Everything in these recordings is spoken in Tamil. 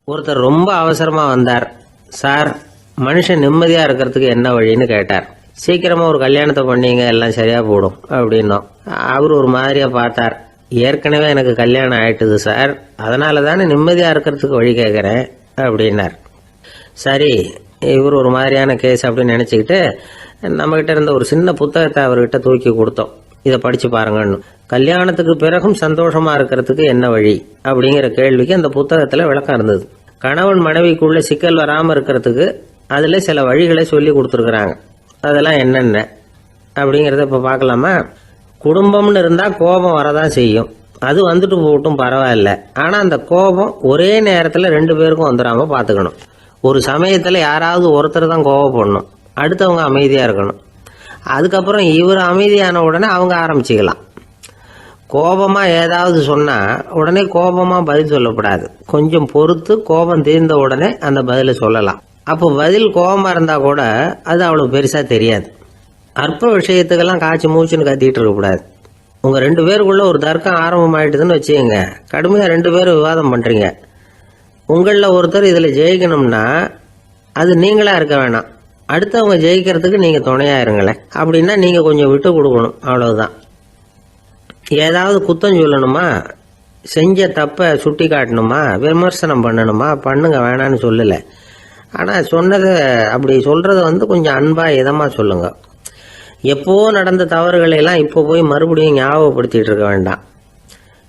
ஒருத்தர் ரொம்ப அவசரமா வந்தார். சார், மனுஷன் நிம்மதியா இருக்கிறதுக்கு என்ன வழின்னு கேட்டார். சீக்கிரமா ஒரு கல்யாணத்தை பண்ணீங்க, எல்லாம் சரியா போடும் அப்படின்னோம். அவர் ஒரு மாதிரியா பார்த்தார். ஏற்கனவே எனக்கு கல்யாணம் ஆயிட்டுது சார், அதனால தானே நிம்மதியா இருக்கிறதுக்கு வழி கேட்கறேன் அப்படின்னார். சரி, இவர் ஒரு மாதிரியான கேஸ் அப்படின்னு நினைச்சுக்கிட்டு நம்மகிட்ட இருந்த ஒரு சின்ன புத்தகத்தை அவர்கிட்ட தூக்கி கொடுத்தோம். இதை படிச்சு பாருங்கன்னு. கல்யாணத்துக்கு பிறகும் சந்தோஷமா இருக்கிறதுக்கு என்ன வழி அப்படிங்கிற கேள்விக்கு அந்த புத்தகத்துல விளக்கம் இருந்தது. கணவன் மனைவிக்குள்ள சிக்கல் வராம இருக்கிறதுக்கு அதுல சில வழிகளை சொல்லி கொடுத்துருக்குறாங்க. அதெல்லாம் என்னென்ன அப்படிங்கிறத இப்ப பார்க்கலாமா? குடும்பம்னு இருந்தா கோபம் வரதான் செய்யும். அது வந்துட்டு போகட்டும், பரவாயில்ல. ஆனா அந்த கோபம் ஒரே நேரத்துல 2 பேருக்கும் வந்துடாம பாத்துக்கணும். ஒரு சமயத்துல யாராவது ஒருத்தர் தான் கோபப்படணும், அடுத்தவங்க அமைதியா இருக்கணும். அதுக்கப்புறம் இவர் அமைதியான உடனே அவங்க ஆரம்பிச்சுக்கலாம். கோபமா ஏதாவது சொன்னா உடனே கோபமா பதில் சொல்லக்கூடாது. கொஞ்சம் பொறுத்து கோபம் தீர்ந்த உடனே அந்த பதிலை சொல்லலாம். அப்போ பதில் கோபமா இருந்தா கூட அது அவ்வளவு பெருசா தெரியாது. அற்ப விஷயத்துக்கெல்லாம் காய்ச்சி மூச்சுன்னு கத்திட்டு இருக்கக்கூடாது. உங்க 2 பேருக்குள்ள ஒரு தர்க்கம் ஆரம்பமாயிட்டுதுன்னு வச்சுக்கோங்க. கடுமையா 2 பேரும் விவாதம் பண்றீங்க. உங்கள ஒருத்தர் இதுல ஜெயிக்கணும்னா அது நீங்களா இருக்க வேணாம், அடுத்தவங்க ஜெயிக்கிறதுக்கு நீங்க துணையா இருங்களேன். அப்படின்னா நீங்க கொஞ்சம் விட்டு கொடுக்கணும், அவ்வளவுதான். ஏதாவது குத்தம் சொல்லணுமா, செஞ்ச தப்ப சுட்டி காட்டணுமா, விமர்சனம் பண்ணணுமா, பண்ணுங்க, வேணான்னு சொல்லல. ஆனா சொன்னதை அப்படி சொல்றத கொஞ்சம் அன்பா இதமா சொல்லுங்க. எப்போ நடந்த தவறுகளை எல்லாம் இப்போ போய் மறுபடியும் ஞாபகப்படுத்திட்டு இருக்க வேண்டாம்.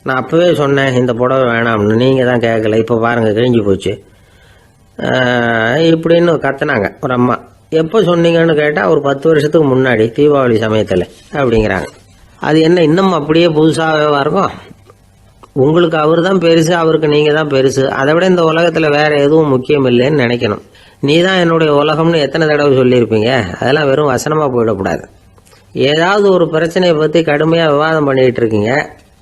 நான் அப்பவே சொன்னேன் இந்த புடவை வேணாம்னு, நீங்க தான் கேட்கல, இப்போ பாருங்க கிழிஞ்சு போச்சு இப்படின்னு கத்துனாங்க ஒரு அம்மா. எப்போ சொன்னீங்கன்னு கேட்டா ஒரு 10 வருஷத்துக்கு முன்னாடி தீபாவளி சமயத்துல அப்படிங்கிறாங்க. அது என்ன இன்னும் அப்படியே புதுசாகவே இருக்கும்? உங்களுக்கு அவர் தான் பெருசு, அவருக்கு நீங்க தான் பெருசு. அதை விட இந்த உலகத்துல வேற எதுவும் முக்கியம் இல்லைன்னு நினைக்கணும். நீ தான் என்னுடைய உலகம்னு எத்தனை தடவை சொல்லியிருப்பீங்க? அதெல்லாம் வெறும் வசனமா போயிடக்கூடாது. ஏதாவது ஒரு பிரச்சனையை பத்தி கடுமையா விவாதம் பண்ணிட்டு இருக்கீங்க,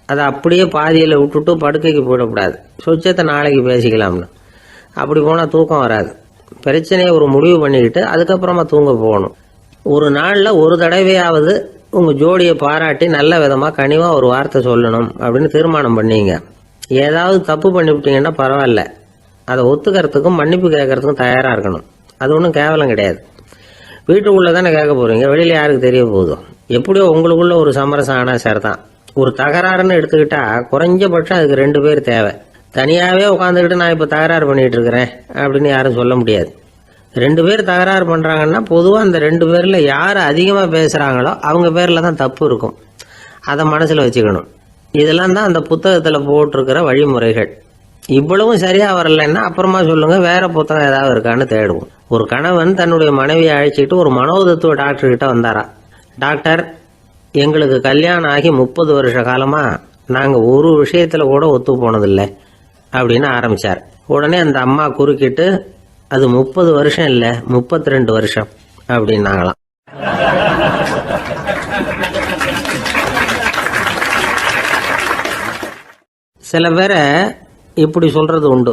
அதை அப்படியே பாதியில விட்டுட்டு படுக்கைக்கு போயிடக்கூடாது. சொச்சத்தை நாளைக்கு பேசிக்கலாம்னு. அப்படி போனா தூக்கம் வராது. பிரச்சனையை ஒரு முடிவு பண்ணிக்கிட்டு அதுக்கப்புறமா தூங்க போகணும். ஒரு நாள்ல ஒரு தடவையாவது உங்க ஜோடியை பாராட்டி நல்ல விதமா கனிவா ஒரு வார்த்தை சொல்லணும் அப்படின்னு தீர்மானம் பண்ணீங்க. ஏதாவது தப்பு பண்ணிவிட்டீங்கன்னா பரவாயில்ல, அதை ஒத்துக்கிறதுக்கும் மன்னிப்பு கேட்கறதுக்கும் தயாரா இருக்கணும். அது ஒன்றும் கேவலம் கிடையாது. வீட்டுக்குள்ள தானே கேட்க போறீங்க, வெளியில யாருக்கு தெரிய போதும்? எப்படியோ உங்களுக்குள்ள ஒரு சமரசம் ஆனா சரிதான். ஒரு தகராறுன்னு எடுத்துக்கிட்டா குறைஞ்சபட்சம் அதுக்கு 2 பேர் தேவை. தனியாவே உட்காந்துக்கிட்டு நான் இப்ப தகராறு பண்ணிட்டு இருக்கிறேன் அப்படின்னு யாரும் சொல்ல முடியாது. 2 பேர் தகராறு பண்றாங்கன்னா பொதுவா அந்த 2 பேர்ல யாரு அதிகமா பேசுறாங்களோ அவங்க பேர்ல தான் தப்பு இருக்கும். அதை மனசுல வச்சுக்கணும். இதெல்லாம் தான் அந்த புத்தகத்துல போட்டிருக்கிற வழிமுறைகள். இவ்வளவும் சரியா வரலன்னா அப்புறமா சொல்லுங்க, வேற புத்தகம் ஏதாவது இருக்கான்னு தேடுவோம். ஒரு கணவன் தன்னுடைய மனைவியை அழைச்சிட்டு ஒரு மனோதத்துவ டாக்டர் கிட்ட வந்தாரா. டாக்டர், எங்களுக்கு கல்யாணம் ஆகி 30 வருஷ காலமா நாங்க ஒரு விஷயத்துல கூட ஒத்து போனதில்லை அப்படின்னு ஆரம்பிச்சார். உடனே அந்த அம்மா குறுக்கிட்டு, அது 30 வருஷம் இல்ல 32 வருஷம் அப்படின்னாங்களாம். சில பேரை இப்படி சொல்றது உண்டு.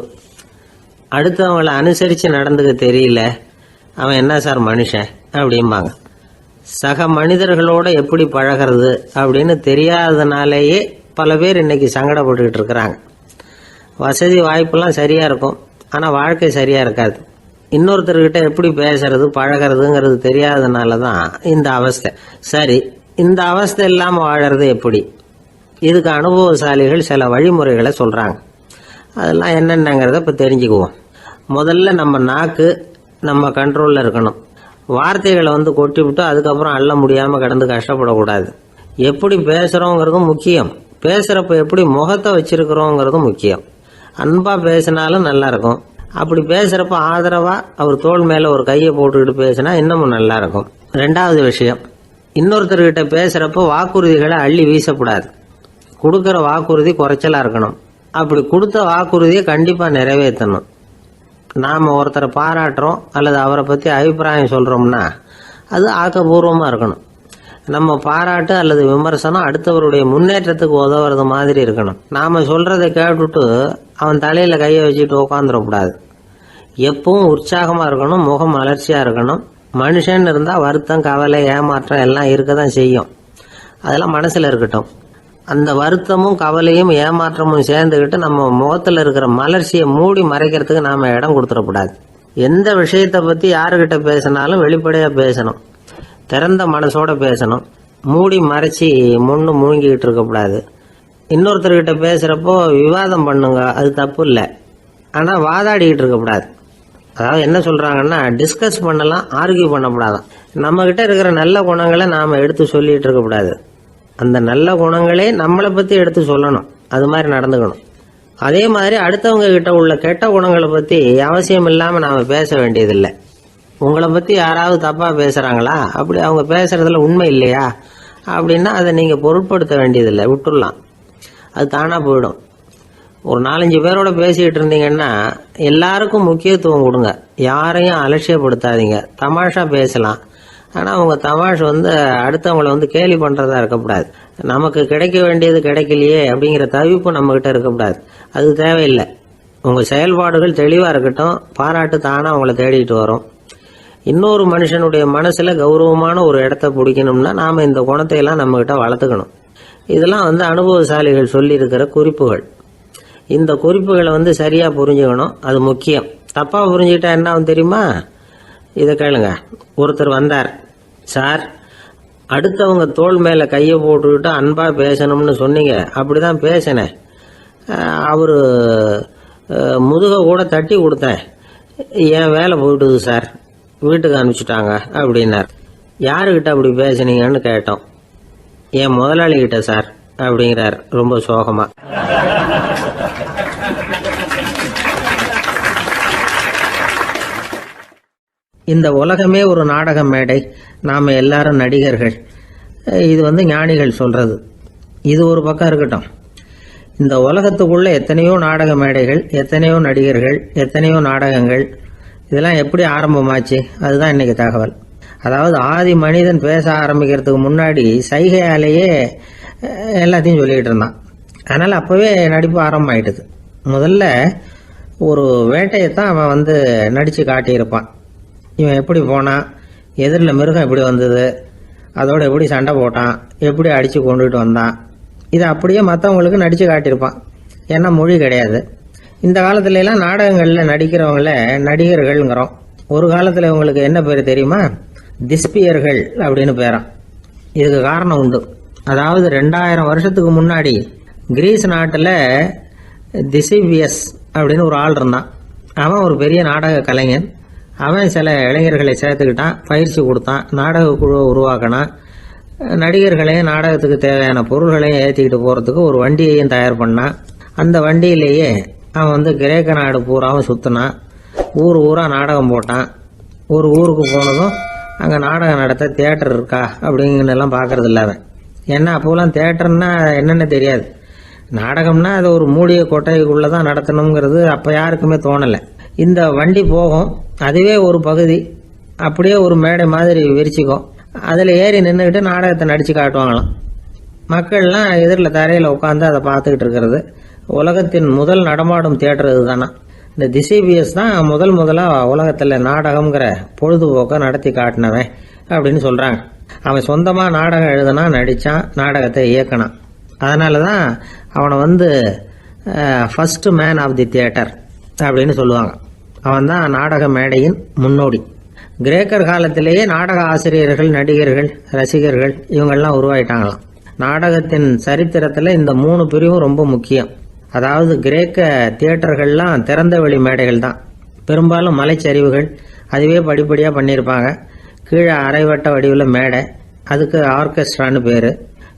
அடுத்தவங்களை அனுசரிச்சு நடந்துக்க தெரியல, அவன் என்ன சார் மனுஷன் அப்படிம்பாங்க. சக மனிதர்களோட எப்படி பழகிறது அப்படின்னு தெரியாததுனாலேயே பல பேர் இன்னைக்கு சங்கடப்பட்டுக்கிட்டு இருக்கிறாங்க. வசதி வாய்ப்பெல்லாம் சரியா இருக்கும், ஆனா வாழ்க்கை சரியா இருக்காது. இன்னொருத்தர்கிட்ட எப்படி பேசுறது பழகிறதுங்கிறது தெரியாததுனாலதான் இந்த அவஸ்தை. சரி, இந்த அவஸ்தை இல்லாம வாழறது எப்படி? இதுக்கு அனுபவசாலிகள் சில வழிமுறைகளை சொல்றாங்க. அதெல்லாம் என்னென்னங்கிறத இப்ப தெரிஞ்சுக்குவோம். முதல்ல நம்ம நாக்கு நம்ம கண்ட்ரோல்ல இருக்கணும். வார்த்தைகளை கொட்டி விட்டு அதுக்கப்புறம் அள்ள முடியாம கிடந்து கஷ்டப்படக்கூடாது. எப்படி பேசுறோங்கிறதும் முக்கியம், பேசுறப்ப எப்படி முகத்தை வச்சிருக்கிறோங்கிறதும் முக்கியம். அன்பா பேசினாலும் நல்லா இருக்கும். அப்படி பேசுறப்ப ஆதரவா அவர் தோள் மேல ஒரு கையை போட்டுக்கிட்டு பேசினா இன்னமும் நல்லா இருக்கும். 2வது விஷயம், இன்னொருத்தர்கிட்ட பேசுறப்ப வாக்குறுதிகளை அள்ளி வீசக்கூடாது. கொடுக்கற வாக்குறுதி குறைச்சலா இருக்கணும். அப்படி கொடுத்த வாக்குறுதியை கண்டிப்பா நிறைவேற்றணும். நாம ஒருத்தரை பாராட்டுறோம் அல்லது அவரை பத்தி அபிப்பிராயம் சொல்றோம்னா அது ஆக்கப்பூர்வமா இருக்கணும். நம்ம பாராட்டு அல்லது விமர்சனம் அடுத்தவருடைய முன்னேற்றத்துக்கு உதவுறது மாதிரி இருக்கணும். நாம சொல்றதை கேட்டுட்டு அவன் தலையில கையை வச்சுட்டு உட்காந்துடக்கூடாது. எப்பவும் உற்சாகமா இருக்கணும், முகம் மலர்ச்சியா இருக்கணும். மனுஷன் இருந்தா வருத்தம், கவலை, ஏமாற்றம் எல்லாம் இருக்கதான் செய்யும். அதெல்லாம் மனசுல இருக்கட்டும். அந்த வருத்தமும் கவலையும் ஏமாற்றமும் சேர்ந்துக்கிட்டு நம்ம முகத்தில் இருக்கிற மலர்ச்சியை மூடி மறைக்கிறதுக்கு நாம் இடம் கொடுத்துடக்கூடாது. எந்த விஷயத்தை பற்றி யாருக்கிட்ட பேசினாலும் வெளிப்படையாக பேசணும், திறந்த மனசோட பேசணும். மூடி மறைச்சி முன்னு முழுங்கிக்கிட்டு இருக்கக்கூடாது. இன்னொருத்தர்கிட்ட பேசுகிறப்போ விவாதம் பண்ணுங்க, அது தப்பு இல்லை. ஆனால் வாதாடிக்கிட்டு இருக்கக்கூடாது. அதாவது என்ன சொல்கிறாங்கன்னா, டிஸ்கஸ் பண்ணலாம், ஆர்கியூ பண்ணக்கூடாதான். நம்மக்கிட்ட இருக்கிற நல்ல குணங்களை நாம் எடுத்து சொல்லிகிட்டு இருக்கக்கூடாது. அந்த நல்ல குணங்களே நம்மளை பற்றி எடுத்து சொல்லணும், அது மாதிரி நடந்துக்கணும். அதே மாதிரி அடுத்தவங்க கிட்ட உள்ள கெட்ட குணங்களை பற்றி அவசியம் இல்லாமல் நாம் பேச வேண்டியதில்லை. உங்களை பற்றி யாராவது தப்பாக பேசுகிறாங்களா, அப்படி அவங்க பேசுகிறதுல உண்மை இல்லையா அப்படின்னா அதை நீங்கள் பொருட்படுத்த வேண்டியதில்லை, விட்டுடலாம். அது தானாக போயிடும். ஒரு 4-5 பேரோட பேசிக்கிட்டு இருந்தீங்கன்னா எல்லாருக்கும் முக்கியத்துவம் கொடுங்க, யாரையும் அலட்சியப்படுத்தாதீங்க. தமாஷா பேசலாம், ஆனால் அவங்க தமாஷ் அடுத்தவங்களை கேலி பண்ணுறதா இருக்கக்கூடாது. நமக்கு கிடைக்க வேண்டியது கிடைக்கலையே அப்படிங்கிற தவிப்பு நம்மக்கிட்ட இருக்கக்கூடாது, அது தேவையில்லை. உங்கள் செயல்பாடுகள் தெளிவாக இருக்கட்டும், பாராட்டு தானாக அவங்கள தேடிட்டு வரும். இன்னொரு மனுஷனுடைய மனசில் கௌரவமான ஒரு இடத்த பிடிக்கணும்னா நாம் இந்த குணத்தையெல்லாம் நம்மக்கிட்ட வளர்த்துக்கணும். இதெல்லாம் அனுபவசாலிகள் சொல்லியிருக்கிற குறிப்புகள். இந்த குறிப்புகளை சரியாக புரிஞ்சுக்கணும், அது முக்கியம். தப்பாக புரிஞ்சுக்கிட்டா என்ன ஆகும் தெரியுமா? இதை கேளுங்க. ஒருத்தர் வந்தார், சார் அடுத்தவங்க தோள் மேலே கையை போட்டுக்கிட்டு அன்பாக பேசணும்னு சொன்னீங்க, அப்படி தான் பேசினேன். அவர் முதுகை கூட தட்டி கொடுத்தேன், என் வேலை போயிட்டுது சார், வீட்டுக்கு அனுப்பிச்சிட்டாங்க அப்படின்னார். யாருக்கிட்ட அப்படி பேசுனீங்கன்னு கேட்டோம். என் முதலாளிகிட்ட சார் அப்படிங்கிறார் ரொம்ப சோகமா. இந்த உலகமே ஒரு நாடக மேடை, நாம் எல்லாரும் நடிகர்கள். இது ஞானிகள் சொல்றது. இது ஒரு பக்கம் இருக்கட்டும். இந்த உலகத்துக்குள்ள எத்தனையோ நாடக மேடைகள், எத்தனையோ நடிகர்கள், எத்தனையோ நாடகங்கள், இதெல்லாம் எப்படி ஆரம்பமாச்சு? அதுதான் இன்னைக்கு தகவல். அதாவது ஆதி மனிதன் பேச ஆரம்பிக்கிறதுக்கு முன்னாடி சைகையாலேயே எல்லாத்தையும் சொல்லிக்கிட்டு இருந்தான். அதனால் அப்போவே நடிப்பு ஆரம்பமாயிட்டுது. முதல்ல ஒரு வேட்டையைத்தான் அவன் நடித்து காட்டியிருப்பான். இவன் எப்படி போனான், எதிரில் மிருகம் எப்படி வந்தது, அதோடு எப்படி சண்டை போட்டான், எப்படி அடித்து கொண்டுகிட்டு வந்தான், இதை அப்படியே மற்றவங்களுக்கு நடித்து காட்டியிருப்பான். ஏன்னா மொழி கிடையாது. இந்த காலத்துலலாம் நாடகங்களில் நடிக்கிறவங்கள நடிகர்கள்ங்கிறோம். ஒரு காலத்தில் இவங்களுக்கு என்ன பேர் தெரியுமா? திஸ்பியர்கள் அப்படின்னு பேரான். இதுக்கு காரணம் உண்டு. அதாவது 2000 வருஷத்துக்கு முன்னாடி கிரீஸ் நாட்டில் திசிபியஸ் அப்படின்னு ஒரு ஆள் இருந்தான். அவன் ஒரு பெரிய நாடக கலைஞன். அவன் சில இளைஞர்களை சேர்த்துக்கிட்டான், பயிற்சி கொடுத்தான், நாடக குழுவை உருவாக்கினான். நடிகர்களையும் நாடகத்துக்கு தேவையான பொருள்களையும் ஏற்றிக்கிட்டு போகிறதுக்கு ஒரு வண்டியையும் தயார் பண்ணான். அந்த வண்டியிலேயே அவன் கிரேக்க நாடு பூராவும் சுற்றினான். ஊர் ஊராக நாடகம் போட்டான். ஒரு ஊருக்கு போனதும் அங்கே நாடகம் நடத்த தியேட்டர் இருக்கா அப்படிங்கலாம் பார்க்கறது இல்லை அவன். ஏன்னா அப்போலாம் தியேட்டர்னா என்னென்ன தெரியாது. நாடகம்னா அது ஒரு மூடிய கொட்டைக்குள்ளே தான் நடத்தணுங்கிறது அப்போ யாருக்குமே தோணலை. இந்த வண்டி போகும், அதுவே ஒரு பகுதி அப்படியே ஒரு மேடை மாதிரி விரிச்சிக்கும். அதில் ஏறி நின்றுக்கிட்டு நாடகத்தை நடித்து காட்டுவாங்களாம். மக்கள்லாம் எதிரில் தரையில் உட்காந்து அதை பார்த்துக்கிட்டு இருக்கிறது. உலகத்தின் முதல் நடமாடும் தியேட்டர் இதுதானா. இந்த திசிபியஸ் தான் முதலாக உலகத்தில் நாடகம்ங்கிற பொழுதுபோக்கை நடத்தி காட்டினவன் அப்படின்னு சொல்கிறாங்க. அவன் சொந்தமாக நாடகம் எழுதுனா, நடித்தான், நாடகத்தை இயக்கினான். அதனால தான் அவனை first man of the theatre அப்படின்னு சொல்லுவாங்க. அவன் தான் நாடக மேடையின் முன்னோடி. கிரேக்கர் காலத்திலேயே நாடக ஆசிரியர்கள், நடிகர்கள், ரசிகர்கள் இவங்கெல்லாம் உருவாயிட்டாங்களாம். நாடகத்தின் சரித்திரத்தில் இந்த 3 பிரிவும் ரொம்ப முக்கியம். அதாவது கிரேக்க தியேட்டர்கள்லாம் திறந்த வெளி மேடைகள் தான். பெரும்பாலும் மலைச்சரிவுகள், அதுவே படிப்படியாக பண்ணியிருப்பாங்க. கீழே அரைவட்ட வடிவில் மேடை, அதுக்கு ஆர்கெஸ்ட்ரான்னு பேர்.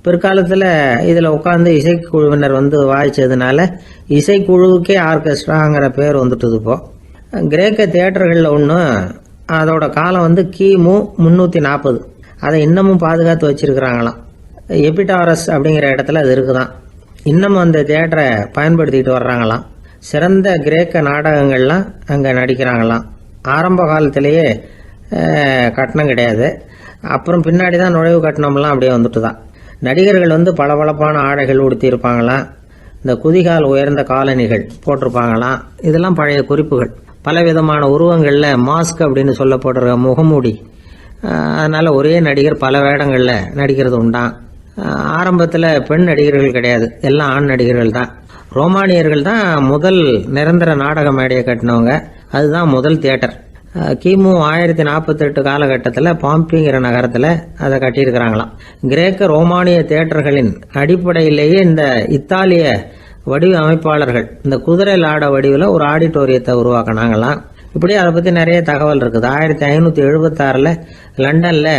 பிற்காலத்தில் இதில் உட்காந்து இசைக்குழுவினர் வாய்ச்சதுனால இசைக்குழுவுக்கே ஆர்கெஸ்ட்ராங்கிற பேர் வந்துட்டுது. இப்போ கிரேக்க தியேட்டர்களில் ஒன்று, அதோட காலம் கிமு 340. அதை இன்னமும் பாதுகாத்து வச்சிருக்கிறாங்களாம். எபிடாரஸ் அப்படிங்கிற இடத்துல அது இருக்குதான். இன்னமும் அந்த தியேட்டரை பயன்படுத்திக்கிட்டு வர்றாங்களாம். சிறந்த கிரேக்க நாடகங்கள்லாம் அங்கே நடிக்கிறாங்களாம். ஆரம்ப காலத்திலேயே கட்டணம் கிடையாது. அப்புறம் பின்னாடி தான் நுழைவு கட்டணம்லாம் அப்படியே வந்துட்டு தான். நடிகர்கள் பளபளப்பான ஆடைகள் உடுத்தியிருப்பாங்களாம். இந்த குதிகால் உயர்ந்த காலணிகள் போட்டிருப்பாங்களாம். இதெல்லாம் பழைய குறிப்புகள். பலவிதமான உருவங்களில் மாஸ்க் அப்படின்னு சொல்லப்படுற முகமூடி. அதனால் ஒரே நடிகர் பல வேடங்களில் நடிக்கிறது உண்டான். ஆரம்பத்தில் பெண் நடிகர்கள் கிடையாது, எல்லாம் ஆண் நடிகர்கள் தான். ரோமானியர்கள் தான் முதல் நிரந்தர நாடக மேடையை கட்டினவங்க. அதுதான் முதல் தியேட்டர். கிமு 1048 காலகட்டத்தில் பாம்பிங்கிற நகரத்தில் அதை கட்டியிருக்கிறாங்களாம். கிரேக்க ரோமானிய தியேட்டர்களின் அடிப்படையிலேயே இந்த இத்தாலிய வடிவ அமைப்பாளர்கள் இந்த குதிரை லாட வடிவில் ஒரு ஆடிட்டோரியத்தை உருவாக்கினாங்களாம். இப்படி அதை பற்றி நிறைய தகவல் இருக்குது. 1576 லண்டனில்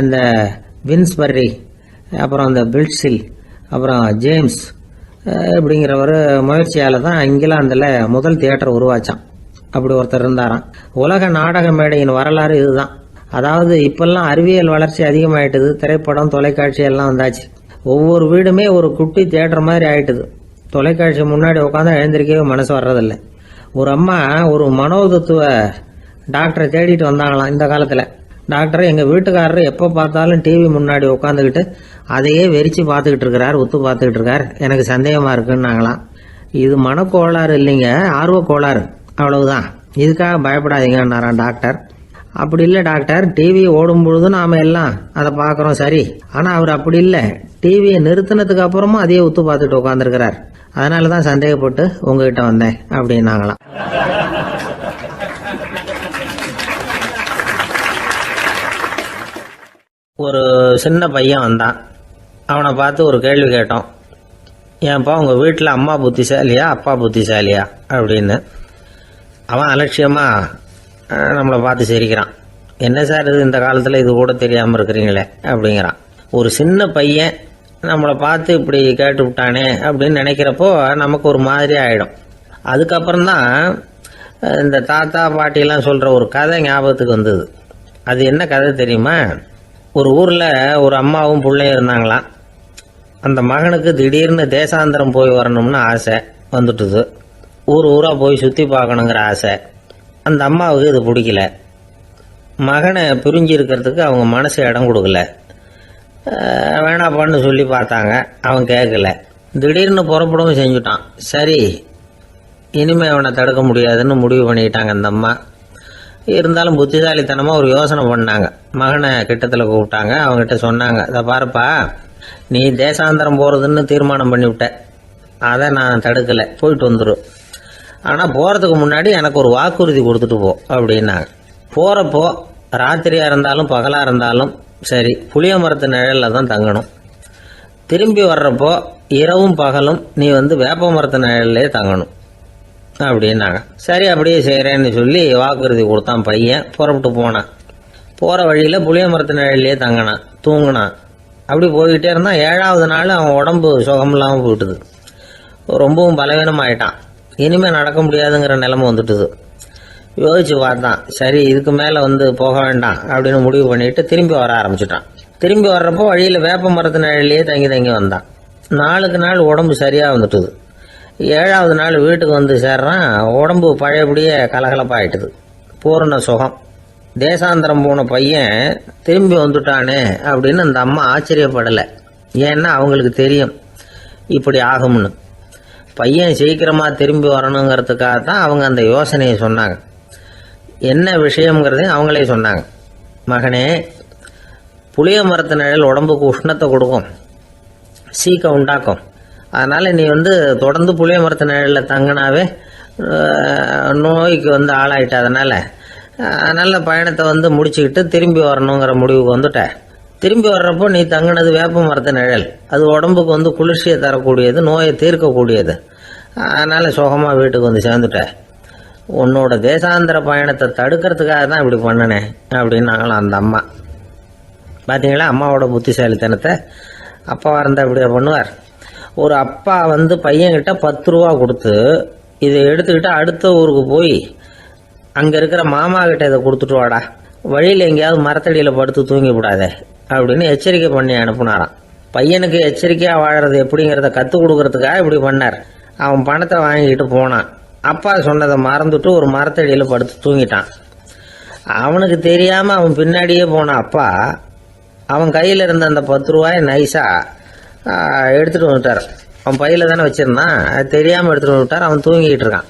இந்த வின்ஸ்பர்ரி, அப்புறம் இந்த பில்ட்ஸில், அப்புறம் ஜேம்ஸ் இப்படிங்கிறவர் முயற்சியால் தான் இங்கிலாந்தில் முதல் தியேட்டர் உருவாச்சான். அப்படி ஒருத்தர் இருந்தாராம். உலக நாடக மேடையின் வரலாறு இதுதான். அதாவது இப்பெல்லாம் அறிவியல் வளர்ச்சி அதிகமாயிட்டுது, திரைப்படம் தொலைக்காட்சி எல்லாம் வந்தாச்சு. ஒவ்வொரு வீடுமே ஒரு குட்டி தியேட்டர் மாதிரி ஆயிட்டுது. தொலைக்காட்சி முன்னாடி உட்காந்து எழுந்திருக்கவே மனசு வர்றதில்லை. ஒரு அம்மா ஒரு மனோதத்துவ டாக்டரை தேடிட்டு வந்தாங்களாம் இந்த காலத்தில். டாக்டர், எங்கள் வீட்டுக்காரர் எப்போ பார்த்தாலும் டிவி முன்னாடி உட்காந்துக்கிட்டு அதையே வெறிச்சு பார்த்துக்கிட்டு இருக்கிறார், ஒத்து பார்த்துக்கிட்டு இருக்கார், எனக்கு சந்தேகமாக இருக்குன்னாங்களாம். இது மனக்கோளாறு இல்லைங்க, ஆர்வ கோளாறு, அவ்வளவுதான், இதுக்காக பயப்படாதீங்கன்னாரான் டாக்டர். அப்படி இல்லை டாக்டர், டிவி ஓடும் பொழுது நாம எல்லாம் அதை பார்க்குறோம் சரி, ஆனால் அவர் அப்படி இல்லை, டிவியை நிறுத்தினதுக்கு அப்புறமும் அதையே ஒத்து பார்த்துட்டு உட்காந்துருக்கிறார், அதனால தான் சந்தேகப்பட்டு உங்ககிட்ட வந்தேன் அப்படின்னாங்களாம். ஒரு சின்ன பையன் வந்தான். அவனை பார்த்து ஒரு கேள்வி கேட்டோம். ஏன்ப்பா உங்கள் வீட்டில் அம்மா புத்திசாலியா அப்பா புத்திசாலியா அப்படின்னு. அவன் அலட்சியமாக நம்மளை பார்த்து சிரிக்கிறான். என்ன சார் இது, இந்த காலத்தில் இது கூட தெரியாமல் இருக்கிறீங்களே அப்படிங்கிறான். ஒரு சின்ன பையன் நம்மளை பார்த்து இப்படி கேட்டு விட்டானே அப்படின்னு நினைக்கிறப்போ நமக்கு ஒரு மாதிரி ஆகிடும். அதுக்கப்புறம்தான் இந்த தாத்தா பாட்டிலாம் சொல்கிற ஒரு கதை ஞாபகத்துக்கு வந்தது. அது என்ன கதை தெரியுமா? ஒரு ஊரில் ஒரு அம்மாவும் பிள்ளையும் இருந்தாங்களாம். அந்த மகனுக்கு திடீர்னு தேசாந்திரம் போய் வரணும்னு ஆசை வந்துட்டுது. ஊராக போய் சுற்றி பார்க்கணுங்கிற ஆசை. அந்த அம்மாவுக்கு இது பிடிக்கல. மகனை பிரிஞ்சு இருக்கிறதுக்கு அவங்க மனசு இடம் கொடுக்கல. வேணாப்பான்னு சொல்லி பார்த்தாங்க, அவன் கேட்கல. திடீர்னு புறப்படவும் செஞ்சுட்டான். சரி, இனிமேல் அவனை தடுக்க முடியாதுன்னு முடிவு பண்ணிக்கிட்டாங்க அந்த அம்மா. இருந்தாலும் புத்திசாலித்தனமாக ஒரு யோசனை பண்ணாங்க. மகனை கிட்டத்தில் கூப்பிட்டாங்க. அவங்ககிட்ட சொன்னாங்க, இதை பாருப்பா, நீ தேசாந்திரம் போகிறதுன்னு தீர்மானம் பண்ணிவிட்ட, அதை நான் தடுக்கலை, போயிட்டு வந்துடும். ஆனால் போகிறதுக்கு முன்னாடி எனக்கு ஒரு வாக்குறுதி கொடுத்துட்டு போ அப்படின்னாங்க. போகிறப்போ ராத்திரியாக இருந்தாலும் பகலாக இருந்தாலும் சரி, புளிய மரத்து நிழலில் தான் தங்கணும். திரும்பி வர்றப்போ இரவும் பகலும் நீ வேப்ப மரத்து நிழல்லே தங்கணும் அப்படின்னாங்க. சரி, அப்படியே செய்கிறேன்னு சொல்லி வாக்குறுதி கொடுத்தான் பையன். புறப்பட்டு போனான். போகிற வழியில் புளிய மரத்து நிழல்லையே தங்கினான், தூங்கினான். அப்படி போய்கிட்டே இருந்தான். 7வது நாள் அவன் உடம்பு சுகமில்லாமல் போயிட்டுது. ரொம்பவும் பலவீனமாயிட்டான். இனிமேல் நடக்க முடியாதுங்கிற நிலைமை வந்துட்டுது. யோசிச்சு பார்த்தான். சரி, இதுக்கு மேலே போக வேண்டாம் அப்படின்னு முடிவு பண்ணிட்டு திரும்பி வர ஆரம்பிச்சிட்டான். திரும்பி வர்றப்போ வழியில் வேப்ப மரத்து நிழல்லையே தங்கி வந்தான். நாளுக்கு நாள் உடம்பு சரியாக வந்துட்டுது. 7வது நாள் வீட்டுக்கு சேர்றான். உடம்பு பழையபடியே கலகலப்பாயிட்டுது. பூரண சுகம். தேசாந்திரம் போன பையன் திரும்பி வந்துட்டானே அப்படின்னு அந்த அம்மா ஆச்சரியப்படலை. ஏன்னா அவங்களுக்கு தெரியும் இப்படி ஆகும்னு. பையன் சீக்கிரமாக திரும்பி வரணுங்கிறதுக்காக தான் அவங்க அந்த யோசனையை சொன்னாங்க. என்ன விஷயங்கிறதையும் அவங்களே சொன்னாங்க. மகனே, புளிய மரத்து நிழல் உடம்புக்கு உஷ்ணத்தை கொடுக்கும், சீக்கம் உண்டாக்கும். அதனால் நீ தொடர்ந்து புளிய மரத்து நிழலில் தங்கினாவே நோய்க்கு ஆளாயிட்ட. அதனால் பயணத்தை முடிச்சுக்கிட்டு திரும்பி வரணுங்கிற முடிவுக்கு வந்துட்ட. திரும்பி வர்றப்போ நீ தங்கினது வேப்ப மரத்து நிழல். அது உடம்புக்கு குளிர்ச்சியை தரக்கூடியது, நோயை தீர்க்கக்கூடியது. அதனால் சுகமாக வீட்டுக்கு சேர்ந்துட்ட. உன்னோட தேசாந்திர பயணத்தை தடுக்கிறதுக்காக தான் இப்படி பண்ணினேன் அப்படின்னாங்களாம் அந்த அம்மா. பார்த்தீங்களா அம்மாவோட புத்திசாலித்தனத்தை? அப்பாவாக இருந்தால் இப்படியா பண்ணுவார்? ஒரு அப்பா பையன்கிட்ட 10 ரூபா கொடுத்து இதை எடுத்துக்கிட்டு அடுத்த ஊருக்கு போய் அங்கே இருக்கிற மாமா கிட்ட இதை கொடுத்துட்டு வாடா, வழியில் எங்கேயாவது மரத்தடியில் படுத்து தூங்கி விடாதே அப்படின்னு எச்சரிக்கை பண்ணி அனுப்புனாராம். பையனுக்கு எச்சரிக்கையாக வாழறது எப்படிங்கிறத கற்றுக் கொடுக்கறதுக்காக இப்படி பண்ணார். அவன் பணத்தை வாங்கிட்டு போனான். அப்பா சொன்னதை மறந்துட்டு ஒரு மரத்தடியில் படுத்து தூங்கிட்டான். அவனுக்கு தெரியாமல் அவன் பின்னாடியே போன அப்பா அவன் கையில் இருந்த அந்த 10 ரூபாயை நைஸாக எடுத்துகிட்டு வந்துட்டார். அவன் பையில் தானே வச்சுருந்தான், அது தெரியாமல் எடுத்துகிட்டு வந்துட்டார். அவன் தூங்கிக்கிட்டு இருக்கான்.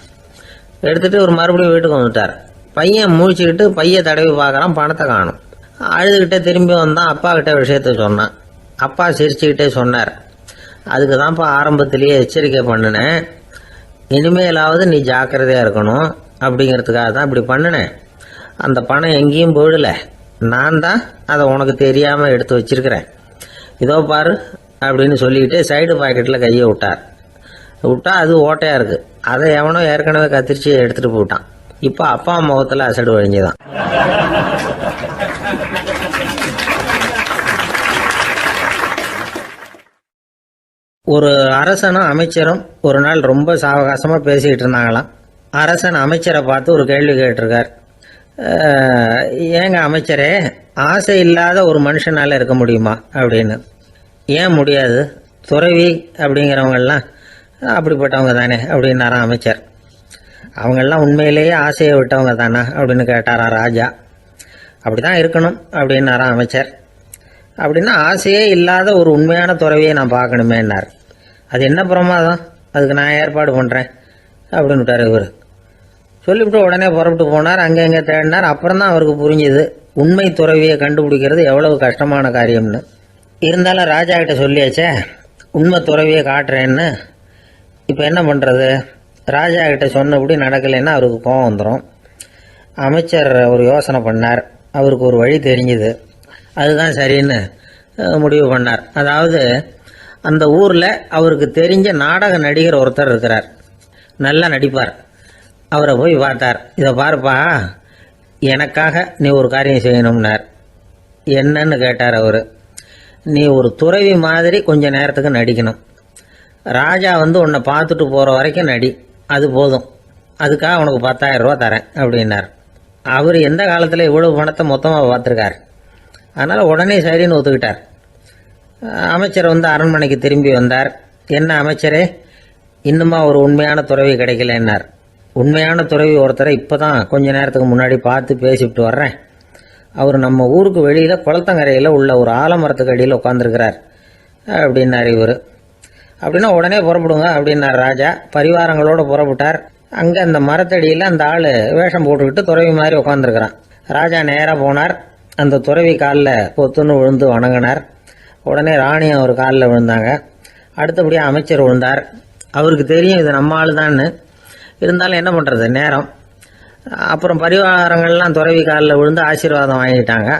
எடுத்துகிட்டு ஒரு மறுபடியும் வீட்டுக்கு வந்துட்டார். பையன் முழிச்சுக்கிட்டு பையை தடவி பார்க்குறான், பணத்தை காணும். அழுதுகிட்டே திரும்பி வந்தான். அப்பா கிட்ட விஷயத்த சொன்னான். அப்பா சிரிச்சுக்கிட்டே சொன்னார், அதுக்கு தான்ப்பா ஆரம்பத்திலேயே எச்சரிக்கை பண்ணினேன், இனிமேலாவது நீ ஜாக்கிரதையாக இருக்கணும் அப்படிங்கிறதுக்காக தான் இப்படி பண்ணினேன். அந்த பணம் எங்கேயும் போயிடல, நான் தான் அதை உனக்கு தெரியாமல் எடுத்து வச்சிருக்கிறேன். இதோ பாரு அப்படின்னு சொல்லிக்கிட்டு சைடு பாக்கெட்டில் கையை விட்டா அது ஓட்டையாக இருக்குது. அதை எவனோ ஏற்கனவே கத்திரிச்சு எடுத்துகிட்டு போயிட்டான். இப்போ அப்பா முகத்தில் அசடு வழிஞ்சுதான். ஒரு அரசனும் அமைச்சரும் ஒரு நாள் ரொம்ப சாவகாசமாக பேசிக்கிட்டு இருந்தாங்களாம். அரசன் அமைச்சரை பார்த்து ஒரு கேள்வி கேட்டிருக்கார். ஏங்க அமைச்சரே, ஆசை இல்லாத ஒரு மனுஷனால் இருக்க முடியுமா அப்படின்னு. ஏன் முடியாது, துறவி அப்படிங்கிறவங்கெல்லாம் அப்படிப்பட்டவங்க தானே அப்படின்னாராம் அமைச்சர். அவங்கெல்லாம் உண்மையிலேயே ஆசையை விட்டவங்க தானா அப்படின்னு கேட்டாரா ராஜா. அப்படி தான் இருக்கணும் அப்படின்னாராம் அமைச்சர். அப்படின்னா ஆசையே இல்லாத ஒரு உண்மையான துறவியை நான் பார்க்கணுமேன்னார். அது என்ன பிரமாதம், அதுக்கு நான் ஏற்பாடு பண்ணுறேன் அப்படின்னு விட்டார் இவர். சொல்லிவிட்டு உடனே புறப்பட்டு போனார். அங்கே எங்கே தேடினார். அப்புறம் தான் அவருக்கு புரிஞ்சுது உண்மை துறவியை கண்டுபிடிக்கிறது எவ்வளவு கஷ்டமான காரியம்னு. இருந்தாலும் ராஜா கிட்ட சொல்லியாச்சே, உண்மை துறவியை காட்டுறேன்னு. இப்போ என்ன பண்ணுறது? ராஜா கிட்ட சொன்னபடி நடக்கலைன்னா அவருக்கு கோபம் வந்துடும். அமைச்சர் ஒரு யோசனை பண்ணார். அவருக்கு ஒரு வழி தெரிஞ்சுது. அதுதான் சரின்னு முடிவு பண்ணார். அதாவது அந்த ஊரில் அவருக்கு தெரிஞ்ச நாடக நடிகர் ஒருத்தர் இருக்கிறார், நல்லா நடிப்பார். அவரை போய் பார்த்தார். இதை பாருப்பா, எனக்காக நீ ஒரு காரியம் செய்யணும்னார். என்னன்னு கேட்டார் அவர். நீ ஒரு துறவி மாதிரி கொஞ்ச நேரத்துக்கு நடிக்கணும். ராஜா உன்னை பார்த்துட்டு போகிற வரைக்கும் நடி, அது போதும். அதுக்காக உனக்கு 10,000 ரூபா தரேன் அப்படின்னார். அவர் எந்த காலத்தில் இவ்வளவு பணத்தை மொத்தமாக பார்த்துருக்கார். அதனால் உடனே சரின்னு ஒத்துக்கிட்டார். அமைச்சர் அரண்மனைக்கு திரும்பி வந்தார். என்ன அமைச்சரே, இன்னுமா ஒரு உண்மையான துறவி கிடைக்கலன்னார். உண்மையான துறவி ஒருத்தரை இப்போ தான் கொஞ்ச நேரத்துக்கு முன்னாடி பார்த்து பேசிவிட்டு வர்றேன். அவர் நம்ம ஊருக்கு வெளியில் குளத்தங்கரையில் உள்ள ஒரு ஆலமரத்துக்கு அடியில் உட்காந்துருக்கிறார் அப்படின்னார் இவர். அப்படின்னா உடனே புறப்படுங்க அப்படின்னார் ராஜா. பரிவாரங்களோடு புறப்பட்டார். அங்கே அந்த மரத்தடியில் அந்த ஆள் வேஷம் போட்டுக்கிட்டு துறவி மாதிரி உட்காந்துருக்கிறான். ராஜா நேராக போனார். அந்த துறவி காலில் பொத்துன்னு விழுந்து வணங்கினார். உடனே ராணி அவர் காலில் விழுந்தாங்க. அடுத்தபடியாக அமைச்சர் விழுந்தார். அவருக்கு தெரியும் இது நம்ம ஆள் தான்னு. இருந்தாலும் என்ன பண்ணுறது, நேரம். அப்புறம் பரிவாரங்கள்லாம் துறவி காலில் விழுந்து ஆசீர்வாதம் வாங்கிட்டாங்க.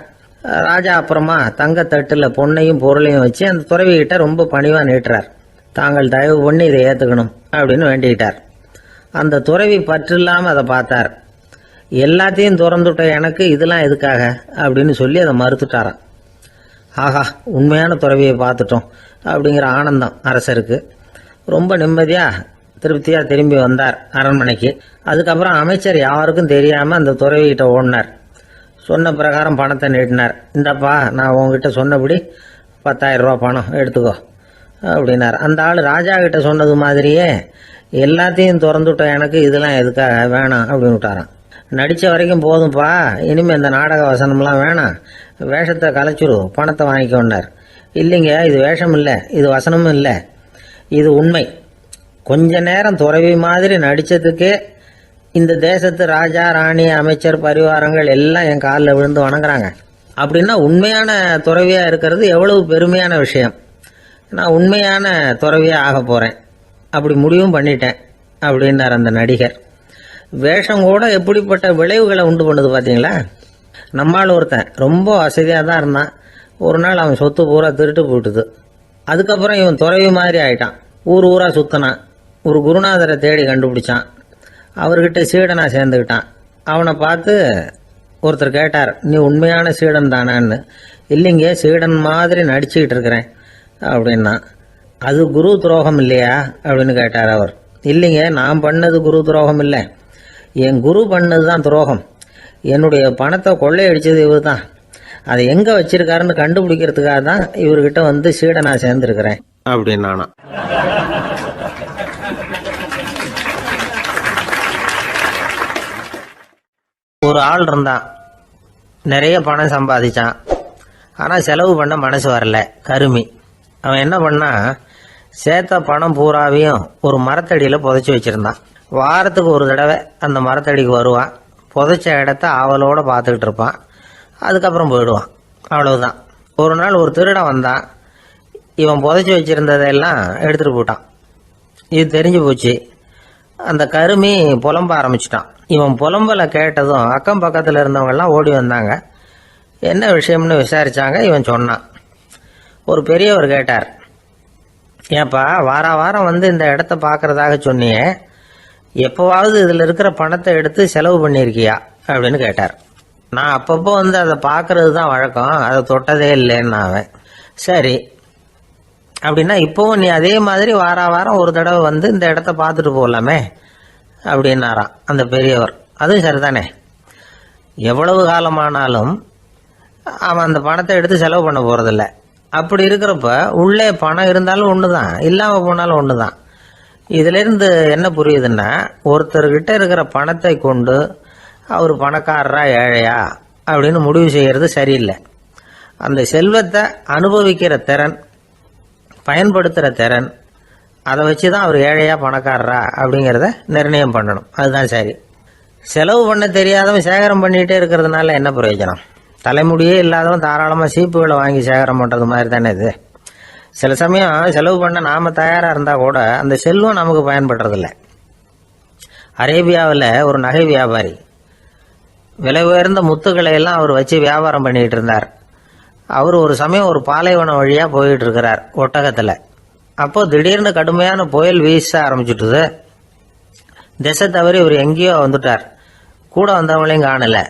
ராஜா அப்புறமா தங்கத்தட்டில் பொண்ணையும் பொருளையும் வச்சு அந்த துறவிகிட்ட ரொம்ப பணிவாக நீட்டுறார். தாங்கள் தயவு பண்ணி இதை ஏற்றுக்கணும் அப்படின்னு வேண்டிக்கிட்டார். அந்த துறவி பற்றில்லாமல் அதை பார்த்தார். எல்லாத்தையும் திறந்துட்ட எனக்கு இதெல்லாம் எதுக்காக அப்படின்னு சொல்லி அதை மறுத்துட்டாராம். ஆஹா, உண்மையான துறவியை பார்த்துட்டோம் அப்படிங்கிற ஆனந்தம் அரசருக்கு. ரொம்ப நிம்மதியாக திருப்தியாக திரும்பி வந்தார் அரண்மனைக்கு. அதுக்கப்புறம் அமைச்சர் யாருக்கும் தெரியாமல் அந்த துறவிகிட்ட ஓடினார். சொன்ன பிரகாரம் பணத்தை நீட்டினார். இந்தப்பா, நான் உங்ககிட்ட சொன்னபடி 10,000 ரூபா பணம் எடுத்துக்கோ அப்படின்னார். அந்த ஆள் ராஜா கிட்ட சொன்னது மாதிரியே எல்லாத்தையும் திறந்துவிட்ட எனக்கு இதெல்லாம் எதுக்காக வேணாம் அப்படின்னு விட்டாரான். நடித்த வரைக்கும் போதும்ப்பா, இனிமேல் இந்த நாடக வசனம்லாம் வேணாம், வேஷத்தை கலைச்சிரு, பணத்தை வாங்கிக்கோன்னார். இல்லைங்க, இது வேஷம் இல்லை, இது வசனமும் இல்லை, இது உண்மை. கொஞ்ச நேரம் துறவி மாதிரி நடித்ததுக்கே இந்த தேசத்து ராஜா, ராணி, அமைச்சர், பரிவாரங்கள் எல்லாம் என் காலில் விழுந்து வணங்குறாங்க. அப்படின்னா உண்மையான துறவியாக இருக்கிறது எவ்வளவு பெருமையான விஷயம். நான் உண்மையான துறவியாக ஆக போகிறேன், அப்படி முடிவும் பண்ணிட்டேன் அப்படின்னார் அந்த நடிகர். வேஷம் கூட எப்படிப்பட்ட விளைவுகளை உண்டு பண்ணுது பார்த்தீங்களா. நம்மால் ஒருத்தன் ரொம்ப வசதியாக தான் இருந்தான். ஒரு நாள் அவன் சொத்து பூரா திருட்டு போட்டுது. அதுக்கப்புறம் இவன் துறவி மாதிரி ஆயிட்டான். ஊர் ஊராக சுற்றினான். ஒரு குருநாதரை தேடி கண்டுபிடிச்சான். அவர்கிட்ட சீடனாக சேர்ந்துக்கிட்டான். அவனை பார்த்து ஒருத்தர் கேட்டார், நீ உண்மையான சீடன் தானான்னு. இல்லைங்க, சீடன் மாதிரி நடிச்சுக்கிட்டு இருக்கிறேன் அப்படின்னா. அது குரு துரோகம் இல்லையா அப்படின்னு கேட்டார் அவர். இல்லைங்க, நான் பண்ணது குரு துரோகம் இல்லை, என் குரு பண்ணது தான் துரோகம். என்னுடைய பணத்தை கொள்ளையடிச்சது இவர் தான். அதை எங்கே வச்சிருக்காருன்னு கண்டுபிடிக்கிறதுக்காக தான் இவர்கிட்ட சீடனாக சேர்ந்துருக்கிறேன் அப்படின்னானா. ஒரு ஆள் இருந்தான், நிறைய பணம் சம்பாதிச்சான். ஆனால் செலவு பண்ண மனசு வரல, கருமி. அவன் என்ன பண்ணா, சேர்த்த பணம் பூராவையும் ஒரு மரத்தடியில் புதைச்சி வச்சுருந்தான். வாரத்துக்கு ஒரு தடவை அந்த மரத்தடிக்கு வருவான். புதைச்ச இடத்த ஆவலோடு பார்த்துக்கிட்டு இருப்பான். அதுக்கப்புறம் போயிடுவான். அவ்வளவுதான். ஒரு நாள் ஒரு திருடன் வந்தான். இவன் புதைச்சி வச்சிருந்ததெல்லாம் எடுத்துட்டு போட்டான். இது தெரிஞ்சு போச்சு. அந்த கருமி புலம்ப ஆரம்பிச்சிட்டான். இவன் புலம்பலை கேட்டதும் அக்கம் பக்கத்தில் இருந்தவங்கெல்லாம் ஓடி வந்தாங்க. என்ன விஷயம்னு விசாரிச்சாங்க. இவன் சொன்னான். ஒரு பெரியவர் கேட்டார், ஏப்பா வாரம் வந்து இந்த இடத்த பார்க்கறதாக சொன்னியே, எப்போவாவது இதில் இருக்கிற பணத்தை எடுத்து செலவு பண்ணியிருக்கியா அப்படின்னு கேட்டார். நான் அப்பப்போ வந்து அதை பார்க்கறது தான் வழக்கம், அதை தொட்டதே இல்லைன்னு அவன். சரி அப்படின்னா இப்போவும் நீ அதே மாதிரி வாரம் ஒரு தடவை வந்து இந்த இடத்த பார்த்துட்டு போகலாமே அப்படின்னாராம் அந்த பெரியவர். அதுவும் சரிதானே, எவ்வளவு காலமானாலும் அவன் அந்த பணத்தை எடுத்து செலவு பண்ண போகிறதில்ல. அப்படி இருக்கிறப்ப உள்ளே பணம் இருந்தாலும் ஒன்று தான், இல்லாமல் போனாலும் ஒன்று தான். இதிலிருந்து என்ன புரியுதுன்னா, ஒருத்தர்கிட்ட இருக்கிற பணத்தை கொண்டு அவர் பணக்காரரா ஏழையா அப்படின்னு முடிவு செய்கிறது சரியில்லை. அந்த செல்வத்தை அனுபவிக்கிற திறன், பயன்படுத்துகிற திறன், அதை வச்சு தான் அவர் ஏழையா பணக்காரரா அப்படிங்கிறத நிர்ணயம் பண்ணணும். அதுதான் சரி. செலவு பண்ண தெரியாதவன் சேகரம் பண்ணிகிட்டே இருக்கிறதுனால என்ன பிரயோஜனம்? தலைமுடியே இல்லாதவன் தாராளமாக சீப்புகளை வாங்கி சேகரம் பண்ணுறது மாதிரி தானே இது. சில சமயம் செலவு பண்ண நாம் தயாராக இருந்தால் கூட அந்த செல்வம் நமக்கு பயன்படுறதில்ல. அரேபியாவில் ஒரு நகை வியாபாரி விலை உயர்ந்த முத்துக்களை எல்லாம் அவர் வச்சு வியாபாரம் பண்ணிகிட்டு இருந்தார். அவர் ஒரு சமயம் ஒரு பாலைவனம் வழியாக போயிட்டு இருக்கிறார் ஒட்டகத்தில். அப்போ திடீர்னு கடுமையான புயல் வீச ஆரம்பிச்சுட்டுது. திசை தவறி இவர் எங்கேயோ வந்துட்டார். கூட வந்தவங்களையும் காணலை,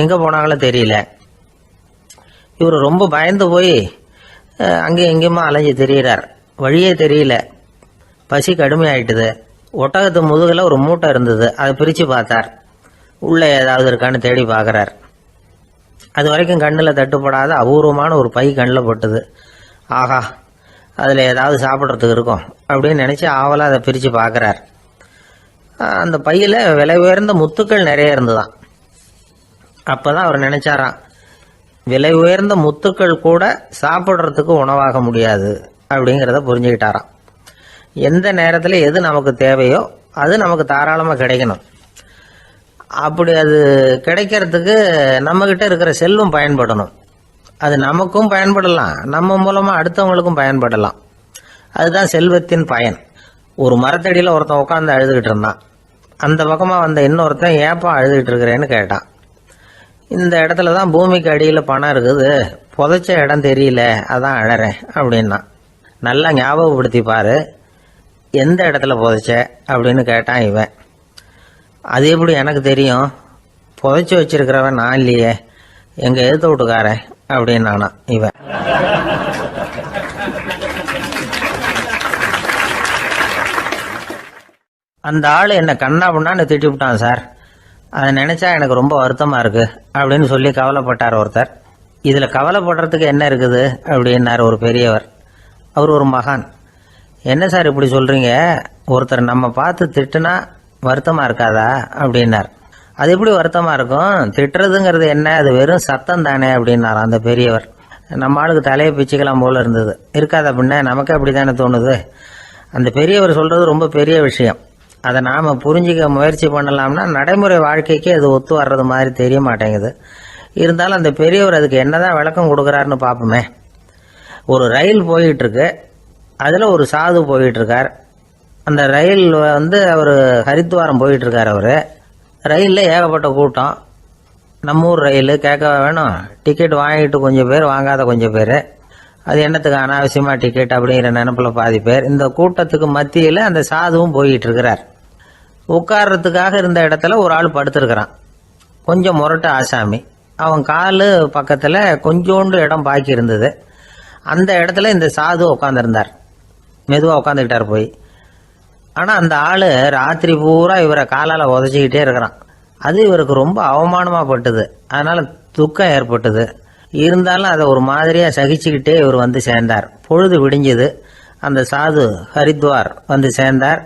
எங்கே போனாங்களோ தெரியல. இவர் ரொம்ப பயந்து போய் அங்கேயும் எங்கேயுமா அலைஞ்சு தெரிகிறார். வழியே தெரியல. பசி கடுமையாயிட்டுது. ஒட்டகத்து முதுகில் ஒரு மூட்டை இருந்தது. அதை பிரித்து பார்த்தார். உள்ளே ஏதாவது இருக்கான்னு தேடி பார்க்குறார். அது வரைக்கும் கண்ணில் தட்டுப்படாத அபூர்வமான ஒரு பை கண்ணில் பட்டுது. ஆஹா, அதில் ஏதாவது சாப்பிட்றதுக்கு இருக்கும் அப்படின்னு நினச்சி ஆவலாக அதை பிரித்து பார்க்குறார். அந்த பையில் விலை உயர்ந்த முத்துக்கள் நிறைய இருந்துதான். அப்போ தான் அவர் நினச்சாராம், விலை உயர்ந்த முத்துக்கள் கூட சாப்பிட்றதுக்கு உணவாக முடியாது அப்படிங்கிறத புரிஞ்சுக்கிட்டாராம். எந்த நேரத்தில் எது நமக்கு தேவையோ அது நமக்கு தாராளமாக கிடைக்கணும். அப்படி அது கிடைக்கிறதுக்கு நம்மக்கிட்ட இருக்கிற செல்வம் பயன்படணும். அது நமக்கும் பயன்படலாம், நம்ம மூலமாக அடுத்தவங்களுக்கும் பயன்படலாம். அதுதான் செல்வத்தின் பயன். ஒரு மரத்தடியில் ஒருத்தன் உட்காந்து அழுதுகிட்டு இருந்தான். அந்த பக்கமாக வந்த இன்னொருத்தன் ஏப்பா அழுதுகிட்டு இருக்கிறேன்னு கேட்டான். இந்த இடத்துல தான் பூமிக்கு அடியில் பணம் இருக்குது, புதைச்ச இடம் தெரியல, அதான் அழறேன் அப்படின்னா. நல்லா ஞாபகப்படுத்தி பாரு, எந்த இடத்துல புதைச்ச அப்படின்னு கேட்டான் இவன். அது எப்படி எனக்கு தெரியும், புதைச்சி வச்சிருக்கிறவன் நான் இல்லையே, எங்கள் எதிர்த்து வீட்டுக்காரன் அப்படின்னானா இவன். அந்த ஆள் என்னை கண்ணா பண்ணான்னு திட்டி விட்டான் சார், அதை நினச்சா எனக்கு ரொம்ப வருத்தமாக இருக்குது அப்படின்னு சொல்லி கவலைப்பட்டார் ஒருத்தர். இதில் கவலைப்படுறதுக்கு என்ன இருக்குது அப்படின்னார் ஒரு பெரியவர். அவர் ஒரு மகான். என்ன சார் இப்படி சொல்கிறீங்க, ஒருத்தர் நம்ம பார்த்து திட்டுனா வருத்தமாக இருக்காதா அப்படின்னார். அது எப்படி வருத்தமாக இருக்கும், திட்டுறதுங்கிறது என்ன, அது வெறும் சத்தம் தானே அப்படின்னார் அந்த பெரியவர். நம்ம ஆளுக்கு தலையை பிச்சுக்கலாம் போல இருந்தது. இருக்காது அப்படின்னா நமக்கு அப்படி தானே தோணுது. அந்த பெரியவர் சொல்கிறது ரொம்ப பெரிய விஷயம். அதை நாம் புரிஞ்சிக்க முயற்சி பண்ணலாம்னா நடைமுறை வாழ்க்கைக்கு அது ஒத்து வர்றது மாதிரி தெரிய மாட்டேங்குது. இருந்தாலும் அந்த பெரியவர் அதுக்கு என்னதான் விளக்கம் கொடுக்குறாருன்னு பார்ப்போமே. ஒரு ரயில் போயிட்டுருக்கு, அதில் ஒரு சாது போயிட்டுருக்கார். அந்த ரயில் வந்து அவர் ஹரித்வாரம் போயிட்டுருக்கார். அவர் ரயிலில் ஏகப்பட்ட கூட்டம். நம்ம ஊர் ரயில் கேட்க வேணும், டிக்கெட் வாங்கிட்டு கொஞ்சம் பேர், வாங்காத கொஞ்சம் பேர். அது என்னத்துக்கு அனாவசியமாக டிக்கெட் அப்படிங்கிற நினப்பில் பாதி பேர். இந்த கூட்டத்துக்கு மத்தியில் அந்த சாதுவும் போயிட்டு இருக்கிறார். உட்கார்றதுக்காக இருந்த இடத்துல ஒரு ஆள் படுத்திருக்கிறான். கொஞ்சம் முரட்டு ஆசாமி. அவன் கால் பக்கத்தில் கொஞ்சோண்டு இடம் பாக்கி இருந்தது. அந்த இடத்துல இந்த சாது உட்காந்துருந்தார். மெதுவாக உட்காந்துக்கிட்டார் போய். ஆனால் அந்த ஆள் ராத்திரி பூரா இவரை காலால் உதச்சிக்கிட்டே இருக்கிறான். அது இவருக்கு ரொம்ப அவமானமாக பட்டுது. அதனால் துக்கம் ஏற்பட்டது. இருந்தாலும் அதை ஒரு மாதிரியாக சகிச்சுக்கிட்டே இவர் வந்து சேர்ந்தார். பொழுது விடிஞ்சது. அந்த சாது ஹரித்வார் வந்து சேர்ந்தார்.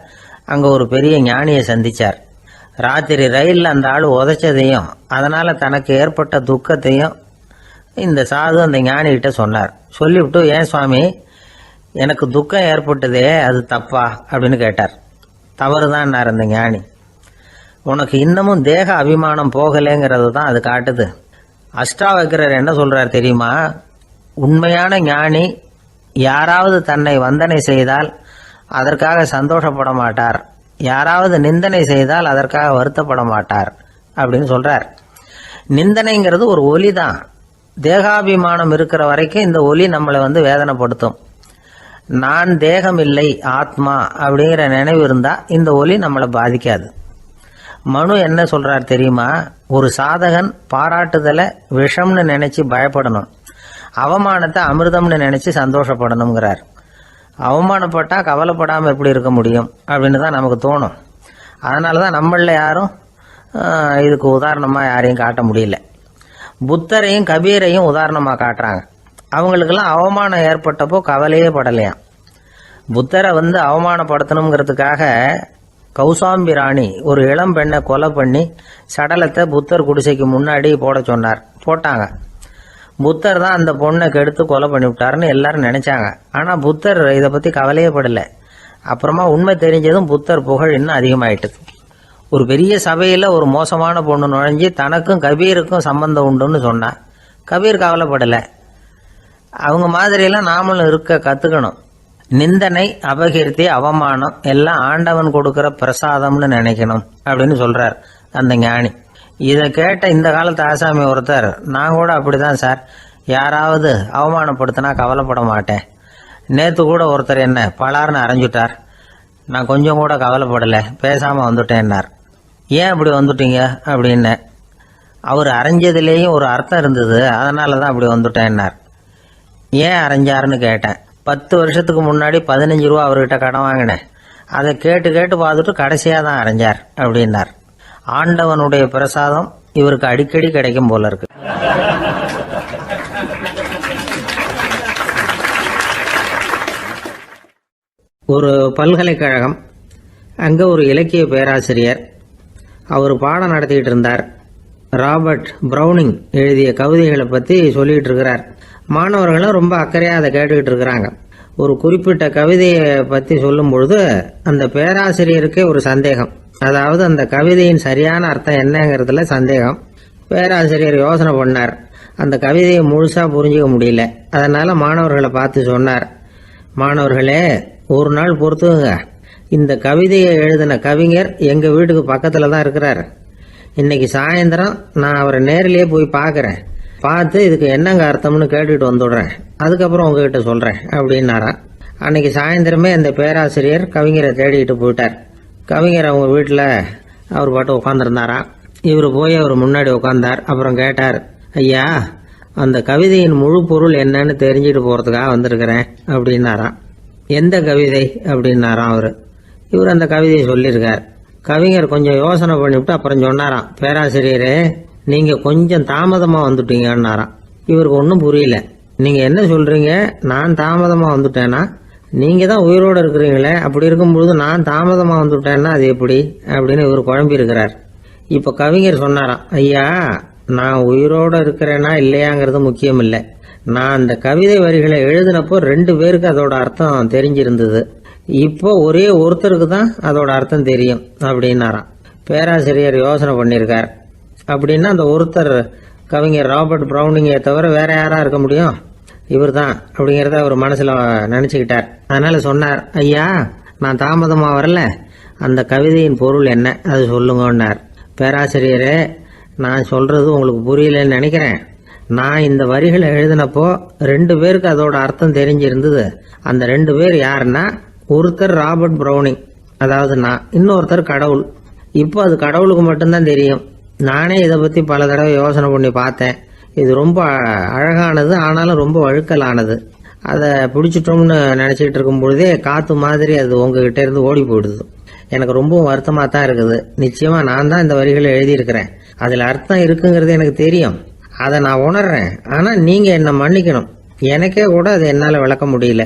அங்கே ஒரு பெரிய ஞானியை சந்தித்தார். ராத்திரி ரயிலில் அந்த ஆள் உதைச்சதையும் அதனால் தனக்கு ஏற்பட்ட துக்கத்தையும் இந்த சாது அந்த ஞானிகிட்ட சொன்னார். சொல்லிவிட்டு, ஏன் சுவாமி, எனக்கு துக்கம் ஏற்பட்டதே அது தப்பா அப்படின்னு கேட்டார். தவறுதான்னார் அந்த ஞானி. உனக்கு இன்னமும் தேக அபிமானம் போகலைங்கிறது தான் அது காட்டுது. அஷ்டாவக்கிரர் என்ன சொல்கிறார் தெரியுமா, உண்மையான ஞானி யாராவது தன்னை வந்தனை செய்தால் அதற்காக சந்தோஷப்பட மாட்டார், யாராவது நிந்தனை செய்தால் அதற்காக வருத்தப்பட மாட்டார் அப்படின்னு சொல்றார். நிந்தனைங்கிறது ஒரு ஒலி தான். தேகாபிமானம் இருக்கிற வரைக்கும் இந்த ஒலி நம்மளை வேதனைப்படுத்தும். நான் தேகம் இல்லை ஆத்மா அப்படிங்கிற நினைவு இருந்தா இந்த ஒலி நம்மளை பாதிக்காது. மனு என்ன சொல்றார் தெரியுமா? ஒரு சாதகன் பாராட்டுதலை விஷம்னு நினைச்சு பயப்படணும், அவமானத்தை அமிர்தம்னு நினைச்சு சந்தோஷப்படணுங்கிறார். அவமானப்பட்டா கவலைப்படாமல் எப்படி இருக்க முடியும் அப்படின்னு தான் நமக்கு தோணும். அதனால தான் நம்மள யாரும் இதுக்கு உதாரணமாக யாரையும் காட்ட முடியல. புத்தரையும் கபீரையும் உதாரணமாக காட்டுறாங்க. அவங்களுக்கெல்லாம் அவமானம் ஏற்பட்டப்போ கவலையே படலையாம். புத்தரை அவமானப்படுத்தணுங்கிறதுக்காக கௌசாம்பி ராணி ஒரு இளம் பெண்ணை கொலை பண்ணி சடலத்தை புத்தர் குடிசைக்கு முன்னாடி போட சொன்னார். போட்டாங்க. புத்தர் தான் அந்த பொண்ணை கெடுத்து கொலை பண்ணிவிட்டாருன்னு எல்லாரும் நினைச்சாங்க. ஆனால் புத்தர் இதை பற்றி கவலையே படலை. அப்புறமா உண்மை தெரிஞ்சதும் புத்தர் புகழ் இன்னும் அதிகமாயிட்டது. ஒரு பெரிய சபையில் ஒரு மோசமான பொண்ணு நுழைஞ்சி தனக்கும் கபீருக்கும் சம்பந்தம் உண்டுன்னு சொன்னா கபீர் கவலைப்படலை. அவங்க மாதிரியெல்லாம் நாமளும் இருக்க கற்றுக்கணும். நிந்தனை, அபகீர்த்தி, அவமானம் எல்லாம் ஆண்டவன் கொடுக்கிற பிரசாதம்னு நினைக்கணும் அப்படின்னு சொல்றார் அந்த ஞானி. இதை கேட்ட இந்த காலத்து ஆசாமி ஒருத்தர், நான் கூட அப்படிதான் சார், யாராவது அவமானப்படுத்தினா கவலைப்பட மாட்டேன். நேற்று கூட ஒருத்தர் என்ன பலார்னு அரைஞ்சுட்டார், நான் கொஞ்சம் கூட கவலைப்படலை, பேசாமல் வந்துட்டேன்னார். ஏன் அப்படி வந்துட்டீங்க அப்படின்னு. அவர் அரைஞ்சதுலேயும் ஒரு அர்த்தம் இருந்தது, அதனால தான் அப்படி வந்துட்டேன்னார். ஏன் அரைஞ்சாருன்னு கேட்டேன். 10 வருஷத்துக்கு முன்னாடி 15 ரூபா அவர்கிட்ட கடன் வாங்கினேன், அதை கேட்டு கேட்டு பார்த்துட்டு கடைசியாக தான் அரைஞ்சார் அப்படின்னார். ஆண்டவனுடைய பிரசாதம் இவருக்கு அடிக்கடி கிடைக்கும் போல இருக்கு. ஒரு பல்கலைக்கழகம், அங்கே ஒரு இலக்கிய பேராசிரியர், அவர் பாடம் நடத்திட்டு இருந்தார். ராபர்ட் பிரவுனிங் எழுதிய கவிதைகளை பற்றி சொல்லிட்டு இருக்கிறார். மாணவர்களும் ரொம்ப அக்கறையாக அதை கேட்டுக்கிட்டு இருக்கிறாங்க. ஒரு குறிப்பிட்ட கவிதையை பற்றி சொல்லும் பொழுது அந்த பேராசிரியருக்கே ஒரு சந்தேகம். அதாவது அந்த கவிதையின் சரியான அர்த்தம் என்னங்கிறதுல சந்தேகம். பேராசிரியர் யோசனை பண்ணார். அந்த கவிதையை முழுசா புரிஞ்சுக்க முடியல. அதனால மாணவர்களை பார்த்து சொன்னார், மாணவர்களே, ஒரு நாள் பொறுத்துங்க, இந்த கவிதையை எழுதின கவிஞர் எங்கள் வீட்டுக்கு பக்கத்தில் தான் இருக்கிறார். இன்னைக்கு சாயந்தரம் நான் அவரை நேரிலேயே போய் பார்க்குறேன், பார்த்து இதுக்கு என்னங்க அர்த்தம்னு கேட்டுட்டு வந்துடுறேன், அதுக்கப்புறம் உங்ககிட்ட சொல்கிறேன் அப்படின்னாராம். அன்னைக்கு சாயந்தரமே அந்த பேராசிரியர் கவிஞரை தேடிட்டு போயிட்டார். கவிஞர் அவங்க வீட்டில் அவர் பாட்டு உட்காந்துருந்தாராம். இவர் போய் அவர் முன்னாடி உட்காந்தார். அப்புறம் கேட்டார், ஐயா, அந்த கவிதையின் முழு பொருள் என்னன்னு தெரிஞ்சுட்டு போகிறதுக்காக வந்திருக்கிறேன் அப்படின்னாராம். எந்த கவிதை அப்படின்னாராம் அவர். இவர் அந்த கவிதையை சொல்லியிருக்கார். கவிஞர் கொஞ்சம் யோசனை பண்ணிவிட்டு அப்புறம் சொன்னாராம், பேராசிரியரே, நீங்கள் கொஞ்சம் தாமதமாக வந்துட்டீங்கன்னாராம். இவருக்கு ஒன்றும் புரியல. நீங்கள் என்ன சொல்கிறீங்க? நான் தாமதமாக வந்துட்டேன்னா? நீங்கள் தான் உயிரோடு இருக்கிறீங்களே, அப்படி இருக்கும்பொழுது நான் தாமதமாக வந்துட்டேன்னா அது எப்படி அப்படின்னு இவர் குழம்பி இருக்கிறார். இப்போ கவிஞர் சொன்னாராம், ஐயா, நான் உயிரோடு இருக்கிறேன்னா இல்லையாங்கிறது முக்கியம் இல்லை. நான் அந்த கவிதை வரிகளை எழுதினப்போ 2 பேருக்கு அதோட அர்த்தம் தெரிஞ்சிருந்தது. இப்போ ஒரே ஒருத்தருக்கு தான் அதோட அர்த்தம் தெரியும் அப்படின்னாராம். பேராசிரியர் யோசனை பண்ணியிருக்கார். அப்படின்னா அந்த ஒருத்தர் கவிஞர் ராபர்ட் பிரவுனிங்கை தவிர வேற யாரா இருக்க முடியும்? இவர் தான் அப்படிங்கிறத அவர் மனசில் நினச்சிக்கிட்டார். அதனால சொன்னார், ஐயா, நான் தாமதமாக வரல, அந்த கவிதையின் பொருள் என்ன அது சொல்லுங்கன்னார். பேராசிரியரே, நான் சொல்றது உங்களுக்கு புரியலன்னு நினைக்கிறேன். நான் இந்த வரிகளை எழுதினப்போ 2 பேருக்கு அதோட அர்த்தம் தெரிஞ்சிருந்தது. அந்த 2 பேர் யாருன்னா, ஒருத்தர் ராபர்ட் பிரவுனிங், அதாவது நான், இன்னொருத்தர் கடவுள். இப்போ அது கடவுளுக்கு மட்டும்தான் தெரியும். நானே இதை பற்றி பல தடவை யோசனை பண்ணி பார்த்தேன். இது ரொம்ப அழகானது, ஆனாலும் ரொம்ப வழுக்கலானது. அதை பிடிச்சிட்டோம்னு நினச்சிக்கிட்டு இருக்கும் பொழுதே காற்று மாதிரி அது உங்ககிட்ட இருந்து ஓடி போயிடுது. எனக்கு ரொம்பவும் வருத்தமாக தான் இருக்குது. நிச்சயமாக நான் தான் இந்த வரிகளை எழுதியிருக்கிறேன். அதில் அர்த்தம் இருக்குங்கிறது எனக்கு தெரியும், அதை நான் உணர்றேன். ஆனால் நீங்கள் என்னை மன்னிக்கணும், எனக்கே கூட அதை என்னால் விளக்க முடியல.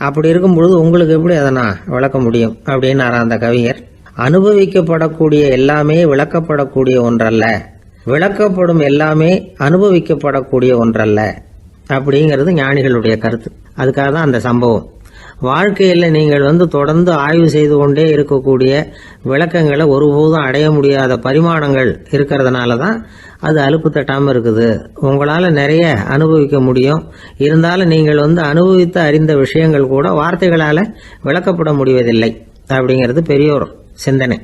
அப்படி இருக்கும் பொழுது உங்களுக்கு எப்படி அதை நான் விளக்க முடியும் அப்படின்னாரா அந்த கவிஞர். அனுபவிக்கப்படக்கூடிய எல்லாமே விளக்கப்படக்கூடிய ஒன்றல்ல, விளக்கப்படும் எல்லாமே அனுபவிக்கப்படக்கூடிய ஒன்றல்ல அப்படிங்கிறது ஞானிகளுடைய கருத்து. அதுக்காக தான் அந்த சம்பவம். வாழ்க்கையில் நீங்கள் தொடர்ந்து ஆய்வு செய்து கொண்டே இருக்கக்கூடிய விளக்கங்களை ஒருபோதும் அடைய முடியாத பரிமாணங்கள் இருக்கிறதுனால தான் அது அலுப்பு தட்டாமல் இருக்குது. உங்களால் நிறைய அனுபவிக்க முடியும். இருந்தாலும் நீங்கள் அனுபவித்து அறிந்த விஷயங்கள் கூட வார்த்தைகளால் விளக்கப்பட முடிவதில்லை அப்படிங்கிறது பெரிய ஒரு சிந்தனை.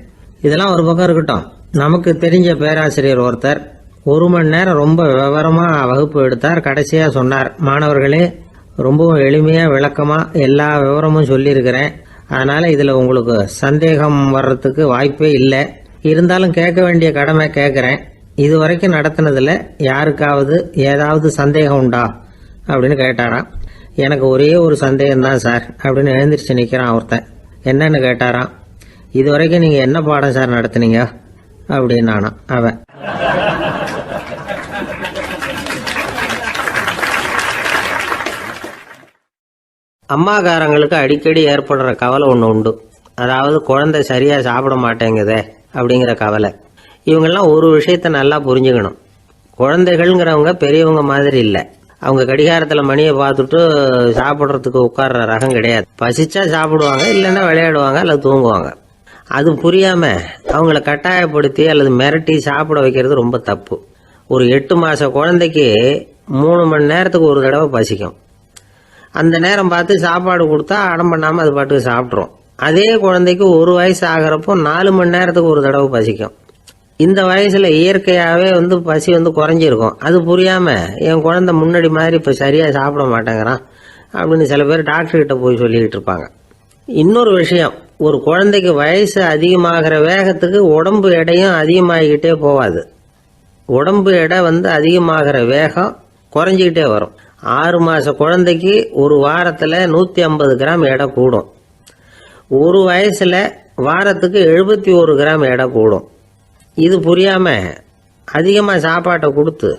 இதெல்லாம் ஒரு பக்கம் இருக்கட்டும். நமக்கு தெரிஞ்ச பேராசிரியர் ஒருத்தர் 1 மணி நேரம் ரொம்ப விவரமாக வகுப்பு எடுத்தார். கடைசியாக சொன்னார், மாணவர்களே, ரொம்பவும் எளிமையாக விளக்கமாக எல்லா விவரமும் சொல்லியிருக்கிறேன். அதனால் இதில் உங்களுக்கு சந்தேகம் வர்றதுக்கு வாய்ப்பே இல்லை. இருந்தாலும் கேட்க வேண்டிய கடமை கேட்குறேன். இது வரைக்கும் நடத்தினதில் யாருக்காவது ஏதாவது சந்தேகம் உண்டா அப்படின்னு கேட்டாராம். எனக்கு ஒரே ஒரு சந்தேகம்தான் சார் அப்படின்னு எழுந்திரிச்சு நிற்கிறான் ஒருத்தன். என்னன்னு கேட்டாராம். இது வரைக்கும் நீங்கள் என்ன பாடம் சார் நடத்துனீங்க அப்படின்னானா அவன். அம்மாக்காரங்களுக்கு அடிக்கடி ஏற்படுற கவலை ஒன்று உண்டு. அதாவது குழந்தை சரியாக சாப்பிட மாட்டேங்குதே அப்படிங்கிற கவலை. இவங்கெல்லாம் ஒரு விஷயத்த நல்லா புரிஞ்சுக்கணும். குழந்தைகள்ங்கிறவங்க பெரியவங்க மாதிரி இல்லை. அவங்க கடிகாரத்தில் மணியை பார்த்துட்டு சாப்பிட்றதுக்கு உட்கார்ற ரகம் கிடையாது. பசிச்சா சாப்பிடுவாங்க, இல்லைன்னா விளையாடுவாங்க அல்லது தூங்குவாங்க. அது புரியாமல் அவங்கள கட்டாயப்படுத்தி அல்லது மிரட்டி சாப்பிட வைக்கிறது ரொம்ப தப்பு. ஒரு 8 மாத குழந்தைக்கு 3 மணி நேரத்துக்கு ஒரு தடவை பசிக்கும். அந்த நேரம் பார்த்து சாப்பாடு கொடுத்தா அடம் பண்ணாமல் அது பாட்டுக்கு சாப்பிட்றோம். அதே குழந்தைக்கு 1 வயசு ஆகிறப்போ 4 மணி நேரத்துக்கு ஒரு தடவை பசிக்கும். இந்த வயசில் இயற்கையாகவே பசி குறைஞ்சிருக்கும். அது புரியாமல் என் குழந்தை முன்னாடி மாதிரி இப்போ சரியாக சாப்பிட மாட்டேங்கிறான் அப்படின்னு சில பேர் டாக்டர்கிட்ட போய் சொல்லிக்கிட்டு இருப்பாங்க. இன்னொரு விஷயம், ஒரு குழந்தைக்கு வயசு அதிகமாகிற வேகத்துக்கு உடம்பு எடையும் அதிகமாகிக்கிட்டே போகாது. உடம்பு எடை அதிகமாகிற வேகம் குறைஞ்சிக்கிட்டே வரும். 6 மாத குழந்தைக்கு ஒரு வாரத்தில் 150 கிராம் எடை கூடும். 1 வயசில் வாரத்துக்கு 71 கிராம் எடை கூடும். இது புரியாமல் அதிகமாக சாப்பாட்டை கொடுத்து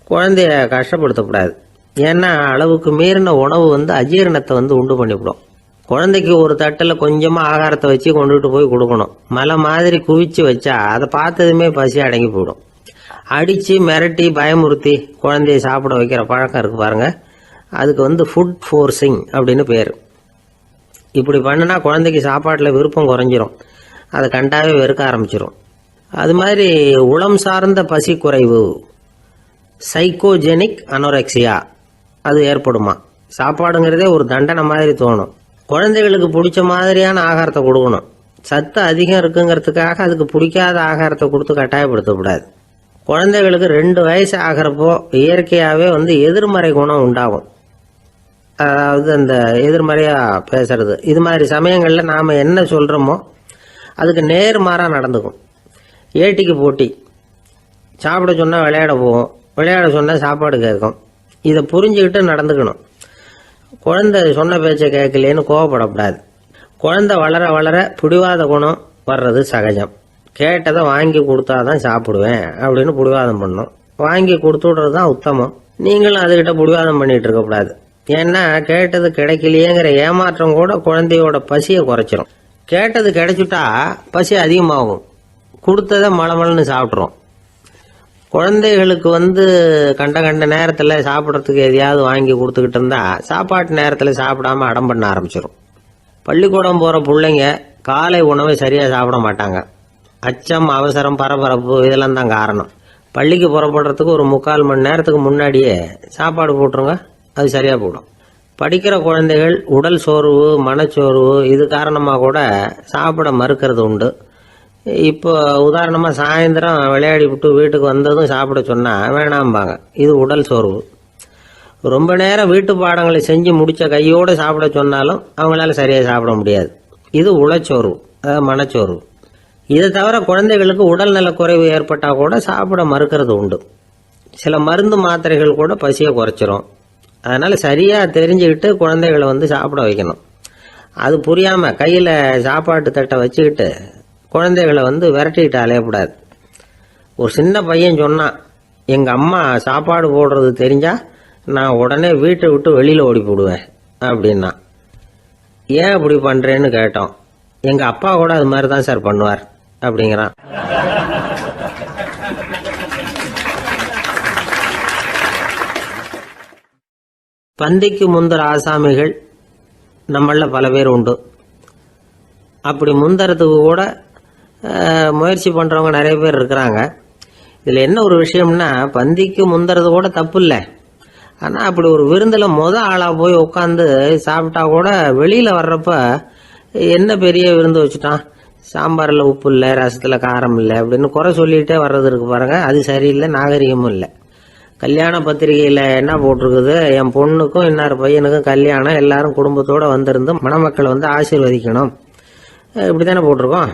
குழந்தைய கஷ்டப்படுத்தக்கூடாது. ஏன்னா அளவுக்கு மீறின உணவு அஜீரணத்தை உண்டு பண்ணிவிடும். குழந்தைக்கு ஒரு தட்டில் கொஞ்சமாக ஆகாரத்தை வச்சு கொண்டுட்டு போய் கொடுக்கணும். மலை மாதிரி குவிச்சு வச்சா அதை பார்த்ததுமே பசி அடங்கி போயிடும். அடித்து மிரட்டி பயமுறுத்தி குழந்தைய சாப்பிட வைக்கிற பழக்கம் இருக்குது பாருங்கள். அதுக்கு ஃபுட் ஃபோர்ஸிங் அப்படின்னு பேர். இப்படி பண்ணினா குழந்தைக்கு சாப்பாட்டில் விருப்பம் குறைஞ்சிரும். அதை கண்டாவே வெறுக்க ஆரம்பிச்சிடும். அது மாதிரி உளம் சார்ந்த பசி குறைவு, சைக்கோஜெனிக் அனோரெக்சியா, அது ஏற்படுமா. சாப்பாடுங்கிறதே ஒரு தண்டனை மாதிரி தோணும். குழந்தைகளுக்கு பிடிச்ச மாதிரியான ஆகாரத்தை கொடுக்கணும். சத்து அதிகம் இருக்குங்கிறதுக்காக அதுக்கு பிடிக்காத ஆகாரத்தை கொடுத்து கட்டாயப்படுத்தக்கூடாது. குழந்தைகளுக்கு 2 வயசு ஆகிறப்போ இயற்கையாகவே எதிர்மறை குணம் உண்டாகும். அதாவது அந்த எதிர்மறையாக பேசுறது. இது மாதிரி சமயங்களில் நாம் என்ன சொல்கிறோமோ அதுக்கு நேர்மாறாக நடந்துக்கும். ஏட்டிக்கு போட்டி. சாப்பிட சொன்னால் விளையாட போகும், விளையாட சொன்னால் சாப்பாடு கேட்கும். இதை புரிஞ்சுக்கிட்டு நடந்துக்கணும். குழந்தை சொன்ன பேச்சை கேட்கலேன்னு கோவப்படக்கூடாது. குழந்தை வளர வளர பிடிவாத குணம் வர்றது சகஜம். கேட்டதை வாங்கி கொடுத்தாதான் சாப்பிடுவேன் அப்படின்னு பிடிவாதம் பண்ணும். வாங்கி கொடுத்து விடுறது தான் உத்தமம். நீங்களும் அதுகிட்ட பிடிவாதம் பண்ணிட்டு இருக்கக்கூடாது. ஏன்னா கேட்டது கிடைக்கலையேங்கிற ஏமாற்றம் கூட குழந்தையோட பசியை குறைச்சிரும். கேட்டது கிடைச்சிட்டா பசி அதிகமாகும். கொடுத்ததை மளமளன்னு சாப்பிட்றோம். குழந்தைகளுக்கு கண்ட நேரத்தில் சாப்பிட்றதுக்கு எதையாவது வாங்கி கொடுத்துக்கிட்டு இருந்தா சாப்பாட்டு நேரத்தில் சாப்பிடாம அடம் பண்ண ஆரம்பிச்சிடும். பள்ளிக்கூடம் போகிற பிள்ளைங்க காலை உணவை சரியாக சாப்பிட மாட்டாங்க. அச்சம், அவசரம், பரபரப்பு இதெல்லாம் தான் காரணம். பள்ளிக்கு புறப்படுறதுக்கு ஒரு 3/4 மணி நேரத்துக்கு முன்னாடியே சாப்பாடு போட்டுருங்க, அது சரியாக போடும். படிக்கிற குழந்தைகள் உடல் சோர்வு, மனச்சோர்வு இது காரணமாக கூட சாப்பிட மறுக்கிறது உண்டு. இப்போ உதாரணமாக சாயந்தரம் விளையாடி விட்டு வீட்டுக்கு வந்ததும் சாப்பிட சொன்னால் வேணாம்பாங்க. இது உடல் சோர்வு. ரொம்ப நேரம் வீட்டு பாடங்களை செஞ்சு முடித்த கையோடு சாப்பிட சொன்னாலும் அவங்களால சரியாக சாப்பிட முடியாது. இது உளச்சோர்வு, அதாவது மனச்சோர்வு. இதை தவிர குழந்தைகளுக்கு உடல் நலக்குறைவு ஏற்பட்டால் கூட சாப்பிட மறுக்கிறது உண்டு. சில மருந்து மாத்திரைகள் கூட பசியை குறைச்சிரும். அதனால் சரியாக தெரிஞ்சுக்கிட்டு குழந்தைகளை சாப்பிட வைக்கணும். அது புரியாமல் கையில் சாப்பாட்டு தட்டை வச்சுக்கிட்டு குழந்தைகளை விரட்டிக்கிட்டு அலையக்கூடாது. ஒரு சின்ன பையன் சொன்னான், எங்கள் அம்மா சாப்பாடு போடுறது தெரிஞ்சால் நான் உடனே வீட்டை விட்டு வெளியில் ஓடி போடுவேன் அப்படின்னா. ஏன் அப்படி பண்ணுறேன்னு கேட்டோம். எங்கள் அப்பா கூட அது மாதிரி தான் சார் பண்ணுவார் அப்படிங்கிறான். பந்திக்கு முந்தர ஆசாமிகள் நம்மள பல பேர் உண்டு. அப்படி முந்தறதுக்கு கூட முயற்சி பண்ணுறவங்க நிறைய பேர் இருக்கிறாங்க. இதில் என்ன ஒரு விஷயம்னா, பந்திக்கு முந்துறது கூட தப்பு இல்லை. ஆனால் அப்படி ஒரு விருந்தில் ஆளாக போய் உட்காந்து சாப்பிட்டா கூட வெளியில் வர்றப்ப என்ன பெரிய விருந்து வச்சுட்டான், சாம்பாரில் உப்பு இல்லை, ரசத்தில் காரம் இல்லை அப்படின்னு குறை சொல்லிகிட்டே வர்றது இருக்கு பாருங்க, அது சரியில்லை, நாகரிகமும் இல்லை. கல்யாண பத்திரிகையில் என்ன போட்டிருக்குது, என் பொண்ணுக்கும் இன்னார் பையனுக்கும் கல்யாணம், எல்லாரும் குடும்பத்தோடு வந்திருந்து மணமக்களை ஆசீர்வதிக்கணும், இப்படி தானே போட்டிருக்கோம்.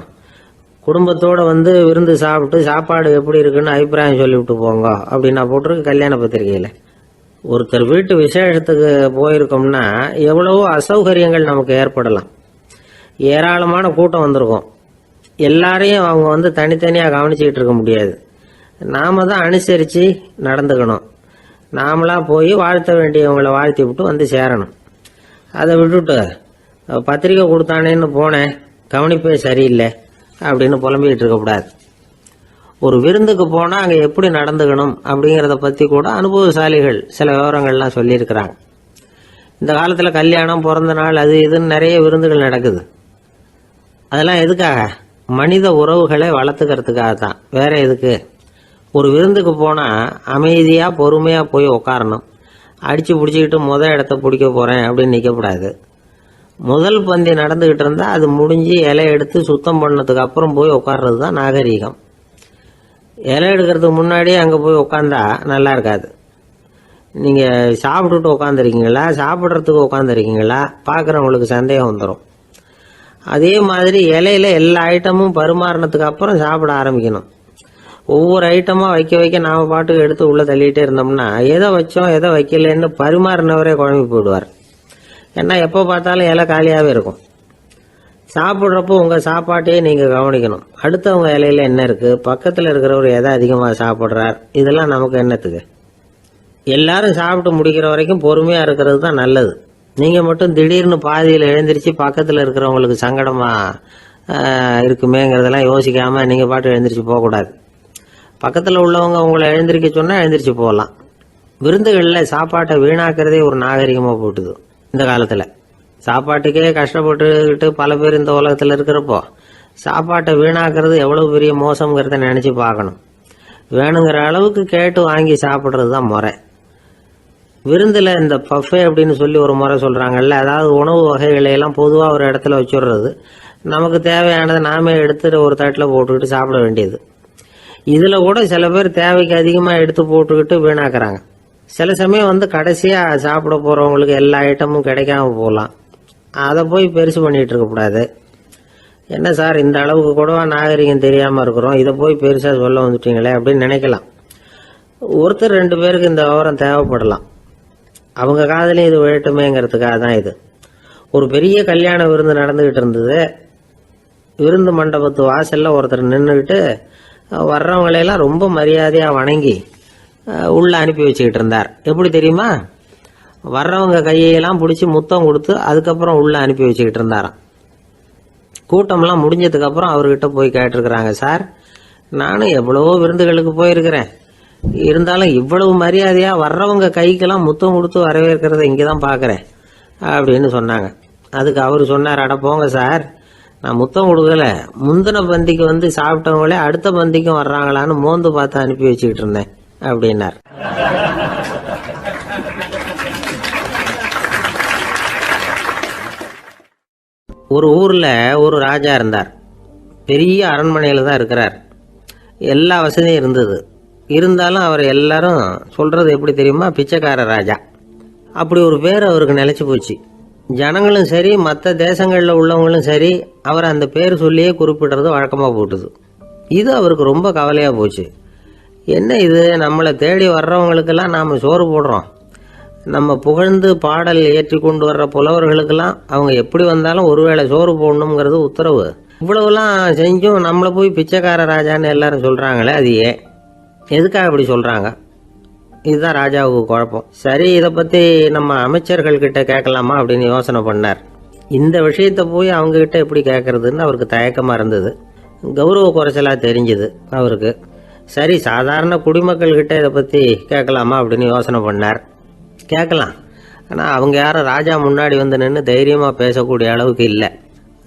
குடும்பத்தோடு விருந்து சாப்பிட்டு சாப்பாடு எப்படி இருக்குன்னு அபிப்பிராயம் சொல்லிவிட்டு போங்க அப்படின்னா போட்டிருக்கு கல்யாண பத்திரிகையில். ஒருத்தர் வீட்டு விசேஷத்துக்கு போயிருக்கோம்னா எவ்வளவோ அசௌகரியங்கள் நமக்கு ஏற்படலாம். ஏராளமான கூட்டம் வந்திருக்கும். எல்லாரையும் அவங்க தனித்தனியாக கவனிச்சுக்கிட்டு இருக்க முடியாது. நாம தான் அனுசரித்து நடந்துக்கணும். நாமளா போய் வாழ்த்த வேண்டியவங்களை வாழ்த்தி விட்டு சேரணும். அதை விட்டுட்டு பத்திரிக்கை கொடுத்தானேன்னு போனேன், கவனிப்பே சரியில்லை அப்படின்னு புலம்பிக்கிட்டு இருக்கக்கூடாது. ஒரு விருந்துக்கு போனால் அங்கே எப்படி நடந்துக்கணும் அப்படிங்கிறத பற்றி கூட அனுபவசாலிகள் சில விவரங்கள்லாம் சொல்லியிருக்கிறாங்க. இந்த காலத்தில் கல்யாணம், பிறந்த நாள், அது இதுன்னு நிறைய விருந்துகள் நடக்குது. அதெல்லாம் எதுக்காக? மனித உறவுகளை வளர்த்துக்கிறதுக்காக தான், வேற எதுக்கு? ஒரு விருந்துக்கு போனால் அமைதியாக பொறுமையாக போய் உட்காரணும். அடித்து பிடிச்சிக்கிட்டு இடத்த பிடிக்க போகிறேன் அப்படின்னு நிற்கக்கூடாது. முதல் பந்தி நடந்துக்கிட்டு இருந்தால் அது முடிஞ்சு இலை எடுத்து சுத்தம் பண்ணதுக்கு அப்புறம் போய் உட்கார்றது தான் நாகரீகம். இலை எடுக்கிறதுக்கு முன்னாடியே அங்கே போய் உட்காந்தா நல்லா இருக்காது. நீங்கள் சாப்பிட்டுட்டு உட்காந்துருக்கீங்களா, சாப்பிட்றதுக்கு உட்காந்துருக்கீங்களா, பார்க்குறவங்களுக்கு சந்தேகம் வந்துடும். அதே மாதிரி இலையில எல்லா ஐட்டமும் பரிமாறினதுக்கு அப்புறம் சாப்பிட ஆரம்பிக்கணும். ஒவ்வொரு ஐட்டமாக வைக்க வைக்க நாம் பாட்டுக்கு எடுத்து உள்ளே தள்ளிகிட்டே இருந்தோம்னா எதை வச்சோம் எதை வைக்கலன்னு பரிமாறினவரே குழம்பி போயிடுவார். ஏன்னா எப்போ பார்த்தாலும் இலை காலியாகவே இருக்கும். சாப்பிட்றப்போ உங்கள் சாப்பாட்டையே நீங்கள் கவனிக்கணும். அடுத்தவங்க இலையில என்ன இருக்குது, பக்கத்தில் இருக்கிறவர் எதை அதிகமாக சாப்பிட்றார், இதெல்லாம் நமக்கு என்னத்துக்கு? எல்லாரும் சாப்பிட்டு முடிக்கிற வரைக்கும் பொறுமையாக இருக்கிறது தான் நல்லது. நீங்கள் மட்டும் திடீர்னு பாதியில் எழுந்திரிச்சு பக்கத்தில் இருக்கிறவங்களுக்கு சங்கடமாக இருக்குமேங்கிறதெல்லாம் யோசிக்காமல் நீங்கள் பாட்டு எழுந்திரிச்சு போகக்கூடாது. பக்கத்தில் உள்ளவங்க உங்களை எழுந்திரிக்க சொன்னால் எழுந்திரிச்சு போகலாம். விருந்துகளில் சாப்பாட்டை வீணாக்கிறதே ஒரு நாகரிகமாக போட்டுது இந்த காலத்தில். சாப்பாட்டுக்கே கஷ்டப்பட்டுக்கிட்டு பல பேர் இந்த உலகத்தில் இருக்கிறப்போ சாப்பாட்டை வீணாக்கிறது எவ்வளோ பெரிய மோசங்கிறத நினச்சி பார்க்கணும். வேணுங்கிற அளவுக்கு கேட்டு வாங்கி சாப்பிட்றது தான் முறை. விருந்தில் இந்த பஃபே அப்படின்னு சொல்லி ஒரு முறை சொல்கிறாங்கல்ல, அதாவது உணவு வகைகளையெல்லாம் பொதுவாக ஒரு இடத்துல வச்சுடுறது, நமக்கு தேவையானதை நாமே எடுத்துட்டு ஒரு தட்டில் போட்டுக்கிட்டு சாப்பிட வேண்டியது. இதில் கூட சில பேர் தேவைக்கு அதிகமாக எடுத்து போட்டுக்கிட்டு வீணாக்குறாங்க. சில சமயம் கடைசியாக சாப்பிட போகிறவங்களுக்கு எல்லா ஐட்டமும் கிடைக்காம போகலாம். அதை போய் பெருசு பண்ணிகிட்டு இருக்கக்கூடாது. என்ன சார் இந்த அளவுக்கு கூடவா நாகரிகம் தெரியாமல் இருக்கிறோம், இதை போய் பெருசாக சொல்ல வந்துட்டீங்களே அப்படின்னு நினைக்கலாம். ஒருத்தர் 2 பேருக்கு இந்த விவரம் தேவைப்படலாம். அவங்க காதலையும் இது விழட்டுமேங்கிறதுக்காக தான் இது. ஒரு பெரிய கல்யாண விருந்து நடந்துக்கிட்டு இருந்தது. விருந்து மண்டபத்து வாசலில் ஒருத்தர் நின்றுக்கிட்டு வர்றவங்களையெல்லாம் ரொம்ப மரியாதையாக வணங்கி உள்ளே அனுப்பி வச்சுக்கிட்டு இருந்தார். எப்படி தெரியுமா? வர்றவங்க கையெல்லாம் பிடிச்சி முத்தம் கொடுத்து அதுக்கப்புறம் உள்ளே அனுப்பி வச்சுக்கிட்டு இருந்தாராம். கூட்டம்லாம் முடிஞ்சதுக்கப்புறம் அவர்கிட்ட போய் கேட்டிருக்கிறாங்க, சார் நானும் எவ்வளவோ விருந்துகளுக்கு போயிருக்கிறேன், இருந்தாலும் இவ்வளவு மரியாதையாக வர்றவங்க கைக்கெல்லாம் முத்தம் கொடுத்து வரவேற்கிறத இங்கே தான் பார்க்குறேன் அப்படின்னு சொன்னாங்க. அதுக்கு அவர் சொன்னார், அட போங்க சார், நான் முத்தம் கொடுக்கல, முந்தின பந்திக்கு சாப்பிட்டவங்களே அடுத்த பந்திக்கும் வர்றாங்களான்னு மோந்து பார்த்து அனுப்பி வச்சுக்கிட்டு இருந்தேன் அப்படின்னார். ஒரு ஊரில் ஒரு ராஜா இருந்தார். பெரிய அரண்மனையில் தான் இருக்கிறார். எல்லா வசதியும் இருந்தது. இருந்தாலும் அவர் எல்லாரும் சொல்கிறது எப்படி தெரியுமா? பிச்சைக்கார ராஜா. அப்படி ஒரு பேர் அவருக்கு நிலைச்சி போச்சு. ஜனங்களும் சரி மற்ற தேசங்களில் உள்ளவங்களும் சரி அவர் அந்த பேர் சொல்லியே குறிப்பிடுறது வழக்கமாக போட்டுது. இது அவருக்கு ரொம்ப கவலையாக போச்சு. என்ன இது, நம்மளை தேடி வர்றவங்களுக்கெல்லாம் நாம் சோறு போடுறோம், நம்ம புகழ்ந்து பாடல் ஏற்றி கொண்டு வர்ற புலவர்களுக்கெல்லாம் அவங்க எப்படி வந்தாலும் ஒருவேளை சோறு போடணுங்கிறது உத்தரவு. இவ்வளவுலாம் செஞ்சும் நம்மளை போய் பிச்சைக்கார ராஜான்னு எல்லாரும் சொல்கிறாங்களே, அது ஏன், எதுக்காக அப்படி சொல்கிறாங்க? இதுதான் ராஜாவுக்கு குழப்பம். சரி, இதை பற்றி நம்ம அமைச்சர்கள்கிட்ட கேட்கலாமா அப்படின்னு யோசனை பண்ணார். இந்த விஷயத்தை போய் அவங்ககிட்ட எப்படி கேட்கறதுன்னு அவருக்கு தயக்கமாக இருந்தது. கௌரவ குறைச்சலாக தெரிஞ்சுது அவருக்கு. சரி, சாதாரண குடிமக்கள்கிட்ட இதை பற்றி கேட்கலாமா அப்படின்னு யோசனை பண்ணார். கேட்கலாம், ஆனால் அவங்க யாரும் ராஜா முன்னாடி வந்து நின்று தைரியமாக பேசக்கூடிய அளவுக்கு இல்லை.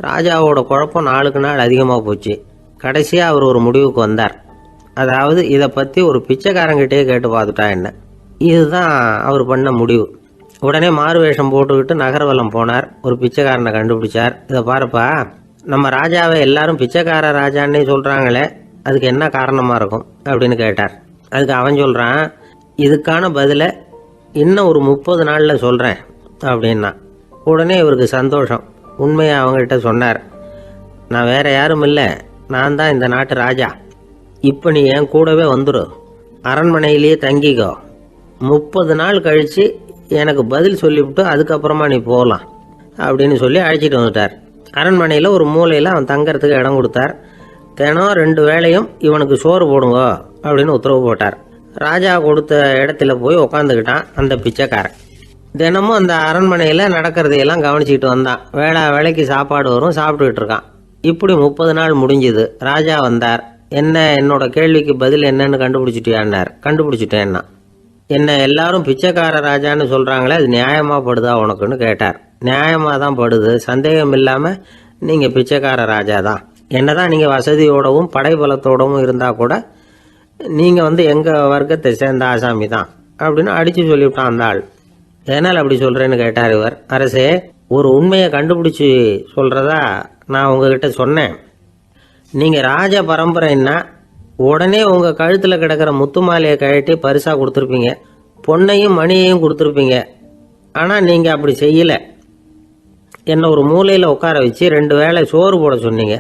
ராஜாவோட குழப்பம் நாளுக்கு நாள் அதிகமாக போச்சு. கடைசியாக அவர் ஒரு முடிவுக்கு வந்தார். அதாவது இதை பற்றி ஒரு பிச்சைக்காரங்கிட்டே கேட்டு பார்த்துட்டா என்ன. இதுதான் அவர் பண்ண முடிவு. உடனே மாறு வேஷம் போட்டுக்கிட்டு நகர்வலம் போனார். ஒரு பிச்சைக்காரனை கண்டுபிடிச்சார். இதை பாருப்பா, நம்ம ராஜாவை எல்லாரும் பிச்சைக்கார ராஜான்னே சொல்கிறாங்களே, அதுக்கு என்ன காரணமாக இருக்கும் அப்படின்னு கேட்டார். அதுக்கு அவன் சொல்கிறான், இதுக்கான பதிலை இன்னும் ஒரு 30 நாளில் சொல்கிறேன் அப்படின்னா. உடனே இவருக்கு சந்தோஷம். உண்மையை அவங்ககிட்ட சொன்னார். நான் வேற யாரும் இல்லை, நான் தான் இந்த நாட்டு ராஜா. இப்போ நீ என் கூடவே வந்துடு, அரண்மனையிலேயே தங்கிக்கோ. 30 நாள் கழித்து எனக்கு பதில் சொல்லிவிட்டு அதுக்கப்புறமா நீ போகலாம் அப்படின்னு சொல்லி அழைச்சிட்டு வந்துட்டார். அரண்மனையில் ஒரு மூலையில் அவன் தங்கறதுக்கு இடம் கொடுத்தார். தினம் 2 வேளையும் இவனுக்கு சோறு போடுங்க அப்படின்னு உத்தரவு போட்டார். ராஜா கொடுத்த இடத்துல போய் உக்காந்துக்கிட்டான் அந்த பிச்சைக்காரன். தினமும் அந்த அரண்மனையில் நடக்கிறதையெல்லாம் கவனிச்சிக்கிட்டு வந்தான். வேளைக்கு சாப்பாடு வரும், சாப்பிட்டுக்கிட்டு இருக்கான். இப்படி 30 நாள் முடிஞ்சுது. ராஜா வந்தார். என்ன, என்னோட கேள்விக்கு பதில் என்னன்னு கண்டுபிடிச்சிட்டியான்னார். கண்டுபிடிச்சிட்டேன்னா. என்ன எல்லாரும் பிச்சைக்கார ராஜான்னு சொல்கிறாங்களே, அது நியாயமாக படுதா உனக்குன்னு கேட்டார். நியாயமாக தான் படுது, சந்தேகம் இல்லாமல் நீங்கள் பிச்சைக்கார ராஜா தான். என்னதான் நீங்கள் வசதியோடவும் படைபலத்தோடவும் இருந்தால் கூட நீங்கள் எங்கள் வர்க்கத்தை சேர்ந்த ஆசாமி தான் அப்படின்னு அடித்து சொல்லிவிட்டான் அந்த ஆள். என்னால் அப்படி சொல்கிறேன்னு கேட்டார் இவர். அரசே, ஒரு உண்மையை கண்டுபிடிச்சி சொல்கிறதா நான் உங்ககிட்ட சொன்னேன். நீங்கள் ராஜ பரம்பரைன்னா உடனே உங்கள் கழுத்தில் கிடக்கிற முத்து மாலையை கழட்டி பரிசாக கொடுத்துருப்பீங்க, பொன்னையும் மணியையும் கொடுத்துருப்பீங்க. ஆனால் நீங்கள் அப்படி செய்யலை. என்னை ஒரு மூலையில் உட்கார வச்சு 2 வேளை சோறு போட சொன்னீங்க.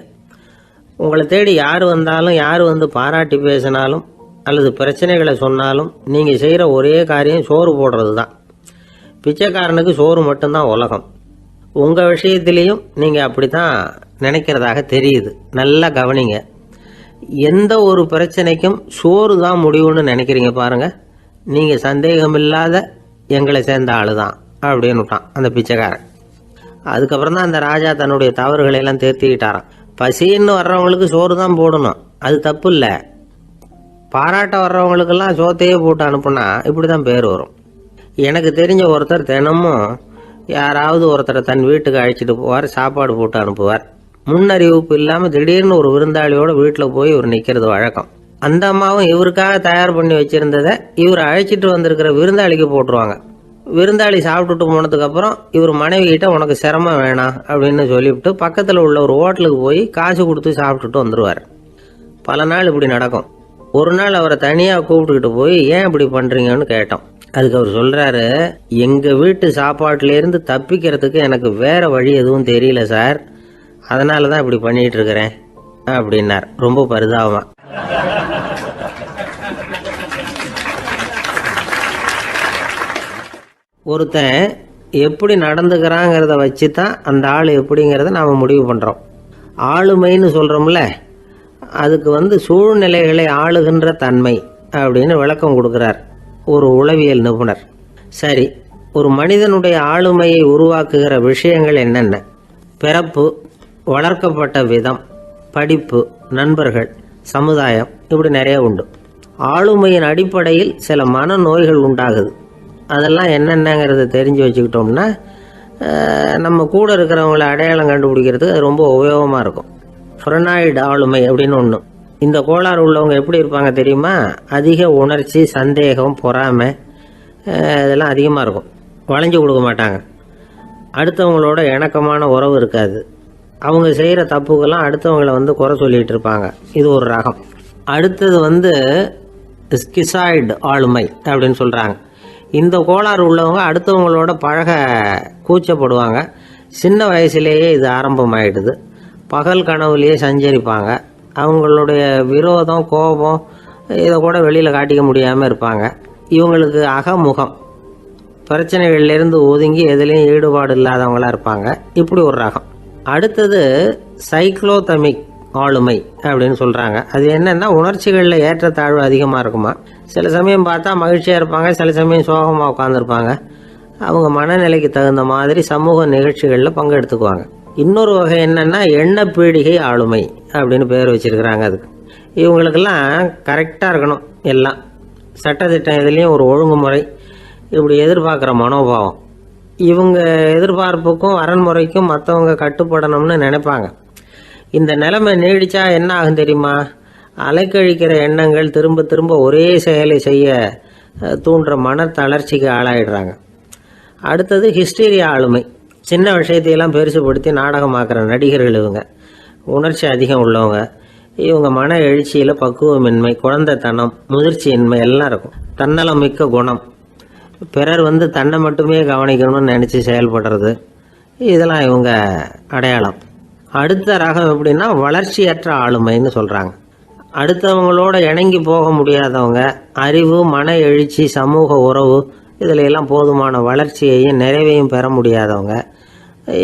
உங்களை தேடி யார் வந்தாலும், யார் வந்து பாராட்டி பேசினாலும் அல்லது பிரச்சனைகளை சொன்னாலும் நீங்கள் செய்கிற ஒரே காரியம் சோறு போடுறது தான். பிச்சைக்காரனுக்கு சோறு மட்டும்தான் உலகம். உங்கள் விஷயத்திலையும் நீங்கள் அப்படி தான் நினைக்கிறதாக தெரியுது. நல்லா கவனிங்க. எந்த ஒரு பிரச்சனைக்கும் சோறு தான் முடிவுன்னு நினைக்கிறீங்க பாருங்கள். நீங்கள் சந்தேகமில்லாத எங்களை சேர்ந்த ஆளு தான் அப்படின்னு விட்டான் அந்த பிச்சைக்காரன். அதுக்கப்புறம் தான் அந்த ராஜா தன்னுடைய தவறுகளை எல்லாம் தேர்த்திக்கிட்டாராம். பசின்னு வர்றவங்களுக்கு சோறு தான் போடணும், அது தப்பு இல்லை. பாராட்ட வர்றவங்களுக்கெல்லாம் சோத்தையே போட்டு அனுப்புனா இப்படி தான் பேர் வரும். எனக்கு தெரிஞ்ச ஒருத்தர் தினமும் யாராவது ஒருத்தரை தன் வீட்டுக்கு அழைச்சிட்டு போவார், சாப்பாடு போட்டு அனுப்புவார். முன்னறிவிப்பு இல்லாமல் திடீர்னு ஒரு விருந்தாளியோட வீட்டில் போய் இவர் நிற்கிறது வழக்கம். அந்த அம்மாவும் இவருக்காக தயார் பண்ணி வச்சிருந்ததை இவர் அழைச்சிட்டு வந்திருக்கிற விருந்தாளிக்கு போட்டுருவாங்க. விருந்தாளி சாப்பிட்டுட்டு போனதுக்கப்புறம் இவர் மனைவி கிட்ட உனக்கு சிரமம் வேணாம் அப்படின்னு சொல்லிவிட்டு பக்கத்தில் உள்ள ஒரு ஹோட்டலுக்கு போய் காசு கொடுத்து சாப்பிட்டுட்டு வந்துடுவார். பல நாள் இப்படி நடக்கும். ஒரு நாள் அவரை தனியாக கூப்பிட்டுக்கிட்டு போய் ஏன் இப்படி பண்ணுறீங்கன்னு கேட்டோம். அதுக்கு அவர் சொல்கிறாரு, எங்கள் வீட்டு சாப்பாட்டிலேருந்து தப்பிக்கிறதுக்கு எனக்கு வேறு வழி எதுவும் தெரியல சார், அதனால தான் இப்படி பண்ணிகிட்டு இருக்கிறேன் அப்படின்னார் ரொம்ப பரிதாபமாக. ஒருத்தன் எப்படி நடந்துக்கிறாங்கிறத வச்சு தான் அந்த ஆள் எப்படிங்கிறத நாம் முடிவு பண்ணுறோம். ஆளுமைன்னு சொல்கிறோம்ல, அதுக்கு சூழ்நிலைகளை ஆளுகின்ற தன்மை அப்படின்னு விளக்கம் கொடுக்குறார் ஒரு உளவியல் நிபுணர். சரி, ஒரு மனிதனுடைய ஆளுமையை உருவாக்குகிற விஷயங்கள் என்னென்ன? பிறப்பு, வளர்க்கப்பட்ட விதம், படிப்பு, நண்பர்கள், சமுதாயம், இப்படி நிறைய உண்டு. ஆளுமையின் அடிப்படையில் சில மனநோய்கள் உண்டாகுது. அதெல்லாம் என்னென்னங்கிறத தெரிஞ்சு வச்சுக்கிட்டோம்னா நம்ம கூட இருக்கிறவங்கள அடையாளம் கண்டுபிடிக்கிறதுக்கு அது ரொம்ப உபயோகமாக இருக்கும். ஃப்ரெனாய்டு ஆளுமை அப்படின்னு ஒன்று. இந்த கோளாறு உள்ளவங்க எப்படி இருப்பாங்க தெரியுமா? அதிக உணர்ச்சி, சந்தேகம், பொறாமை இதெல்லாம் அதிகமாக இருக்கும். வளைஞ்சு கொடுக்க மாட்டாங்க. அடுத்தவங்களோட இணக்கமான உறவு இருக்காது. அவங்க செய்கிற தப்புக்கெல்லாம் அடுத்தவங்களை குறை சொல்லிகிட்டு இருப்பாங்க. இது ஒரு ரகம். அடுத்தது ஸ்கிசாய்டு ஆளுமை அப்படின்னு சொல்கிறாங்க. இந்த கோளாறு உள்ளவங்க அடுத்தவங்களோட பழக கூச்சப்படுவாங்க. சின்ன வயசுலேயே இது ஆரம்பமாயிடுது. பகல் கனவுலேயே சஞ்சரிப்பாங்க. அவங்களுடைய விரோதம், கோபம் இதை கூட வெளியில் காட்டிக்க முடியாமல் இருப்பாங்க. இவங்களுக்கு அகமுகம், பிரச்சனைகள்லேருந்து ஒதுங்கி எதுலேயும் ஈடுபாடு இல்லாதவங்களாக இருப்பாங்க. இப்படி ஒரு ரகம். அடுத்தது சைக்ளோதமிக் ஆளுமை அப்படின்னு சொல்கிறாங்க. அது என்னென்னா உணர்ச்சிகளில் ஏற்றத்தாழ்வு அதிகமாக இருக்குமா. சில சமயம் பார்த்தா மகிழ்ச்சியாக இருப்பாங்க, சில சமயம் சோகமாக உட்காந்துருப்பாங்க. அவங்க மனநிலைக்கு தகுந்த மாதிரி சமூக நிகழ்ச்சிகளில் பங்கெடுத்துக்குவாங்க. இன்னொரு வகை என்னென்னா எண்ணப்பீடிகை ஆளுமை அப்படின்னு பேர் வச்சுருக்கிறாங்க. அதுக்கு இவங்களுக்கெல்லாம் கரெக்டாக இருக்கணும், எல்லாம் சட்டத்திட்டம் எதுலேயும் ஒரு ஒழுங்குமுறை, இப்படி எதிர்பார்க்குற மனோபாவம். இவங்க எதிர்பார்ப்புக்கும் வரன்முறைக்கும் மற்றவங்க கட்டுப்படணும்னு நினைப்பாங்க. இந்த நிலைமை நீடிச்சா என்ன ஆகும் தெரியுமா? அலைக்கழிக்கிற எண்ணங்கள் திரும்ப திரும்ப ஒரே செயலை செய்ய தூண்டுற மன தளர்ச்சிக்கு ஆளாயிடுறாங்க. அடுத்தது ஹிஸ்டீரியா ஆளுமை. சின்ன விஷயத்தையெல்லாம் பெருசுப்படுத்தி நாடகமாக்குற நடிகர்கள் இவங்க. உணர்ச்சி அதிகம் உள்ளவங்க. இவங்க மன எழுச்சியில் பக்குவமின்மை, குழந்தைத்தனம், முதிர்ச்சியின்மை எல்லாம் இருக்கும். தன்னலம் மிக்க குணம். பிறர் தன்னை மட்டுமே கவனிக்கணும்னு நினச்சி செயல்படுறது, இதெல்லாம் இவங்க அடையாளம். அடுத்த ரகம் எப்படின்னா வளர்ச்சியற்ற ஆளுமைன்னு சொல்கிறாங்க. அடுத்தவங்களோட இணங்கி போக முடியாதவங்க, அறிவு, மன எழுச்சி, சமூக உறவு இதில் எல்லாம் போதுமான வளர்ச்சியையும் நிறைவையும் பெற முடியாதவங்க.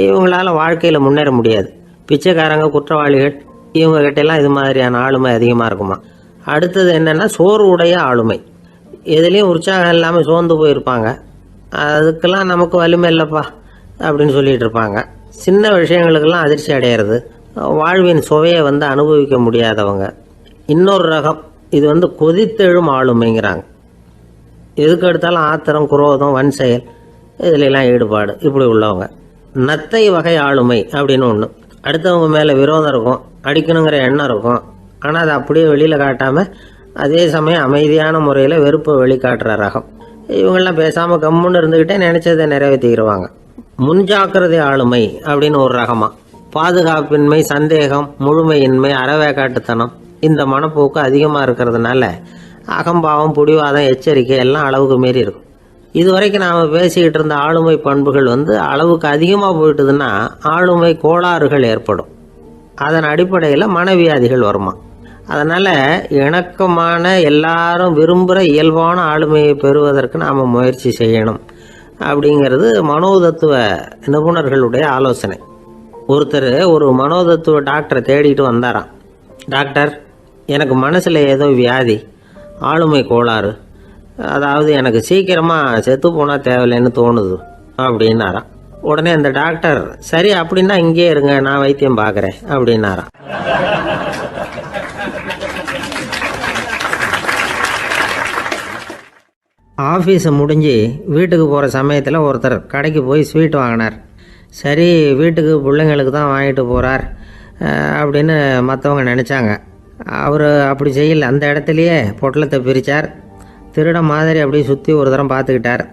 இவங்களால வாழ்க்கையில் முன்னேற முடியாது. பிச்சைக்காரங்க, குற்றவாளிகள் இவங்ககிட்டெல்லாம் இது மாதிரியான ஆளுமை அதிகமாக இருக்குமா. அடுத்தது என்னென்னா சோர்வுடைய ஆளுமை. எதுலேயும் உற்சாகம் இல்லாமல் சோர்ந்து போயிருப்பாங்க. அதுக்கெல்லாம் நமக்கு வலிமை இல்லைப்பா அப்படின்னு சொல்லிட்டு இருப்பாங்க. சின்ன விஷயங்களுக்கெல்லாம் அதிர்ச்சி அடையிறது, வாழ்வின் சுவையை அனுபவிக்க முடியாதவங்க. இன்னொரு ரகம் இது கொதித்தெழும் ஆளுமைங்கிறாங்க. எதுக்கு எடுத்தாலும் ஆத்திரம், குரோதம், வன் செயல் இதிலெல்லாம் ஈடுபாடு இப்படி உள்ளவங்க. நத்தை வகை ஆளுமை அப்படின்னு ஒன்று. அடுத்தவங்க மேலே விரோதம் இருக்கும், அடிக்கணுங்கிற எண்ணம் இருக்கும். ஆனால் அதை அப்படியே வெளியில் காட்டாமல் அதே சமயம் அமைதியான முறையில் வெறுப்பை வெளிக்காட்டுற ரகம். இவங்கெல்லாம் பேசாமல் கம்முன்னு இருந்துக்கிட்டே நினச்சதை நிறைவேற்றிக்கிடுவாங்க. முன்ஜாக்கிரதை ஆளுமை அப்படின்னு ஒரு ரகமாக. பாதுகாப்பின்மை, சந்தேகம், முழுமையின்மை, அறவேக்காட்டுத்தனம் இந்த மனப்போக்கு அதிகமாக இருக்கிறதுனால அகம்பாவம், புடிவாதம், எச்சரிக்கை எல்லாம் அளவுக்கு மீறி இருக்கும். இதுவரைக்கும் நாம் பேசிக்கிட்டு இருந்த ஆளுமை பண்புகள் அளவுக்கு அதிகமாக போயிட்டுதுன்னா ஆளுமை கோளாறுகள் ஏற்படும். அதன் அடிப்படையில் மனவியாதிகள் வருமா. அதனால் இணக்கமான, எல்லாரும் விரும்புகிற இயல்பான ஆளுமையை பெறுவதற்கு நாம் முயற்சி செய்யணும் அப்படிங்கிறது மனோதத்துவ நிபுணர்களுடைய ஆலோசனை. ஒருத்தர் ஒரு மனோதத்துவ டாக்டரை தேடிட்டு வந்தாராம். டாக்டர், எனக்கு மனசில் ஏதோ வியாதி, ஆளுமை கோளாறு, அதாவது எனக்கு சீக்கிரமாக செத்து போனால் தேவையில்லைன்னு தோணுது அப்படின்னாராம். உடனே அந்த டாக்டர், சரி அப்படின்னா இங்கே இருங்க, நான் வைத்தியம் பார்க்குறேன் அப்படின்னாராம். ஆஃபீஸை முடிஞ்சு வீட்டுக்கு போகிற சமயத்தில் ஒருத்தர் கடைக்கு போய் ஸ்வீட் வாங்கினார். சரி, வீட்டுக்கு பிள்ளைங்களுக்கு தான் வாங்கிட்டு போகிறார் அப்படின்னு மற்றவங்க நினச்சாங்க. அவர் அப்படி செய்யலை. அந்த இடத்துலையே பொட்டலத்தை பிரித்தார். திருட மாதிரி அப்படியே சுற்றி ஒரு தரம் பார்த்துக்கிட்டார்.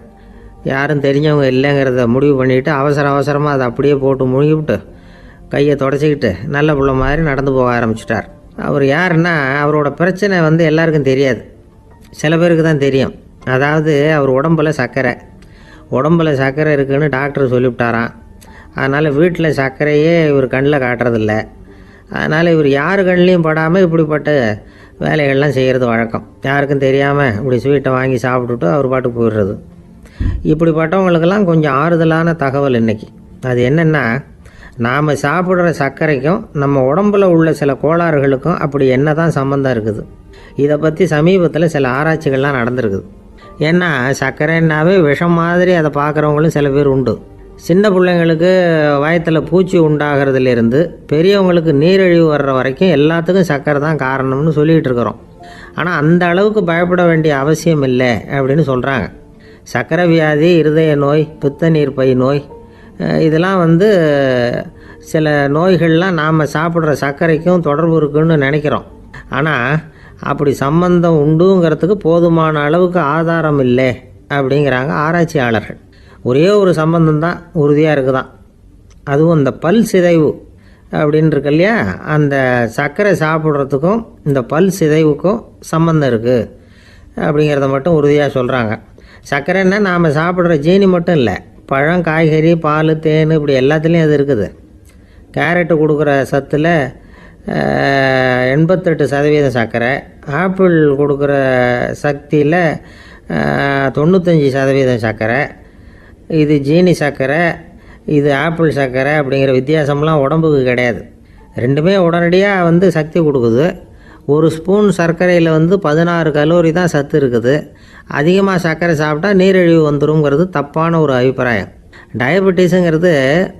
யாரும் தெரிஞ்சவங்க இல்லைங்கிறத முடிவு பண்ணிவிட்டு அவசரமாக அதை அப்படியே போட்டு முழுங்கிவிட்டு கையை தொடச்சிக்கிட்டு நல்ல பிள்ளை மாதிரி நடந்து போக ஆரம்பிச்சிட்டார். அவர் யாருன்னா, அவரோட பிரச்சனை எல்லாருக்கும் தெரியாது, சில பேருக்கு தான் தெரியும். அதாவது அவர் உடம்பில் சர்க்கரை இருக்குதுன்னு டாக்டர் சொல்லிவிட்டாராம். அதனால் வீட்டில் சர்க்கரையே இவர் கண்ணில் காட்டுறதில்ல. அதனால் இவர் யார் கண்ணிலையும் படாமல் இப்படிப்பட்ட வேலைகள்லாம் செய்கிறது வழக்கம். யாருக்கும் தெரியாமல் இப்படி ஸ்வீட்டை வாங்கி சாப்பிட்டுட்டு அவர் பாட்டுக்கு போயிடுறது. இப்படிப்பட்டவங்களுக்கெல்லாம் கொஞ்சம் ஆறுதலான தகவல் இன்றைக்கி. அது என்னென்னா, நாம் சாப்பிட்ற சர்க்கரைக்கும் நம்ம உடம்பில் உள்ள சில கோளாறுகளுக்கும் அப்படி என்ன தான் சம்மந்தம் இருக்குது. இதை பற்றி சமீபத்தில் சில ஆராய்ச்சிகள்லாம் நடந்திருக்குது. ஏன்னா சர்க்கரைன்னாவே விஷம் மாதிரி அதை பார்க்குறவங்களும் சில பேர் உண்டு. சின்ன பிள்ளைங்களுக்கு வயத்தில் பூச்சி உண்டாகிறதுலேருந்து பெரியவங்களுக்கு நீரிழிவு வர்ற வரைக்கும் எல்லாத்துக்கும் சர்க்கரை தான் காரணம்னு சொல்லிகிட்டு இருக்கிறோம். ஆனால் அந்த அளவுக்கு பயப்பட வேண்டிய அவசியம் இல்லை அப்படின்னு சொல்கிறாங்க. சர்க்கரை வியாதி, இருதய நோய், பித்த நீர்ப்பை நோய் இதெல்லாம் சில நோய்கள்லாம் நாம் சாப்பிட்ற சர்க்கரைக்கும் தொடர்பு இருக்குன்னு நினைக்கிறோம். ஆனால் அப்படி சம்பந்தம் உண்டுங்கிறதுக்கு போதுமான அளவுக்கு ஆதாரம் இல்லை அப்படிங்கிறாங்க ஆராய்ச்சியாளர்கள். ஒரே ஒரு சம்பந்தம் தான் உறுதியாக இருக்குதான். அதுவும் இந்த பல் சிதைவு அப்படின்னு இருக்கு இல்லையா, அந்த சர்க்கரை சாப்பிட்றதுக்கும் இந்த பல் சிதைவுக்கும் சம்பந்தம் இருக்குது அப்படிங்கிறத மட்டும் உறுதியாக சொல்கிறாங்க. சர்க்கரைன்னா நாம் சாப்பிட்ற ஜீனி மட்டும் இல்லை, பழம், காய்கறி, பால், தேன் இப்படி எல்லாத்துலேயும் அது இருக்குது. கேரட்டு கொடுக்குற சத்தில் 88% சர்க்கரை, ஆப்பிள் கொடுக்குற சக்தியில் 95% சர்க்கரை. இது ஜீனி சர்க்கரை, இது ஆப்பிள் சர்க்கரை அப்படிங்கிற வித்தியாசம்லாம் உடம்புக்கு கிடையாது. ரெண்டுமே உடனடியாக சக்தி கொடுக்குது. ஒரு ஸ்பூன் சர்க்கரையில் 16 கலோரி தான் சத்து இருக்குது. அதிகமாக சர்க்கரை சாப்பிட்டா நீரிழிவு வந்துருங்கிறது தப்பான ஒரு அபிப்பிராயம். டயபெட்டிஸுங்கிறது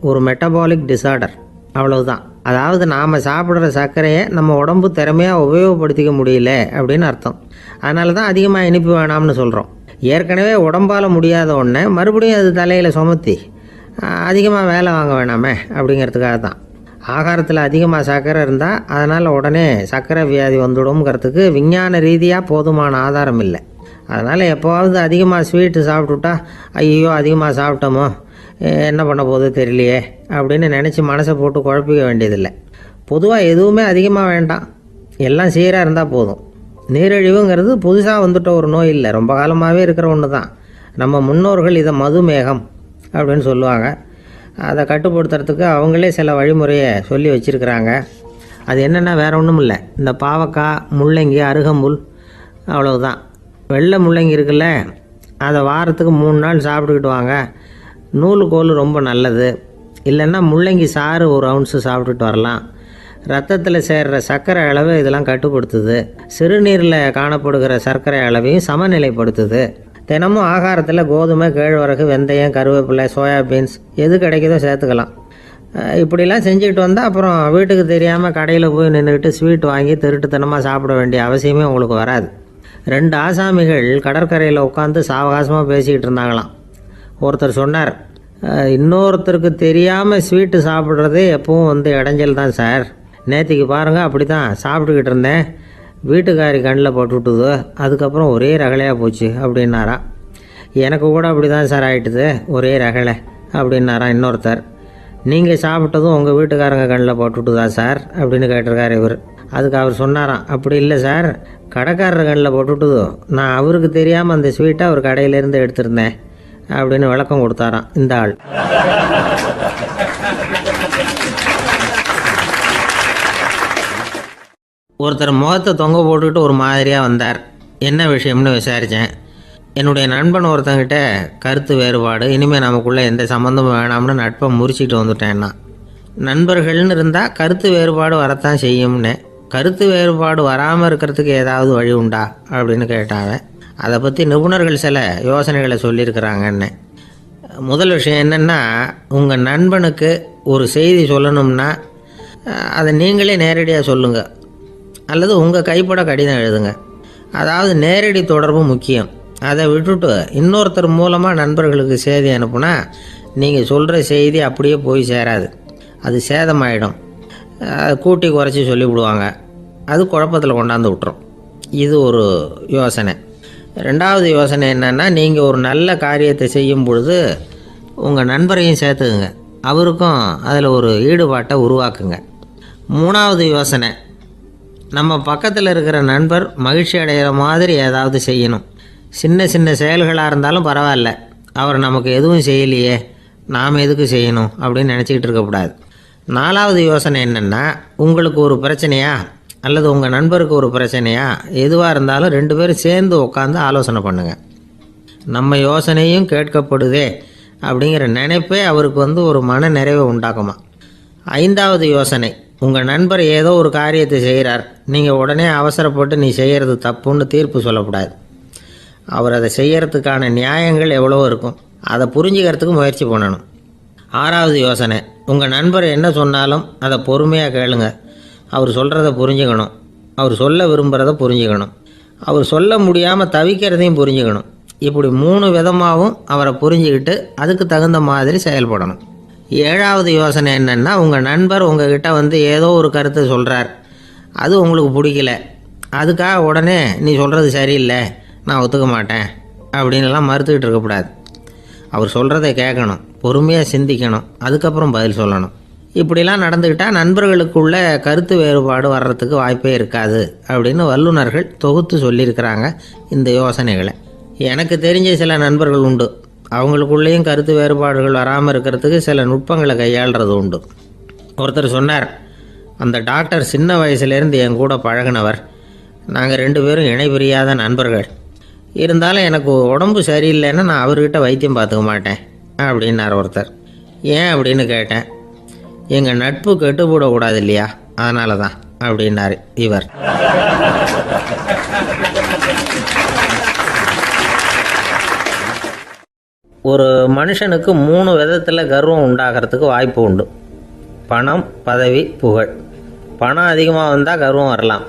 ஒரு மெட்டபாலிக் டிஸார்டர், அவ்வளவுதான். அதாவது நாம் சாப்பிட்ற சர்க்கரையை நம்ம உடம்பு திறமையாக உபயோகப்படுத்திக்க முடியல அப்படின்னு அர்த்தம். அதனால தான் அதிகமாக இனிப்பு வேணாம்னு சொல்கிறோம். ஏற்கனவே உடம்பால் முடியாத ஒன்றை மறுபடியும் அது தலையில் சுமத்தி அதிகமாக வேலை வாங்க வேணாமே அப்படிங்கிறதுக்காக தான். ஆகாரத்தில் அதிகமாக சர்க்கரை இருந்தால் அதனால் உடனே சர்க்கரை வியாதி வந்துடும்ங்கிறதுக்கு விஞ்ஞான ரீதியாக போதுமான ஆதாரம் இல்லை. அதனால் எப்போவாவது அதிகமாக ஸ்வீட்டு சாப்பிட்டுட்டா ஐயோ அதிகமாக சாப்பிட்டோமோ என்ன பண்ண போகுது தெரியலையே அப்படின்னு நினச்சி மனசை போட்டு குழப்பிக்க வேண்டியதில்லை. பொதுவாக எதுவுமே அதிகமாக வேண்டாம், எல்லாம் சீராக இருந்தால் போதும். நீரிழிவுங்கிறது புதுசாக வந்துட்ட ஒரு நோய் இல்லை, ரொம்ப காலமாகவே இருக்கிற ஒன்று தான். நம்ம முன்னோர்கள் இதை மதுமேகம் அப்படின்னு சொல்லுவாங்க. அதை கட்டுப்படுத்துறதுக்கு அவங்களே சில வழிமுறையை சொல்லி வச்சுருக்கிறாங்க. அது என்னென்னா வேறு ஒன்றும் இல்லை, இந்த பாவக்காய், முள்ளங்கி, அருகம்புல் அவ்வளவுதான். வெள்ளை முள்ளங்கி இருக்குல்ல, அதை வாரத்துக்கு 3 நாள் சாப்பிட்டுக்கிட்டு வாங்க. நூலுக்கோல் ரொம்ப நல்லது. இல்லைன்னா முள்ளங்கி சாறு 1 ounce சாப்பிட்டுட்டு வரலாம். ரத்தத்தில் சேர்கிற சர்க்கரை அளவு இதெல்லாம் கட்டுப்படுத்துது. சிறுநீரில் காணப்படுகிற சர்க்கரை அளவையும் சமநிலைப்படுத்துது. தினமும் ஆகாரத்தில் கோதுமை, கேழ்வரகு, வெந்தயம், கருவேப்பிலை, சோயாபீன்ஸ் எது கிடைக்குதோ சேர்த்துக்கலாம். இப்படிலாம் செஞ்சுக்கிட்டு வந்தால் அப்புறம் வீட்டுக்கு தெரியாமல் கடையில் போய் நின்றுக்கிட்டு ஸ்வீட் வாங்கி திருட்டுத்தனமாக சாப்பிட வேண்டிய அவசியமே உங்களுக்கு வராது. 2 ஆசாமிகள் கடற்கரையில் உட்காந்து சாவகாசமாக பேசிக்கிட்டு இருந்தாங்களாம். ஒருத்தர் சொன்னார், இன்னொருத்தருக்கு தெரியாமல் ஸ்வீட்டு சாப்பிட்றதே எப்பவும் இடைஞ்சல் தான் சார். நேற்றுக்கு பாருங்கள் அப்படி தான் சாப்பிட்டுக்கிட்டு இருந்தேன், வீட்டுக்காரி கண்ணில் போட்டுவிட்டுது, அதுக்கப்புறம் ஒரே ரகலையாக போச்சு அப்படின்னாரா. எனக்கு கூட அப்படி தான் சார் ஆகிட்டுது, ஒரே ரகலை அப்படின்னாரா இன்னொருத்தர். நீங்கள் சாப்பிட்டதும் உங்கள் வீட்டுக்காரங்க கண்ணில் போட்டுவிட்டுதா சார் அப்படின்னு கேட்டிருக்காரு இவர். அதுக்கு அவர் சொன்னாராம், அப்படி இல்லை சார், கடைக்காரர் கண்ணில் போட்டுவிட்டுதோ, நான் அவருக்கு தெரியாமல் அந்த ஸ்வீட்டை அவர் கடையிலேருந்து எடுத்திருந்தேன் அப்படின்னு விளக்கம் கொடுத்தாராம் இந்த ஆள். ஒருத்தர் முகத்தை தொங்க போட்டுக்கிட்டு ஒரு மாதிரியாக வந்தார். என்ன விஷயம்னு விசாரித்தேன். என்னுடைய நண்பன் ஒருத்தங்கிட்ட கருத்து வேறுபாடு, இனிமேல் நமக்குள்ளே எந்த சம்மந்தமும் வேணாம்னு நட்பை முறிச்சிட்டு வந்துட்டேன்னா. நண்பர்கள்னு இருந்தால் கருத்து வேறுபாடு வரத்தான் செய்யும்னு. கருத்து வேறுபாடு வராமல் இருக்கிறதுக்கு ஏதாவது வழி உண்டா அப்படின்னு கேட்டாங்க. அதை பற்றி நிபுணர்கள் சில யோசனைகளை சொல்லியிருக்கிறாங்கன்னு. முதல் விஷயம் என்னென்னா, உங்கள் நண்பனுக்கு ஒரு செய்தி சொல்லணும்னா அதை நீங்களே நேரடியாக சொல்லுங்கள், அல்லது உங்கள் கைப்பட கடிதம் எழுதுங்க. அதாவது நேரடி தொடர்பு முக்கியம். அதை விட்டுட்டு இன்னொருத்தர் மூலமாக நண்பர்களுக்கு செய்தி அனுப்புனா நீங்கள் சொல்கிற செய்தி அப்படியே போய் சேராது, அது சேதமாயிடும். கூட்டி குறைச்சி சொல்லிவிடுவாங்க, அது குழப்பத்தில் கொண்டாந்து விட்டுரும். இது ஒரு யோசனை. 2வது யோசனை என்னென்னா, நீங்கள் ஒரு நல்ல காரியத்தை செய்யும் பொழுது உங்கள் நண்பரையும் சேர்த்துக்குங்க, அவருக்கும் அதில் ஒரு ஈடுபாட்டை உருவாக்குங்க. 3வது யோசனை, நம்ம பக்கத்தில் இருக்கிற நண்பர் மகிழ்ச்சி அடைகிற மாதிரி ஏதாவது செய்யணும். சின்ன சின்ன செயல்களாக இருந்தாலும் பரவாயில்ல, அவர் நமக்கு எதுவும் செய்யலையே, நாம் எதுக்கு செய்யணும் அப்படின்னு நினச்சிக்கிட்டு இருக்கக்கூடாது. 4வது யோசனை என்னென்னா, உங்களுக்கு ஒரு பிரச்சனையா அல்லது உங்கள் நண்பருக்கு ஒரு பிரச்சனையா, எதுவாக இருந்தாலும் 2 பேரும் சேர்ந்து உட்காந்து ஆலோசனை பண்ணுங்கள். நம்ம யோசனையும் கேட்கப்படுதே அப்படிங்கிற நினைப்பே அவருக்கு ஒரு மன நிறைவை உண்டாக்குமா. 5வது யோசனை, உங்கள் நண்பர் ஏதோ ஒரு காரியத்தை செய்கிறார், நீங்கள் உடனே அவசரப்பட்டு நீ செய்கிறது தப்புன்னு தீர்ப்பு சொல்லக்கூடாது. அவர் அதை செய்கிறதுக்கான நியாயங்கள் எவ்வளோ இருக்கும், அதை புரிஞ்சுக்கிறதுக்கு முயற்சி பண்ணணும். 6வது யோசனை, உங்கள் நண்பர் என்ன சொன்னாலும் அதை பொறுமையாக கேளுங்க. அவர் சொல்கிறத புரிஞ்சுக்கணும், அவர் சொல்ல விரும்புகிறத புரிஞ்சுக்கணும், அவர் சொல்ல முடியாமல் தவிக்கிறதையும் புரிஞ்சுக்கணும். இப்படி 3 விதமாகவும் அவரை புரிஞ்சுக்கிட்டு அதுக்கு தகுந்த மாதிரி செயல்படணும். 7வது யோசனை என்னென்னா, உங்கள் நண்பர் உங்ககிட்ட ஏதோ ஒரு கருத்தை சொல்கிறார், அது உங்களுக்கு பிடிக்கல, அதுக்காக உடனே நீ சொல்கிறது சரியில்லை, நான் ஒத்துக்க மாட்டேன் அப்படின்லாம் மறுத்துக்கிட்டு இருக்கக்கூடாது. அவர் சொல்கிறத கேட்கணும், பொறுமையாக சிந்திக்கணும், அதுக்கப்புறம் பதில் சொல்லணும். இப்படிலாம் நடந்துக்கிட்டால் நண்பர்களுக்குள்ள கருத்து வேறுபாடு வர்றதுக்கு வாய்ப்பே இருக்காது அப்படின்னு வல்லுநர்கள் தொகுத்து சொல்லியிருக்கிறாங்க இந்த யோசனைகளை. எனக்கு தெரிஞ்ச சில நண்பர்கள் உண்டு, அவங்களுக்குள்ளேயும் கருத்து வேறுபாடுகள் வராமல் இருக்கிறதுக்கு சில நுட்பங்களை கையாளுறது உண்டு. ஒருத்தர் சொன்னார், அந்த டாக்டர் சின்ன வயசுலேருந்து என் கூட பழகினவர், நாங்கள் 2 பேரும் இணை பிரியாத நண்பர்கள். இருந்தாலும் எனக்கு உடம்பு சரியில்லைன்னா நான் அவர்கிட்ட வைத்தியம் பார்த்துக்க மாட்டேன் அப்படின்னார் ஒருத்தர். ஏன் அப்படின்னு கேட்டேன். எங்கள் நட்பு கெட்டுப்படக்கூடாது இல்லையா, அதனால தான் அப்படின்னார் இவர். ஒரு மனுஷனுக்கு 3 விதத்தில் கர்வம் உண்டாகிறதுக்கு வாய்ப்பு உண்டு. பணம், பதவி, புகழ். பணம் அதிகமாக வந்தால் கர்வம் வரலாம்,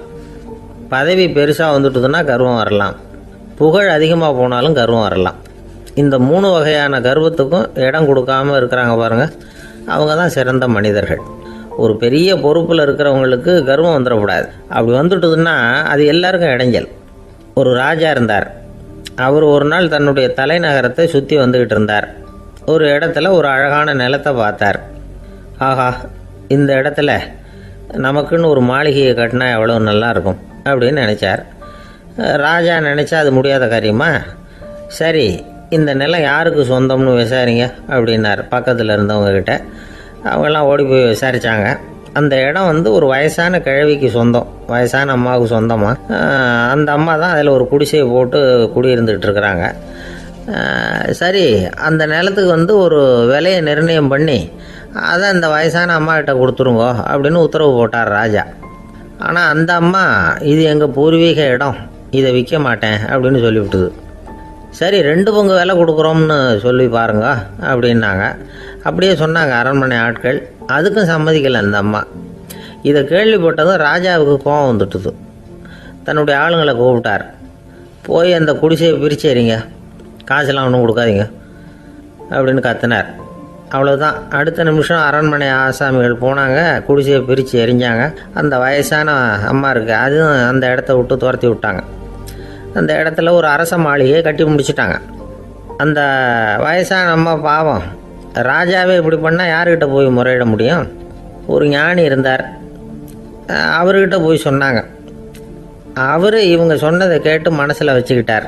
பதவி பெருசாக வந்துட்டுதுன்னா கர்வம் வரலாம், புகழ் அதிகமாக போனாலும் கர்வம் வரலாம். இந்த 3 வகையான கர்வத்துக்கும் இடம் கொடுக்காமல் இருக்கிறாங்க பாருங்கள், அவங்க தான் சிறந்த மனிதர்கள். ஒரு பெரிய பொறுப்பில் இருக்கிறவங்களுக்கு கர்வம் வந்துடக்கூடாது. அப்படி வந்துட்டுதுன்னா அது எல்லாருக்கும் இடைஞ்சல். ஒரு ராஜா இருந்தார். அவர் ஒரு நாள் தன்னுடைய தலைநகரத்தை சுற்றி வந்துக்கிட்டு இருந்தார். ஒரு இடத்துல ஒரு அழகான நிலத்தை பார்த்தார். ஆஹா, இந்த இடத்துல நமக்குன்னு ஒரு மாளிகையை கட்டினா எவ்வளோ நல்லாயிருக்கும் அப்படின்னு நினச்சார். ராஜா நினச்சா அது முடியாத காரியமா? சரி, இந்த நிலம் யாருக்கு சொந்தம்னு விசாரிங்க அப்படின்னார் பக்கத்தில் இருந்தவங்கக்கிட்ட. அவங்கெல்லாம் ஓடி போய் விசாரித்தாங்க. அந்த இடம் ஒரு வயசான கிழவிக்கு சொந்தம், வயசான அம்மாவுக்கு சொந்தமாக. அந்த அம்மா தான் அதில் ஒரு குடிசையை போட்டு குடியிருந்துக்கிட்டு இருக்கிறாங்க. சரி, அந்த நிலத்துக்கு ஒரு விலையை நிர்ணயம் பண்ணி அதை அந்த வயசான அம்மாக்கிட்ட கொடுத்துருங்கோ அப்படின்னு உத்தரவு போட்டார் ராஜா. ஆனால் அந்த அம்மா, இது எங்கள் பூர்வீக இடம், இதை விற்க மாட்டேன் அப்படின்னு சொல்லிவிட்டுது. சரி, 2 பங்கு விலை கொடுக்குறோம்னு சொல்லி பாருங்க அப்படின்னாங்க. அப்படியே சொன்னாங்க அரண்மனை ஆட்கள். அதுக்கும் சம்மதிக்கலை அந்த அம்மா. இதை கேள்விப்பட்டதும் ராஜாவுக்கு கோபம் வந்துட்டுது. தன்னுடைய ஆளுங்களை கூப்பிட்டார். போய் அந்த குடிசையை பிரித்து எறிங்க, காசெல்லாம் ஒன்றும் கொடுக்காதீங்க அப்படின்னு கத்தினார். அவ்வளோதான். அடுத்த நிமிஷம் அரண்மனை ஆசாமிகள் போனாங்க, குடிசையை பிரித்து எரிஞ்சாங்க. அந்த வயசான அம்மா இருக்குது, அதுவும் அந்த இடத்த விட்டு துரத்தி விட்டாங்க. அந்த இடத்துல ஒரு அரச மாளிகையை கட்டி முடிச்சிட்டாங்க. அந்த வயசான அம்மா பாவம், ராஜாவே இப்படி பண்ணால் யார்கிட்ட போய் முறையிட முடியும்? ஒரு ஞானி இருந்தார், அவர்கிட்ட போய் சொன்னாங்க. அவர் இவங்க சொன்னதை கேட்டு மனசில் வச்சுக்கிட்டார்.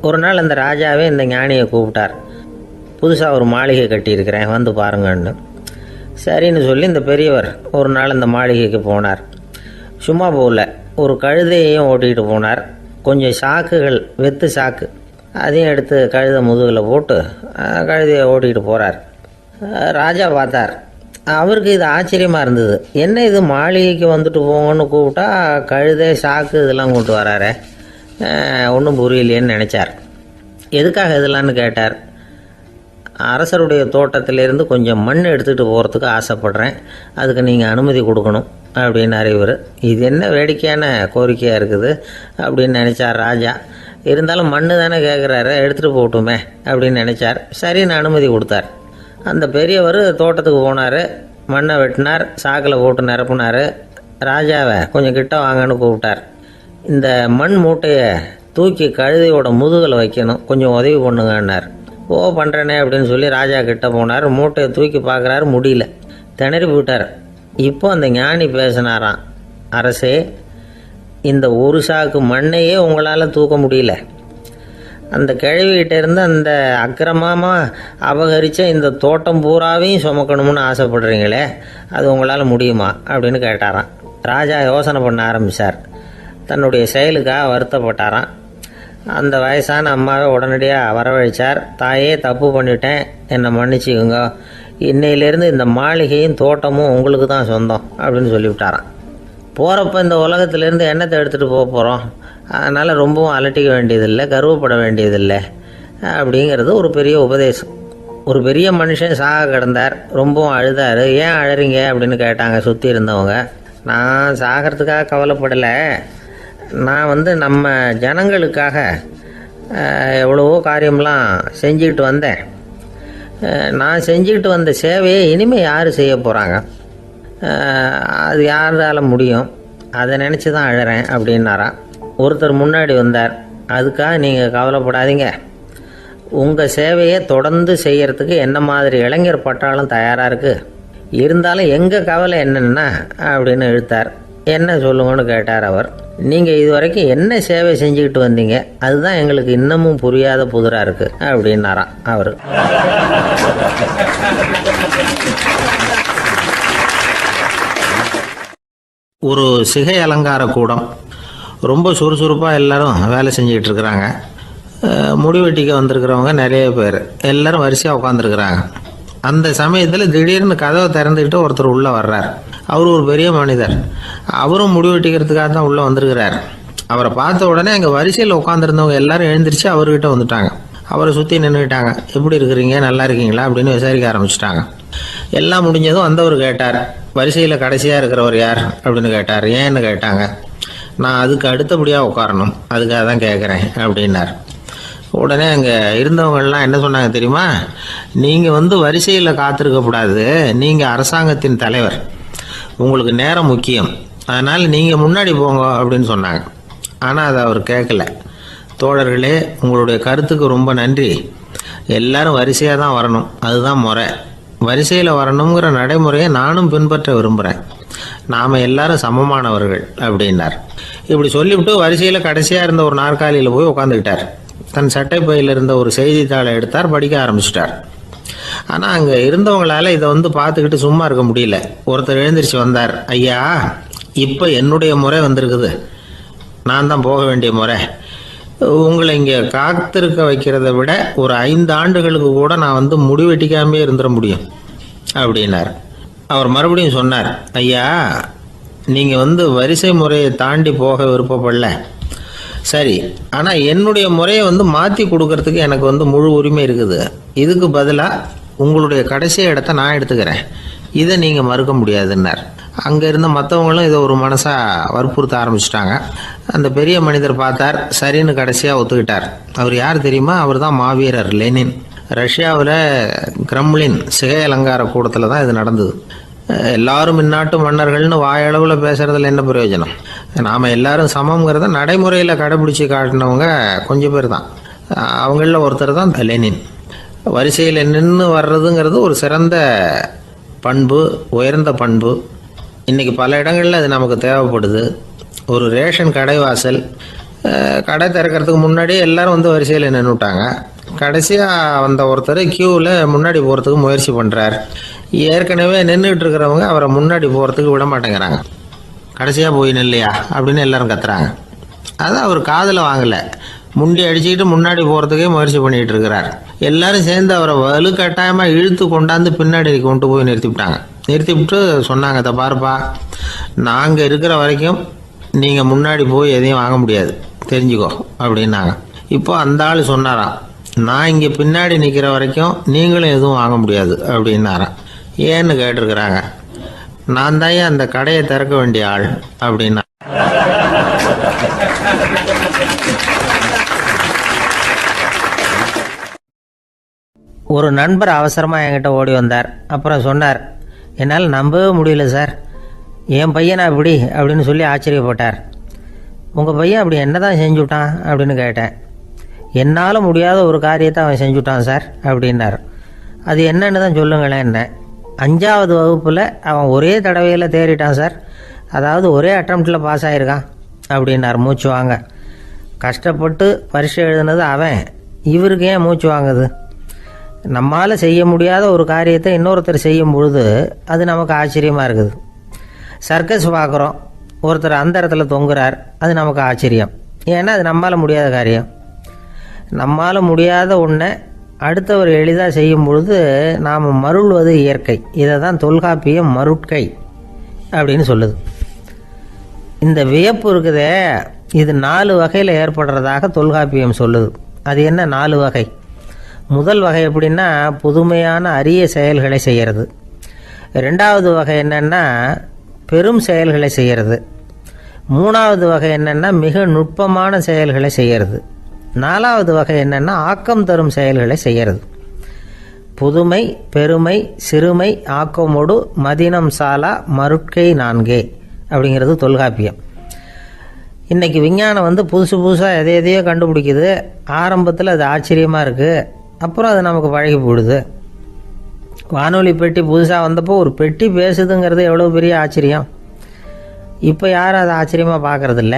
ஒரு நாள் அந்த ராஜாவே இந்த ஞானியை கூப்பிட்டார். புதுசாக ஒரு மாளிகை கட்டியிருக்கிறேன், வந்து பாருங்கன்னு. சரின்னு சொல்லி இந்த பெரியவர் ஒரு நாள் இந்த மாளிகைக்கு போனார். சும்மா போகல, ஒரு கழுதையையும் ஓட்டிகிட்டு போனார். கொஞ்சம் சாக்குகள், வெத்து சாக்கு, அதையும் எடுத்து கழுதை முதுகில் போட்டு கழுதையை ஓட்டிகிட்டு போகிறார். ராஜா பார்த்தார். அவருக்கு இது ஆச்சரியமாக இருந்தது. என்ன இது, மாளிகைக்கு வந்துட்டு போங்கன்னு கூப்பிட்டா கழுதை சாக்கு இதெல்லாம் கொண்டு வராரே, ஒன்றும் புரியலையேன்னு நினச்சார். எதுக்காக இதெல்லாம்னு கேட்டார். அரசருடைய தோட்டத்திலேருந்து கொஞ்சம் மண் எடுத்துகிட்டு போகிறதுக்கு ஆசைப்பட்றேன், அதுக்கு நீங்கள் அனுமதி கொடுக்கணும் அப்படின்னாரு இவர். இது என்ன வேடிக்கையான கோரிக்கையாக இருக்குது அப்படின்னு நினச்சார் ராஜா. இருந்தாலும் மண் தானே கேட்குறாரு, எடுத்துகிட்டு போகட்டுமே அப்படின்னு நினச்சார். சரின்னு அனுமதி கொடுத்தார். அந்த பெரியவர் தோட்டத்துக்கு போனார், மண்ணை வெட்டினார், சாக்கில் போட்டு நிரப்புனார். ராஜாவை கொஞ்சம் கிட்ட வாங்கன்னு கூப்பிட்டார். இந்த மண் மூட்டையை தூக்கி கழுதையோட முதுகில் வைக்கணும், கொஞ்சம் உதவி பண்ணுங்கன்னார். ஓ, பண்ணுறேனே அப்படின்னு சொல்லி ராஜா கிட்ட போனார். மூட்டையை தூக்கி பார்க்குறாரு, முடியல, திணறி போயிட்டார். இப்போ அந்த ஞானி பேசினாராம். அரசே, இந்த ஒரு சாக்கு மண்ணையே உங்களால் தூக்க முடியல, அந்த கிழவிகிட்ட இருந்து அந்த அக்கிரமமாக அபகரித்த இந்த தோட்டம் பூராவையும் சுமக்கணும்னு ஆசைப்படுறீங்களே, அது உங்களால் முடியுமா அப்படின்னு கேட்டாராம். ராஜா யோசனை பண்ண ஆரம்பித்தார். தன்னுடைய செயலுக்காக வருத்தப்பட்டாராம். அந்த வயசான அம்மாவை உடனடியாக வரவழைச்சார். தாயே, தப்பு பண்ணிட்டேன், என்னை மன்னிச்சுக்குங்க, இன்னையிலேருந்து இந்த மாளிகையும் தோட்டமும் உங்களுக்கு தான் சொந்தம் அப்படின்னு சொல்லிவிட்டாராம். போகிறப்ப இந்த உலகத்திலேருந்து எண்ணத்தை எடுத்துகிட்டு போக போகிறோம், அதனால் ரொம்பவும் அலட்டிக்க வேண்டியதில்லை, கர்வப்பட வேண்டியதில்லை அப்படிங்கிறது ஒரு பெரிய உபதேசம். ஒரு பெரிய மனுஷன் சாக கிடந்தார், ரொம்பவும் அழுதார். ஏன் அழறீங்க அப்படின்னு கேட்டாங்க சுற்றி இருந்தவங்க. நான் சாகிறதுக்காக கவலைப்படலை, நான் நம்ம ஜனங்களுக்காக எவ்வளவோ காரியம்லாம் செஞ்சுக்கிட்டு வந்தேன். நான் செஞ்சுக்கிட்டு வந்த சேவையை இனிமேல் யார் செய்ய போகிறாங்க, அது யாரால முடியும், அதை நினச்சி தான் அழறேன் அப்படின்னாராம். ஒருத்தர் முன்னாடி வந்தார். அதுக்காக நீங்கள் கவலைப்படாதீங்க, உங்கள் சேவையை தொடர்ந்து செய்கிறதுக்கு என்ன மாதிரி இளைஞர் பட்டாலும் தயாராக இருக்குது, இருந்தாலும் எங்கள் கவலை என்னென்னா அப்படின்னு இழுத்தார். என்ன சொல்லுங்கன்னு கேட்டார் அவர். நீங்கள் இது வரைக்கும் என்ன சேவை செஞ்சுக்கிட்டு வந்தீங்க, அதுதான் எங்களுக்கு இன்னமும் புரியாத புதிராக இருக்குது அப்படின்னாராம் அவர். ஒரு சிகை அலங்கார கூடம், ரொம்ப சுறுசுறுப்பாக எல்லாரும் வேலை செஞ்சுக்கிட்டு இருக்கிறாங்க. முடிவெட்டிக்க வந்திருக்கிறவங்க நிறைய பேர், எல்லாரும் வரிசையாக உட்காந்துருக்குறாங்க. அந்த சமயத்தில் திடீர்னு கதவை திறந்துக்கிட்டு ஒருத்தர் உள்ளே வர்றார். அவர் ஒரு பெரிய மனிதர், அவரும் முடிவெட்டிக்கிறதுக்காக தான் உள்ளே வந்திருக்கிறார். அவரை பார்த்த உடனே அங்கே வரிசையில் உட்காந்துருந்தவங்க எல்லாரும் எழுந்திரிச்சு அவர்கிட்ட வந்துட்டாங்க. அவரை சுற்றி நின்றுட்டாங்க. எப்படி இருக்கிறீங்க, நல்லா இருக்கீங்களா அப்படின்னு விசாரிக்க ஆரம்பிச்சிட்டாங்க. எல்லாம் முடிஞ்சதும் வந்தவர் கேட்டார், வரிசையில் கடைசியாக இருக்கிறவர் யார் அப்படின்னு கேட்டார். ஏன்னு கேட்டாங்க. நான் அதுக்கு அடுத்தபடியாக உட்காரணும், அதுக்காக தான் கேட்குறேன் அப்படின்னார். உடனே அங்கே இருந்தவங்கெல்லாம் என்ன சொன்னாங்க தெரியுமா? நீங்கள் வரிசையில் காத்திருக்கக்கூடாது, நீங்கள் அரசாங்கத்தின் தலைவர், உங்களுக்கு நேரம் முக்கியம், அதனால் நீங்கள் முன்னாடி போங்க அப்படின்னு சொன்னாங்க. ஆனால் அதை அவர் கேட்கல. தோழர்களே, உங்களுடைய கருத்துக்கு ரொம்ப நன்றி. எல்லாரும் வரிசையாக தான் வரணும், அதுதான் முறை. வரிசையில் வரணுங்கிற நடைமுறையை நானும் பின்பற்ற விரும்புகிறேன். நாம் எல்லாரும் சமமானவர்கள் அப்படின்னார். இப்படி சொல்லிவிட்டு வரிசையில் கடைசியாக இருந்த ஒரு நாற்காலியில் போய் உட்காந்துக்கிட்டார். தன் சட்டை பையில் இருந்த ஒரு செய்தித்தாளை எடுத்தார், படிக்க ஆரம்பிச்சிட்டார். ஆனால் அங்கே இருந்தவங்களால இதை பார்த்துக்கிட்டு சும்மா இருக்க முடியல. ஒருத்தர் எழுந்திரிச்சு வந்தார். ஐயா, இப்போ என்னுடைய முறை வந்திருக்குது, நான் தான் போக வேண்டிய முறை. உங்களை இங்கே காத்திருக்க வைக்கிறத விட ஒரு 5 ஆண்டுகளுக்கு கூட நான் முடிவெட்டிக்காமே இருந்துட முடியும் அப்படின்னார். அவர் மறுபடியும் சொன்னார், ஐயா, நீங்கள் வரிசை முறையை தாண்டி போக விருப்பப்படல, சரி, ஆனால் என்னுடைய முறையை மாற்றி கொடுக்கறதுக்கு எனக்கு முழு உரிமை இருக்குது. இதுக்கு பதிலாக உங்களுடைய கடைசி இடத்த நான் எடுத்துக்கிறேன், இதை நீங்கள் மறுக்க முடியாதுன்னார். அங்கே இருந்த மற்றவங்களும் இதை ஒரு மனசாக வற்புறுத்த ஆரம்பிச்சிட்டாங்க. அந்த பெரிய மனிதர் பார்த்தார், சரின்னு கடைசியாக ஒத்துக்கிட்டார். அவர் யார் தெரியுமா? அவர் தான் மாவீரர் லெனின். ரஷ்யாவில் கிரெம்ளின் சிகை அலங்கார கூடத்தில் தான் இது நடந்தது. எல்லாரும் இந்நாட்டு மன்னர்கள்னு வாயளவில் பேசுகிறதுல என்ன பிரயோஜனம்? நாம் எல்லாரும் சமங்கிறத நடைமுறையில் கடைபிடிச்சி காட்டினவங்க கொஞ்சம் பேர் தான். அவங்களில் ஒருத்தர் தான் லெனின். வரிசையில் நின்று வர்றதுங்கிறது ஒரு சிறந்த பண்பு, உயர்ந்த பண்பு. இன்றைக்கி பல இடங்களில் அது நமக்கு தேவைப்படுது. ஒரு ரேஷன் கடைவாசல், கடை திறக்கிறதுக்கு முன்னாடியே எல்லோரும் வரிசையில் நின்றுட்டாங்க. கடைசியாக வந்த ஒருத்தர் க்யூவில் முன்னாடி போகிறதுக்கு முயற்சி பண்ணுறார். ஏற்கனவே நின்றுட்டு இருக்கிறவங்க அவரை முன்னாடி போகிறதுக்கு விட மாட்டேங்கிறாங்க. கடைசியாக போய் நில்லையா அப்படின்னு எல்லாரும் கத்துறாங்க. அது அவர் காதில் வாங்கலை. முண்டி அடிச்சுக்கிட்டு முன்னாடி போகிறதுக்கே முயற்சி பண்ணிகிட்டு இருக்கிறார். எல்லாரும் சேர்ந்து அவரை வலுக்கட்டாயமாக இழுத்து கொண்டாந்து பின்னாடி கொண்டு போய் நிறுத்திவிட்டு சொன்னாங்க, இதை பாருப்பா, நாங்கள் இருக்கிற வரைக்கும் நீங்கள் முன்னாடி போய் எதையும் வாங்க முடியாது, தெரிஞ்சுக்கோ அப்படின்னாங்க. இப்போ அந்த ஆள் சொன்னாராம், நான் இங்கே பின்னாடி நிற்கிற வரைக்கும் நீங்களும் எதுவும் வாங்க முடியாது அப்படின்னாராம். ஏன்னு கேட்டிருக்கிறாங்க. நான் தான் அந்த கடையை திறக்க வேண்டிய ஆள் அப்படின்னா. ஒரு நண்பர் அவசரமாக என்கிட்ட ஓடி வந்தார். அப்புறம் சொன்னார், என்னால் நம்பவே முடியல சார், என் பையனா இப்படி அப்படின்னு சொல்லி ஆச்சரியப்பட்டார். உங்கள் பையன் அப்படி என்ன தான் செஞ்சுட்டான் அப்படின்னு கேட்டேன். என்னால் முடியாத ஒரு காரியத்தை அவன் செஞ்சுட்டான் சார் அப்படின்னார். அது என்னன்னு தான் சொல்லுங்களேன். என்ன 5வது வகுப்பில் அவன் ஒரே தடவையில் தேறிட்டான் சார், அதாவது ஒரே அட்டம்ப்டில் பாஸ் ஆகிருக்கான் அப்படின்னார் மூச்சு வாங்க. கஷ்டப்பட்டு பரீட்சை எழுதுனது அவன், இவருக்கு ஏன் மூச்சு வாங்குது? நம்மால் செய்ய முடியாத ஒரு காரியத்தை இன்னொருத்தர் செய்யும் பொழுது அது நமக்கு ஆச்சரியமாக இருக்குது. சர்க்கஸ் பார்க்குறோம், ஒருத்தர் அந்த இடத்துல தொங்குறார், அது நமக்கு ஆச்சரியம். ஏன்னா அது நம்மால் முடியாத காரியம். நம்மால் முடியாத ஒன்றை அடுத்தவர் எளிதாக செய்யும் பொழுது நாம் மருள்வது இயற்கை. இதை தான் தொல்காப்பியம் மருட்கை அப்படின்னு சொல்லுது. இந்த வியப்பு இருக்குதே, இது 4 வகையில் ஏற்படுறதாக தொல்காப்பியம் சொல்லுது. அது என்ன 4 வகை? முதல் வகை எப்படின்னா, புதுமையான அரிய செயல்களை செய்கிறது. 2வது வகை என்னென்னா பெரும் செயல்களை செய்கிறது. 3வது வகை என்னென்னா மிக நுட்பமான செயல்களை செய்கிறது. 4வது வகை என்னென்னா ஆக்கம் தரும் செயல்களை செய்கிறது. புதுமை, பெருமை, சிறுமை, ஆக்கமோடு மதினம் சாலா மருட்கை 4 அப்படிங்கிறது தொல்காப்பியம். இன்றைக்கி விஞ்ஞானம் புதுசு புதுசாக எதையோ கண்டுபிடிக்குது. ஆரம்பத்தில் அது ஆச்சரியமாக இருக்குது, அப்புறம் அது நமக்கு பழகி போடுது. வானொலி பெட்டி புதுசாக வந்தப்போ ஒரு பெட்டி பேசுதுங்கிறது எவ்வளோ பெரிய ஆச்சரியம். இப்போ யாரும் அதை ஆச்சரியமாக பார்க்குறதில்ல.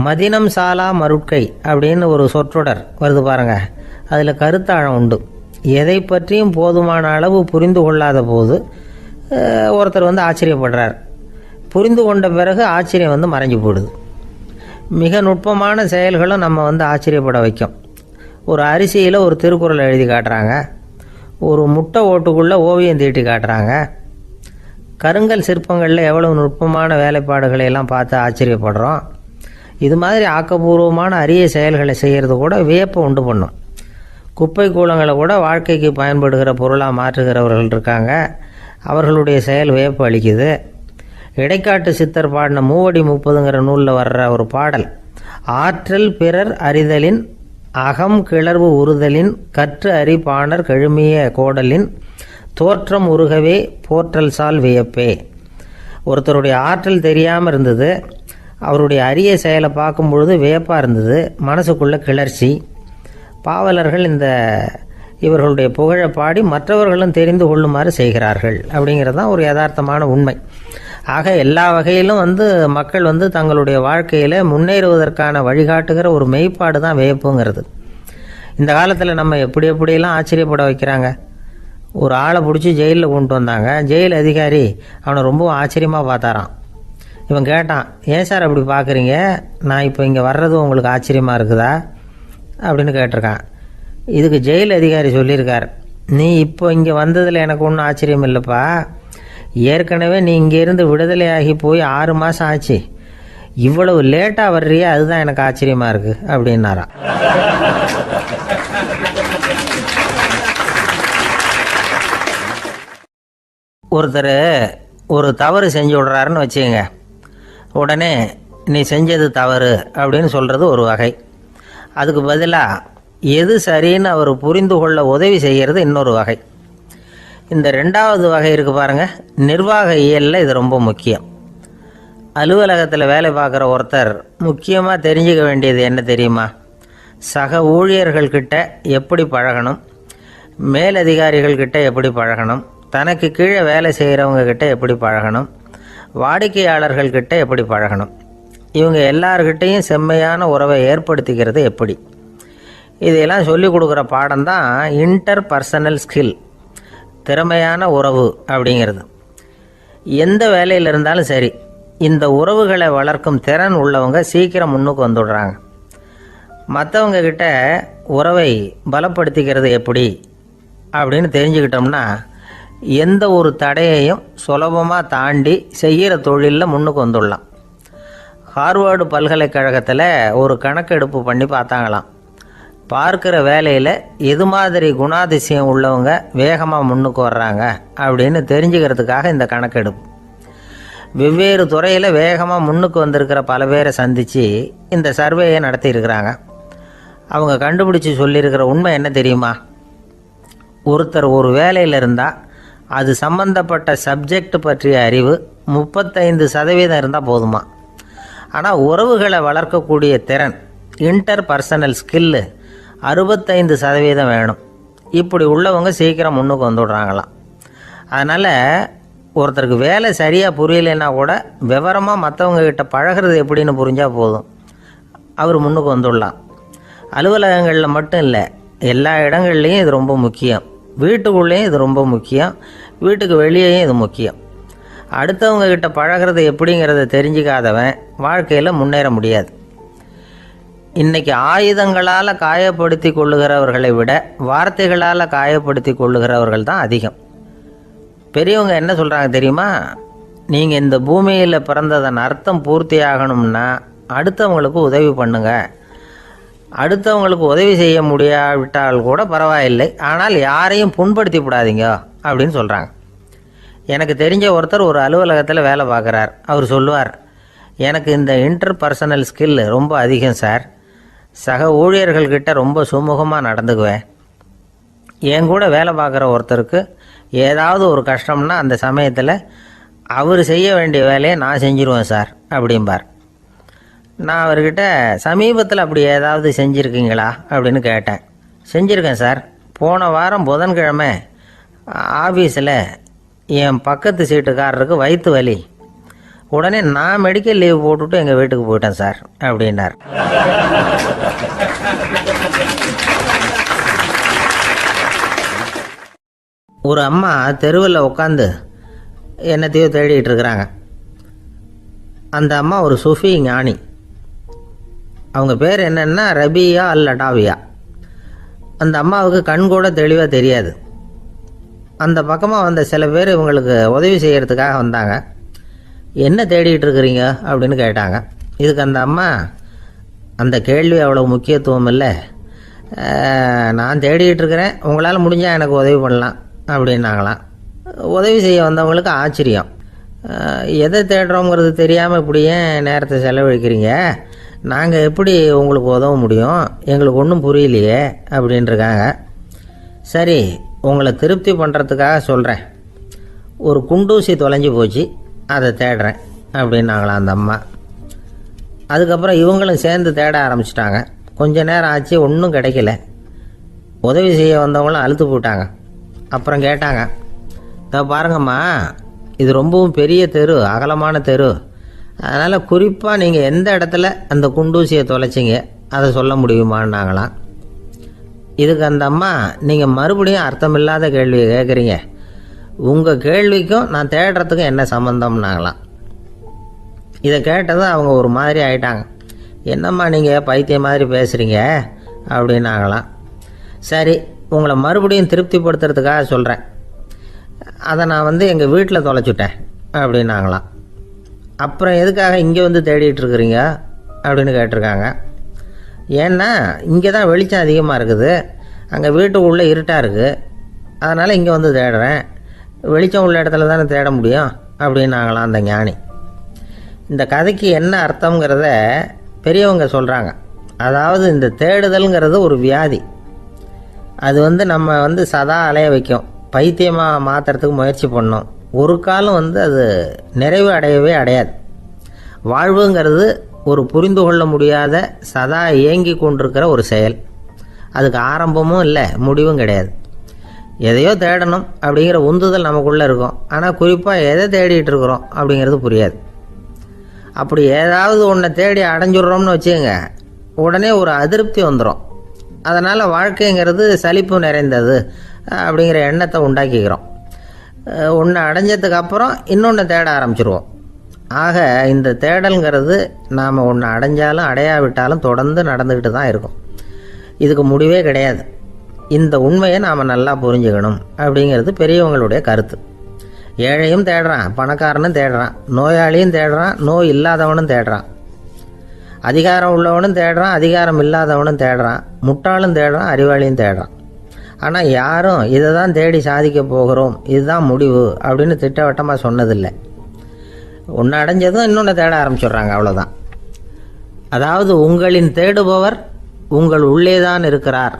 மதினம் சாலா மருட்கை அப்படின்னு ஒரு சொற்றொடர் வருது பாருங்கள், அதில் கருத்தாழம் உண்டு. எதை பற்றியும் போதுமான அளவு புரிந்து கொள்ளாத போது ஒருத்தர் ஆச்சரியப்படுறார். புரிந்து கொண்ட பிறகு ஆச்சரியம் மறைஞ்சு போடுது. மிக நுட்பமான செயல்களும் நம்ம ஆச்சரியப்பட வைக்கும். ஒரு அரிசியில் ஒரு திருக்குறள் எழுதி காட்டுறாங்க, ஒரு முட்டை ஓட்டுக்குள்ளே ஓவியம் தீட்டி காட்டுறாங்க. கருங்கல் சிற்பங்களில் எவ்வளவு நுட்பமான வேலைப்பாடுகளை எல்லாம் பார்த்து ஆச்சரியப்படுறோம். இது மாதிரி ஆக்கப்பூர்வமான அரிய செயல்களை செய்கிறது கூட வியப்பை உண்டு பண்ணும். குப்பை கூலங்களை கூட வாழ்க்கைக்கு பயன்படுகிற பொருளாக மாற்றுகிறவர்கள் இருக்காங்க, அவர்களுடைய செயல் வியப்பு அளிக்குது. இடைக்காட்டு சித்தர் பாடின 3 அடி 30ங்கிற நூலில் வர்ற ஒரு பாடல், ஆற்றல் பிறர் அறிதலின் அகம் கிளர்வு உறுதலின் கற்று அறிபாணர் கழுமிய கோடலின் தோற்றம் உருகவே போற்றல் சால் வியப்பே. ஒருத்தருடைய ஆற்றல் தெரியாமல் இருந்தது, அவருடைய அரிய செயலை பார்க்கும் பொழுது வியப்பாக இருந்தது, மனசுக்குள்ள கிளர்ச்சி. பாவலர்கள் இவர்களுடைய புகழை பாடி மற்றவர்களும் தெரிந்து கொள்ளுமாறு செய்கிறார்கள் அப்படிங்கிறது தான் ஒரு யதார்த்தமான உண்மை. ஆக எல்லா வகையிலும் மக்கள் தங்களுடைய வாழ்க்கையில் முன்னேறுவதற்கான வழிகாட்டுகிற ஒரு மெய்ப்பாடு தான் வியப்புங்கிறது. இந்த காலத்தில் நம்ம எப்படியெல்லாம் ஆச்சரியப்பட வைக்கிறாங்க. ஒரு ஆளை பிடிச்சி ஜெயிலில் கொண்டு வந்தாங்க. ஜெயில் அதிகாரி அவனை ரொம்ப ஆச்சரியமாக பார்த்தாரான். இவன் கேட்டான், ஏன் சார் அப்படி பார்க்குறீங்க, நான் இப்போ இங்கே வர்றது உங்களுக்கு ஆச்சரியமாக இருக்குதா அப்படின்னு கேட்டிருக்கான். இதுக்கு ஜெயில் அதிகாரி சொல்லியிருக்கார், நீ இப்போ இங்கே வந்ததில் எனக்கு ஒன்றும் ஆச்சரியம் இல்லைப்பா, ஏற்கனவே நீ இங்கேருந்து விடுதலையாகி போய் 6 மாதம் ஆச்சு, இவ்வளவு லேட்டாக வர்றியே அதுதான் எனக்கு ஆச்சரியமாக இருக்குது அப்படின்னாராம். ஒருத்தர் ஒரு தவறு செஞ்சு விடுறாருன்னு வச்சுக்கங்க, உடனே நீ செஞ்சது தவறு அப்படின்னு சொல்கிறது ஒரு வகை. அதுக்கு பதிலாக எது சரின்னு அவர் புரிந்து கொள்ள உதவி செய்கிறது இன்னொரு வகை. இந்த 2வது வகை இருக்குது பாருங்கள், நிர்வாக இயலில் இது ரொம்ப முக்கியம். அலுவலகத்தில் வேலை பார்க்குற ஒருத்தர் முக்கியமாக தெரிஞ்சுக்க வேண்டியது என்ன தெரியுமா? சக ஊழியர்கள்கிட்ட எப்படி பழகணும், மேலதிகாரிகள்கிட்ட எப்படி பழகணும், தனக்கு கீழே வேலை செய்கிறவங்கக்கிட்ட எப்படி பழகணும், வாடிக்கையாளர்கள்கிட்ட எப்படி பழகணும், இவங்க எல்லார்கிட்டையும் செம்மையான உறவை ஏற்படுத்திக்கிறது எப்படி, இதையெல்லாம் சொல்லிக் கொடுக்குற பாடம் தான் இன்டர் பர்சனல் ஸ்கில், திறமையான உறவு அப்படிங்கிறது. எந்த வேலையில் இருந்தாலும் சரி, இந்த உறவுகளை வளர்க்கும் திறன் உள்ளவங்க சீக்கிரம் முன்னுக்கு வந்துடுறாங்க. மற்றவங்க கிட்ட உறவை பலப்படுத்திக்கிறது எப்படி அப்படின்னு தெரிஞ்சுக்கிட்டோம்னா எந்த ஒரு தடையையும் சுலபமாக தாண்டி செய்கிற தொழிலில் முன்னுக்கு வந்துடலாம். ஹார்வர்டு பல்கலைக்கழகத்தில் ஒரு கணக்கெடுப்பு பண்ணி பார்த்தாங்களாம். பார்க்குற வேலையில் எது மாதிரி குணாதிசயம் உள்ளவங்க வேகமாக முன்னுக்கு வர்றாங்க அப்படின்னு தெரிஞ்சுக்கிறதுக்காக இந்த கணக்கெடுப்பு. வெவ்வேறு துறையில் வேகமாக முன்னுக்கு வந்திருக்கிற பல பேரை சந்தித்து இந்த சர்வேயை நடத்தியிருக்கிறாங்க. அவங்க கண்டுபிடிச்சி சொல்லியிருக்கிற உண்மை என்ன தெரியுமா? ஒருத்தர் ஒரு வேலையில் இருந்தால் அது சம்பந்தப்பட்ட சப்ஜெக்ட் பற்றிய அறிவு 35% இருந்தால் போதுமா. ஆனால் உறவுகளை வளர்க்கக்கூடிய திறன், இன்டர் பர்சனல் ஸ்கில்லு 65% வேணும். இப்படி உள்ளவங்க சீக்கிரம் முன்னுக்கு வந்துடுறாங்களாம். அதனால் ஒருத்தருக்கு வேலை சரியாக புரியலைன்னா கூட விவரமாக மற்றவங்கக்கிட்ட பழகிறது எப்படின்னு புரிஞ்சால் போதும், அவர் முன்னுக்கு வந்துடலாம். அலுவலகங்களில் மட்டும் இல்லை, எல்லா இடங்கள்லேயும் இது ரொம்ப முக்கியம். வீட்டுக்குள்ளேயும் இது ரொம்ப முக்கியம், வீட்டுக்கு வெளியேயும் இது முக்கியம். அடுத்தவங்கக்கிட்ட பழகிறது எப்படிங்கிறத தெரிஞ்சிக்காதவன் வாழ்க்கையில் முன்னேற முடியாது. இன்றைக்கி ஆயுதங்களால் காயப்படுத்தி கொள்ளுகிறவர்களை விட வார்த்தைகளால் காயப்படுத்தி கொள்ளுகிறவர்கள் தான் அதிகம். பெரியவங்க என்ன சொல்கிறாங்க தெரியுமா? நீங்கள் இந்த பூமியில் பிறந்ததன் அர்த்தம் பூர்த்தி ஆகணும்னா அடுத்தவங்களுக்கு உதவி பண்ணுங்க. அடுத்தவங்களுக்கு உதவி செய்ய முடியாவிட்டால் கூட பரவாயில்லை, ஆனால் யாரையும் புண்படுத்தி விடாதீங்க அப்படின்னு சொல்கிறாங்க. எனக்கு தெரிஞ்ச ஒருத்தர் ஒரு அலுவலகத்தில் வேலை பார்க்குறார். அவர் சொல்லுவார், எனக்கு இந்த இன்டர் பர்சனல் ஸ்கில் ரொம்ப அதிகம் சார், சக ஊழியர்கள்கிட்ட ரொம்ப சுமூகமாக நடந்துக்குவேன். என் கூட வேலை பார்க்குற ஒருத்தருக்கு ஏதாவது ஒரு கஷ்டம்னா அந்த சமயத்தில் அவர் செய்ய வேண்டிய வேலையை நான் செஞ்சிருவேன் சார் அப்படிம்பார். நான் அவர்கிட்ட சமீபத்தில் அப்படி ஏதாவது செஞ்சுருக்கீங்களா அப்படின்னு கேட்டேன். செஞ்சுருக்கேன் சார். போன வாரம் புதன்கிழமை ஆஃபீஸில் என் பக்கத்து சீட்டுக்காரருக்கு வயிற்று வலி, உடனே நான் மெடிக்கல் லீவ் போட்டுவிட்டு எங்கள் வீட்டுக்கு போயிட்டேன் சார் அப்படின்னார். ஒரு அம்மா தெருவில் உட்காந்து என்னத்தையோ தேடிட்டு இருக்கிறாங்க. அந்த அம்மா ஒரு சுஃபி ஞானி. அவங்க பேர் என்னென்னா ரபியா அல் அடாவியா. அந்த அம்மாவுக்கு கண் கூட தெளிவாக தெரியாது. அந்த பக்கமாக வந்த சில பேர் இவங்களுக்கு உதவி செய்கிறதுக்காக வந்தாங்க. என்ன தேடிகிட்டு இருக்கிறீங்க அப்படின்னு கேட்டாங்க. இதுக்கு அந்த அம்மா, அந்த கேள்வி அவ்வளோ முக்கியத்துவம் இல்லை, நான் தேடிகிட்டு இருக்கிறேன், உங்களால் முடிஞ்சால் எனக்கு உதவி பண்ணலாம் அப்படின்னாங்களாம். உதவி செய்ய வந்தவங்களுக்கு ஆச்சரியம். எதை தேடுறோங்கிறது தெரியாமல் இப்படி ஏன் நேரத்தை செலவழிக்கிறீங்க, நாங்கள் எப்படி உங்களுக்கு உதவ முடியும், எங்களுக்கு ஒன்றும் புரியலையே அப்படின்ட்டுருக்காங்க. சரி, உங்களை திருப்தி பண்ணுறதுக்காக சொல்கிறேன். ஒரு குண்டூசி தொலைஞ்சி போச்சு, அதை தேடுறேன் அப்படின்னாங்களாம் அந்த அம்மா. அதுக்கப்புறம் இவங்களும் சேர்ந்து தேட ஆரம்பிச்சிட்டாங்க. கொஞ்ச நேரம் ஆச்சு, ஒன்றும் கிடைக்கல. உதவி செய்ய வந்தவங்களும் அழுத்து போட்டாங்க. அப்புறம் கேட்டாங்க, இதை பாருங்கம்மா, இது ரொம்பவும் பெரிய தெரு, அகலமான தெரு. அதனால் குறிப்பாக நீங்கள் எந்த இடத்துல அந்த குண்டூசியை தொலைச்சிங்க அதை சொல்ல முடியுமான்னாங்களாம். இதுக்கு அந்த அம்மா, நீங்கள் மறுபடியும் அர்த்தமில்லாத கேள்வியை கேட்குறீங்க, உங்கள் கேள்விக்கும் நான் தேடுறதுக்கும் என்ன சம்மந்தம்னாங்களாம். இதை கேட்டதும் அவங்க ஒரு மாதிரி ஆயிட்டாங்க. என்னம்மா நீங்கள் பைத்தியம் மாதிரி பேசுகிறீங்க அப்படின்னாங்களாம். சரி, உங்களை மறுபடியும் திருப்திப்படுத்துறதுக்காக சொல்கிறேன். அதை நான் எங்கள் வீட்டில் தொலைச்சுட்டேன் அப்படின்னாங்களாம். அப்புறம் எதுக்காக இங்கே தேடிட்டு இருக்கிறீங்க அப்படின்னு கேட்டிருக்காங்க. ஏன்னா இங்கே தான் வெளிச்சம் அதிகமாக இருக்குது, அங்கே வீட்டுக்குள்ளே இருட்டாக இருக்குது, அதனால் இங்கே தேடுறேன். வெளிச்சம் உள்ள இடத்துல தானே தேட முடியும் அப்படின்னாங்களாம் அந்த ஞானி. இந்த கதைக்கு என்ன அர்த்தங்கிறத பெரியவங்க சொல்கிறாங்க. அதாவது இந்த தேடுதல்ங்கிறது ஒரு வியாதி. அது நம்ம சதா அலைய வைக்கும், பைத்தியமாக மாற்றுறதுக்கு முயற்சி பண்ணோம். ஒரு காலம் அது நிறைவு அடையவே அடையாது. வாழ்வுங்கிறது ஒரு புரிந்து கொள்ள முடியாத சதா இயங்கி கொண்டிருக்கிற ஒரு செயல். அதுக்கு ஆரம்பமும் இல்லை, முடிவும் கிடையாது. எதையோ தேடணும் அப்படிங்கிற உந்துதல் நமக்குள்ளே இருக்கும். ஆனால் குறிப்பாக எதை தேடிட்டு இருக்கிறோம் அப்படிங்கிறது புரியாது. அப்படி ஏதாவது ஒன்றை தேடி அடைஞ்சிடுறோம்னு வச்சுக்கோங்க, உடனே ஒரு அதிருப்தி வந்துடும். அதனால் வாழ்க்கைங்கிறது சலிப்பு நிறைந்தது அப்படிங்கிற எண்ணத்தை உண்டாக்கிக்கிறோம். ஒன்று அடைஞ்சதுக்கு அப்புறம் இன்னொன்று தேட ஆரம்பிச்சிருவோம். ஆக இந்த தேடல்ங்கிறது நாம் ஒன்று அடைஞ்சாலும் அடையாவிட்டாலும் தொடர்ந்து நடந்துக்கிட்டு தான் இருக்கும். இதுக்கு முடிவே கிடையாது. இந்த உண்மையை நாம் நல்லா புரிஞ்சுக்கணும் அப்படிங்கிறது பெரியவங்களுடைய கருத்து. ஏழையும் தேடுறான், பணக்காரனும் தேடுறான், நோயாளியும் தேடுறான், நோய் இல்லாதவனும் தேடுறான், அதிகாரம் உள்ளவனும் தேடுறான், அதிகாரம் இல்லாதவனும் தேடுறான், முட்டாளும் தேடுறான், அறிவாளியும் தேடுறான். ஆனால் யாரும் இதை தான் தேடி சாதிக்க போகிறோம், இதுதான் முடிவு அப்படின்னு திட்டவட்டமாக சொன்னதில்லை. ஒன்று அடைஞ்சதும் இன்னொன்று தேட ஆரம்பிச்சிடுறாங்க, அவ்வளோதான். அதாவது உங்களின் தேடுபவர் உங்கள் உள்ளே தான் இருக்கிறார்,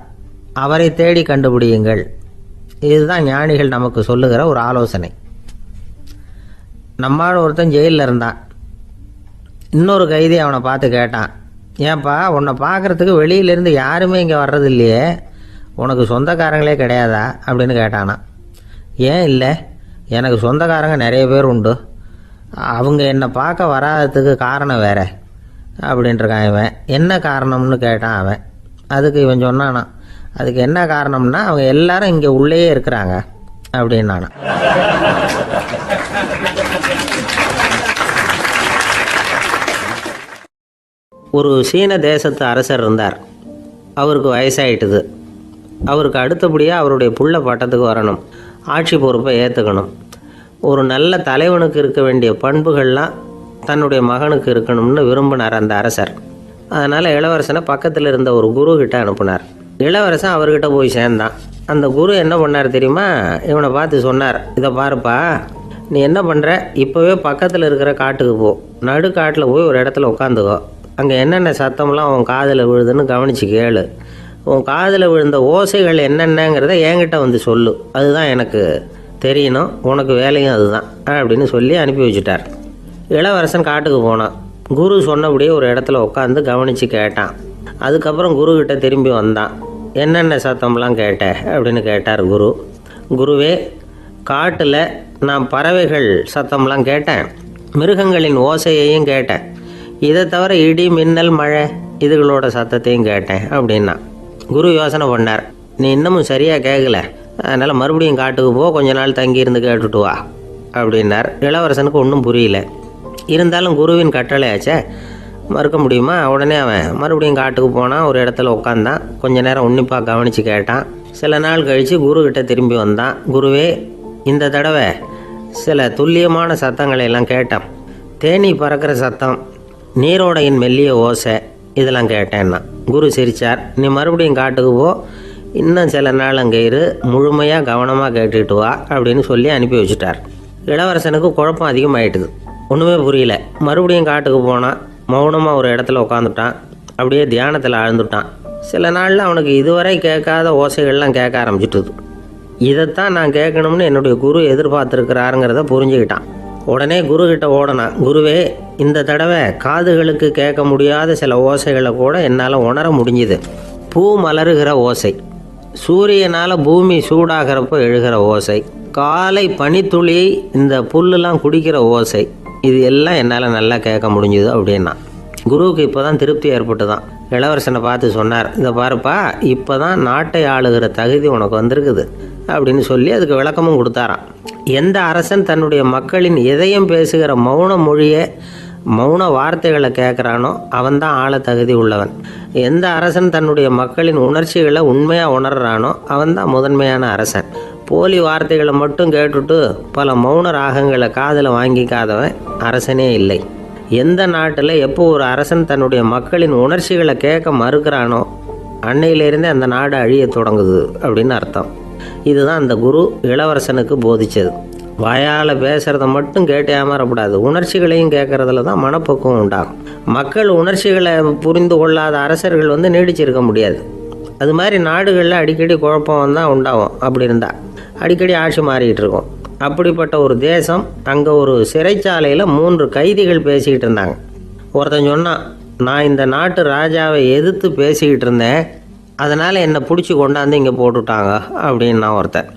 அவரை தேடி கண்டுபிடியுங்கள். இதுதான் ஞானிகள் நமக்கு சொல்லுகிற ஒரு ஆலோசனை. நம்மால் ஒருத்தன் ஜெயிலில் இருந்தான். இன்னொரு கைதி அவனை பார்த்து கேட்டான், ஏன்பா உன்னை பார்க்குறதுக்கு வெளியிலேருந்து யாருமே இங்கே வர்றது இல்லையே, உனக்கு சொந்தக்காரங்களே கிடையாதா அப்படின்னு கேட்டானா. ஏன் இல்லை, எனக்கு சொந்தக்காரங்க நிறைய பேர் உண்டு, அவங்க என்னை பார்க்க வராததுக்கு காரணம் வேற அப்படின்ட்டுருக்கான் இவன். என்ன காரணம்னு கேட்டான் அவன். அதுக்கு இவன் சொன்னானா, அதுக்கு என்ன காரணம்னா அவங்க எல்லாரும் இங்கே உள்ளேயே இருக்கிறாங்க அப்படின்னானா. ஒரு சீன தேசத்து அரசர் இருந்தார். அவருக்கு வயசாயிட்டுது. அவருக்கு அடுத்தபடியாக அவருடைய புள்ள பட்டத்துக்கு வரணும், ஆட்சி பொறுப்பை ஏற்றுக்கணும். ஒரு நல்ல தலைவனுக்கு இருக்க வேண்டிய பண்புகள்லாம் தன்னுடைய மகனுக்கு இருக்கணும்னு விரும்பினார் அந்த அரசர். அதனால் இளவரசனை பக்கத்தில் இருந்த ஒரு குரு கிட்ட அனுப்புனார். இளவரசன் அவர்கிட்ட போய் சேர்ந்தான். அந்த குரு என்ன பண்ணார் தெரியுமா, இவனை பார்த்து சொன்னார், இதை பாருப்பா, நீ என்ன பண்ணுற, இப்போவே பக்கத்தில் இருக்கிற காட்டுக்கு போ, நடு காட்டில் போய் ஒரு இடத்துல உட்காந்துக்கோ, அங்கே என்னென்ன சத்தம்லாம் உன் காதில் விழுதுன்னு கவனித்து கேளு, உன் காதில் விழுந்த ஓசைகள் என்னென்னங்கிறத என்கிட்ட சொல்லு, அதுதான் எனக்கு தெரியணும், உனக்கு வேலையும் அதுதான் அப்படின்னு சொல்லி அனுப்பி வச்சுட்டார். இளவரசன் காட்டுக்கு போனான். குரு சொன்னபடியே ஒரு இடத்துல உட்காந்து கவனித்து கேட்டான். அதுக்கப்புறம் குருக்கிட்ட திரும்பி வந்தான். என்னென்ன சத்தம்லாம் கேட்ட அப்படின்னு கேட்டார் குரு. குருவே, காட்டில் நான் பறவைகள் சத்தம்லாம் கேட்டேன், மிருகங்களின் ஓசையையும் கேட்டேன், இதை தவிர இடி மின்னல் மழை இதுகளோட சத்தத்தையும் கேட்டேன் அப்படின்னா. குரு யோசனை பண்ணார், நீ இன்னமும் சரியாக கேட்கல, அதனால் மறுபடியும் காட்டுக்கு போ, கொஞ்ச நாள் தங்கியிருந்து கேட்டுட்டு வா அப்படின்னார். இளவரசனுக்கு ஒன்றும் புரியல. இருந்தாலும் குருவின் கட்டளையாச்சே, மறுக்க முடியுமா? உடனே அவன் மறுபடியும் காட்டுக்கு போனான். ஒரு இடத்துல உட்காந்தான். கொஞ்ச நேரம் உன்னிப்பாக கவனித்து கேட்டான். சில நாள் கழித்து குருக்கிட்ட திரும்பி வந்தான். குருவே, இந்த தடவை சில துல்லியமான சத்தங்களை எல்லாம் கேட்டான். தேனீ பறக்கிற சத்தம், நீரோடையின் மெல்லிய ஓசை, இதெல்லாம் கேட்டேன்னா. குரு சிரித்தார். நீ மறுபடியும் காட்டுக்கு போ, இன்னும் சில நாள் அங்கே இரு, முழுமையாக கவனமாக கேட்டுக்கிட்டு வா அப்படின்னு சொல்லி அனுப்பி வச்சுட்டார். இளவரசனுக்கு குழப்பம் அதிகமாகிட்டுது. ஒன்றுமே புரியல. மறுபடியும் காட்டுக்கு போனான். மௌனமாக ஒரு இடத்துல உட்காந்துட்டான். அப்படியே தியானத்தில் ஆழ்ந்துட்டான். சில நாளில் அவனுக்கு இதுவரை கேட்காத ஓசைகள்லாம் கேட்க ஆரம்பிச்சிட்டுது. இதைத்தான் நான் கேட்கணும்னு என்னுடைய குரு எதிர்பார்த்துருக்கிறாருங்கிறத புரிஞ்சுக்கிட்டான். உடனே குரு கிட்ட ஓடனான். குருவே, இந்த தடவை காதுகளுக்கு கேட்க முடியாத சில ஓசைகளை கூட என்னால் உணர முடிஞ்சுது. பூ மலருகிற ஓசை, சூரியனால் பூமி சூடாகிறப்போ எழுகிற ஓசை, காலை பனித்துளி இந்த புல்லுலாம் குடிக்கிற ஓசை, இது எல்லாம் என்னால் நல்லா கேட்க முடிஞ்சுது அப்படின்னா. குருவுக்கு இப்போ தான் திருப்தி ஏற்பட்டு தான் இளவரசனை பார்த்து சொன்னார், இதை பாருப்பா, இப்போ தான் நாட்டை ஆளுகிற தகுதி உனக்கு வந்திருக்குது அப்படின்னு சொல்லி அதுக்கு விளக்கமும் கொடுத்தாராம். எந்த அரசன் தன்னுடைய மக்களின் இதயம் பேசுகிற மௌன மொழியை, மௌன வார்த்தைகளை கேட்குறானோ அவன்தான் ஆள தகுதி உள்ளவன். எந்த அரசன் தன்னுடைய மக்களின் உணர்ச்சிகளை உண்மையாக உணர்றானோ அவன்தான் முதன்மையான அரசன். போலி வார்த்தைகளை மட்டும் கேட்டுட்டு பல மௌன ராகங்களை காதில் வாங்கிக்காதவன் அரசனே இல்லை. எந்த நாட்டில் எப்போ ஒரு அரசன் தன்னுடைய மக்களின் உணர்ச்சிகளை கேட்க மறுக்கிறானோ அன்னையிலேருந்தே அந்த நாடு அழிய தொடங்குது அப்படின்னு அர்த்தம். இதுதான் அந்த குரு இளவரசனுக்கு போதிச்சது. வாயால் பேசுகிறத மட்டும் கேட்டு ஏமாறக்கூடாது, உணர்ச்சிகளையும் கேட்குறதுல தான் மனப்பக்குவம் உண்டாகும். மக்கள் உணர்ச்சிகளை புரிந்து கொள்ளாத அரசர்கள் நீடிச்சிருக்க முடியாது. அது மாதிரி நாடுகளில் அடிக்கடி குழப்பம் தான் உண்டாகும். அப்படி இருந்தால் அடிக்கடி ஆட்சி மாறிக்கிட்டு இருக்கும். அப்படிப்பட்ட ஒரு தேசம், அங்கே ஒரு சிறைச்சாலையில் 3 கைதிகள் பேசிக்கிட்டு இருந்தாங்க. ஒருத்தன் சொன்னான், நான் இந்த நாட்டு ராஜாவை எதிர்த்து பேசிக்கிட்டு இருந்தேன், அதனால் என்னை பிடிச்சி கொண்டாந்து இங்கே போட்டுவிட்டாங்க அப்படின்னா ஒருத்தன்.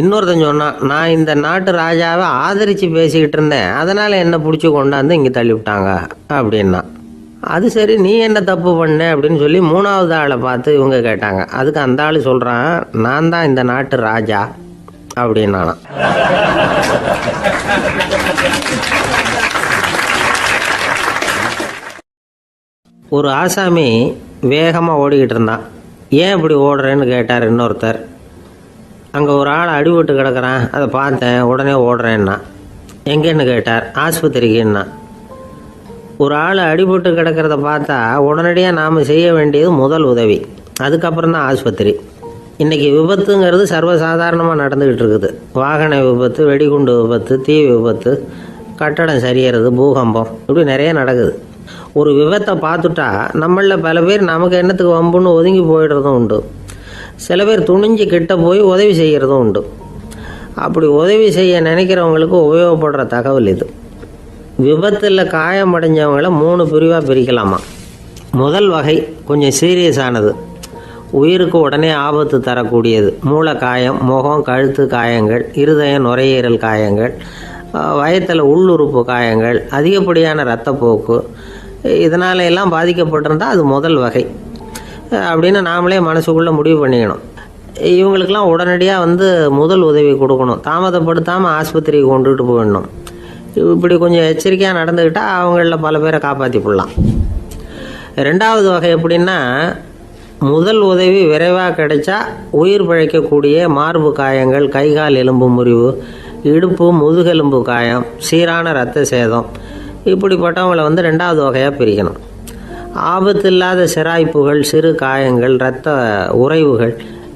இன்னொருத்தன் சொன்னான், நான் இந்த நாட்டு ராஜாவை ஆதரித்து பேசிக்கிட்டு இருந்தேன், அதனால் என்னை பிடிச்சி கொண்டாந்து இங்கே தள்ளிவிட்டாங்க அப்படின்னா. அது சரி, நீ என்ன தப்பு பண்ண அப்படின்னு சொல்லி 3வது ஆளை பார்த்து இவங்க கேட்டாங்க. அதுக்கு அந்த ஆள் சொல்கிறான், நான் தான் இந்த நாட்டு ராஜா அப்படின்னா. ஒரு ஆசாமி வேகமாக ஓடிக்கிட்டு இருந்தான். ஏன் இப்படி ஓடுறேன்னு கேட்டார் இன்னொருத்தர். அங்கே ஒரு ஆள் அடிபட்டு கிடக்கிறான், அதை பார்த்தேன், உடனே ஓடுறேன்னா. எங்கேன்னு கேட்டார். ஆஸ்பத்திரிக்குன்னா. ஒரு ஆள் அடிபட்டு கிடக்கிறத பார்த்தா உடனடியாக நாம் செய்ய வேண்டியது முதல் உதவி, அதுக்கப்புறம் தான் ஆஸ்பத்திரி. இன்றைக்கி விபத்துங்கிறது சர்வசாதாரணமாக நடந்துக்கிட்டு இருக்குது. வாகன விபத்து, வெடிகுண்டு விபத்து, தீ விபத்து, கட்டடம் சரியறது, பூகம்பம், இப்படி நிறைய நடக்குது. ஒரு விபத்தை பார்த்துட்டா நம்மளில் பல பேர் நமக்கு என்னத்துக்கு வம்புன்னு ஒதுங்கி போயிடுறதும் உண்டு. சில பேர் துணிஞ்சு கிட்ட போய் உதவி செய்கிறதும் உண்டு. அப்படி உதவி செய்ய நினைக்கிறவங்களுக்கு உபயோகப்படுற தகவல் இது. விபத்தில் காயமடைஞ்சவங்களை 3 பிரிவாக பிரிக்கலாமா. முதல் வகை கொஞ்சம் சீரியஸானது, உயிருக்கு உடனே ஆபத்து தரக்கூடியது. மூளை காயம், முகம், கழுத்து காயங்கள், இருதயம், நுரையீரல் காயங்கள், வயத்தில் உள்ளுறுப்பு காயங்கள், அதிகப்படியான இரத்தப்போக்கு, இதனால எல்லாம் பாதிக்கப்பட்டிருந்தால் அது முதல் வகை அப்படின்னு நாமளே மனசுக்குள்ளே முடிவு பண்ணிக்கணும். இவங்களுக்கெல்லாம் உடனடியாக முதல் உதவி கொடுக்கணும். தாமதப்படுத்தாமல் ஆஸ்பத்திரிக்கு கொண்டுகிட்டு போயிடணும். இப்படி கொஞ்சம் எச்சரிக்கையாக நடந்துக்கிட்டால் அவங்களில் பல பேரை காப்பாற்றி போடலாம். 2வது வகை எப்படின்னா, முதல் உதவி விரைவாக கிடைச்சா உயிர் பிழைக்கக்கூடிய மார்பு காயங்கள், கைகால் எலும்பு முறிவு, இடுப்பு முதுகெலும்பு காயம், சீரான இரத்த சேதம், இப்படிப்பட்டவங்களை 2வது வகையாக பிரிக்கணும். ஆபத்து இல்லாத சிராய்ப்புகள், சிறு காயங்கள், இரத்த உறைவுகள்,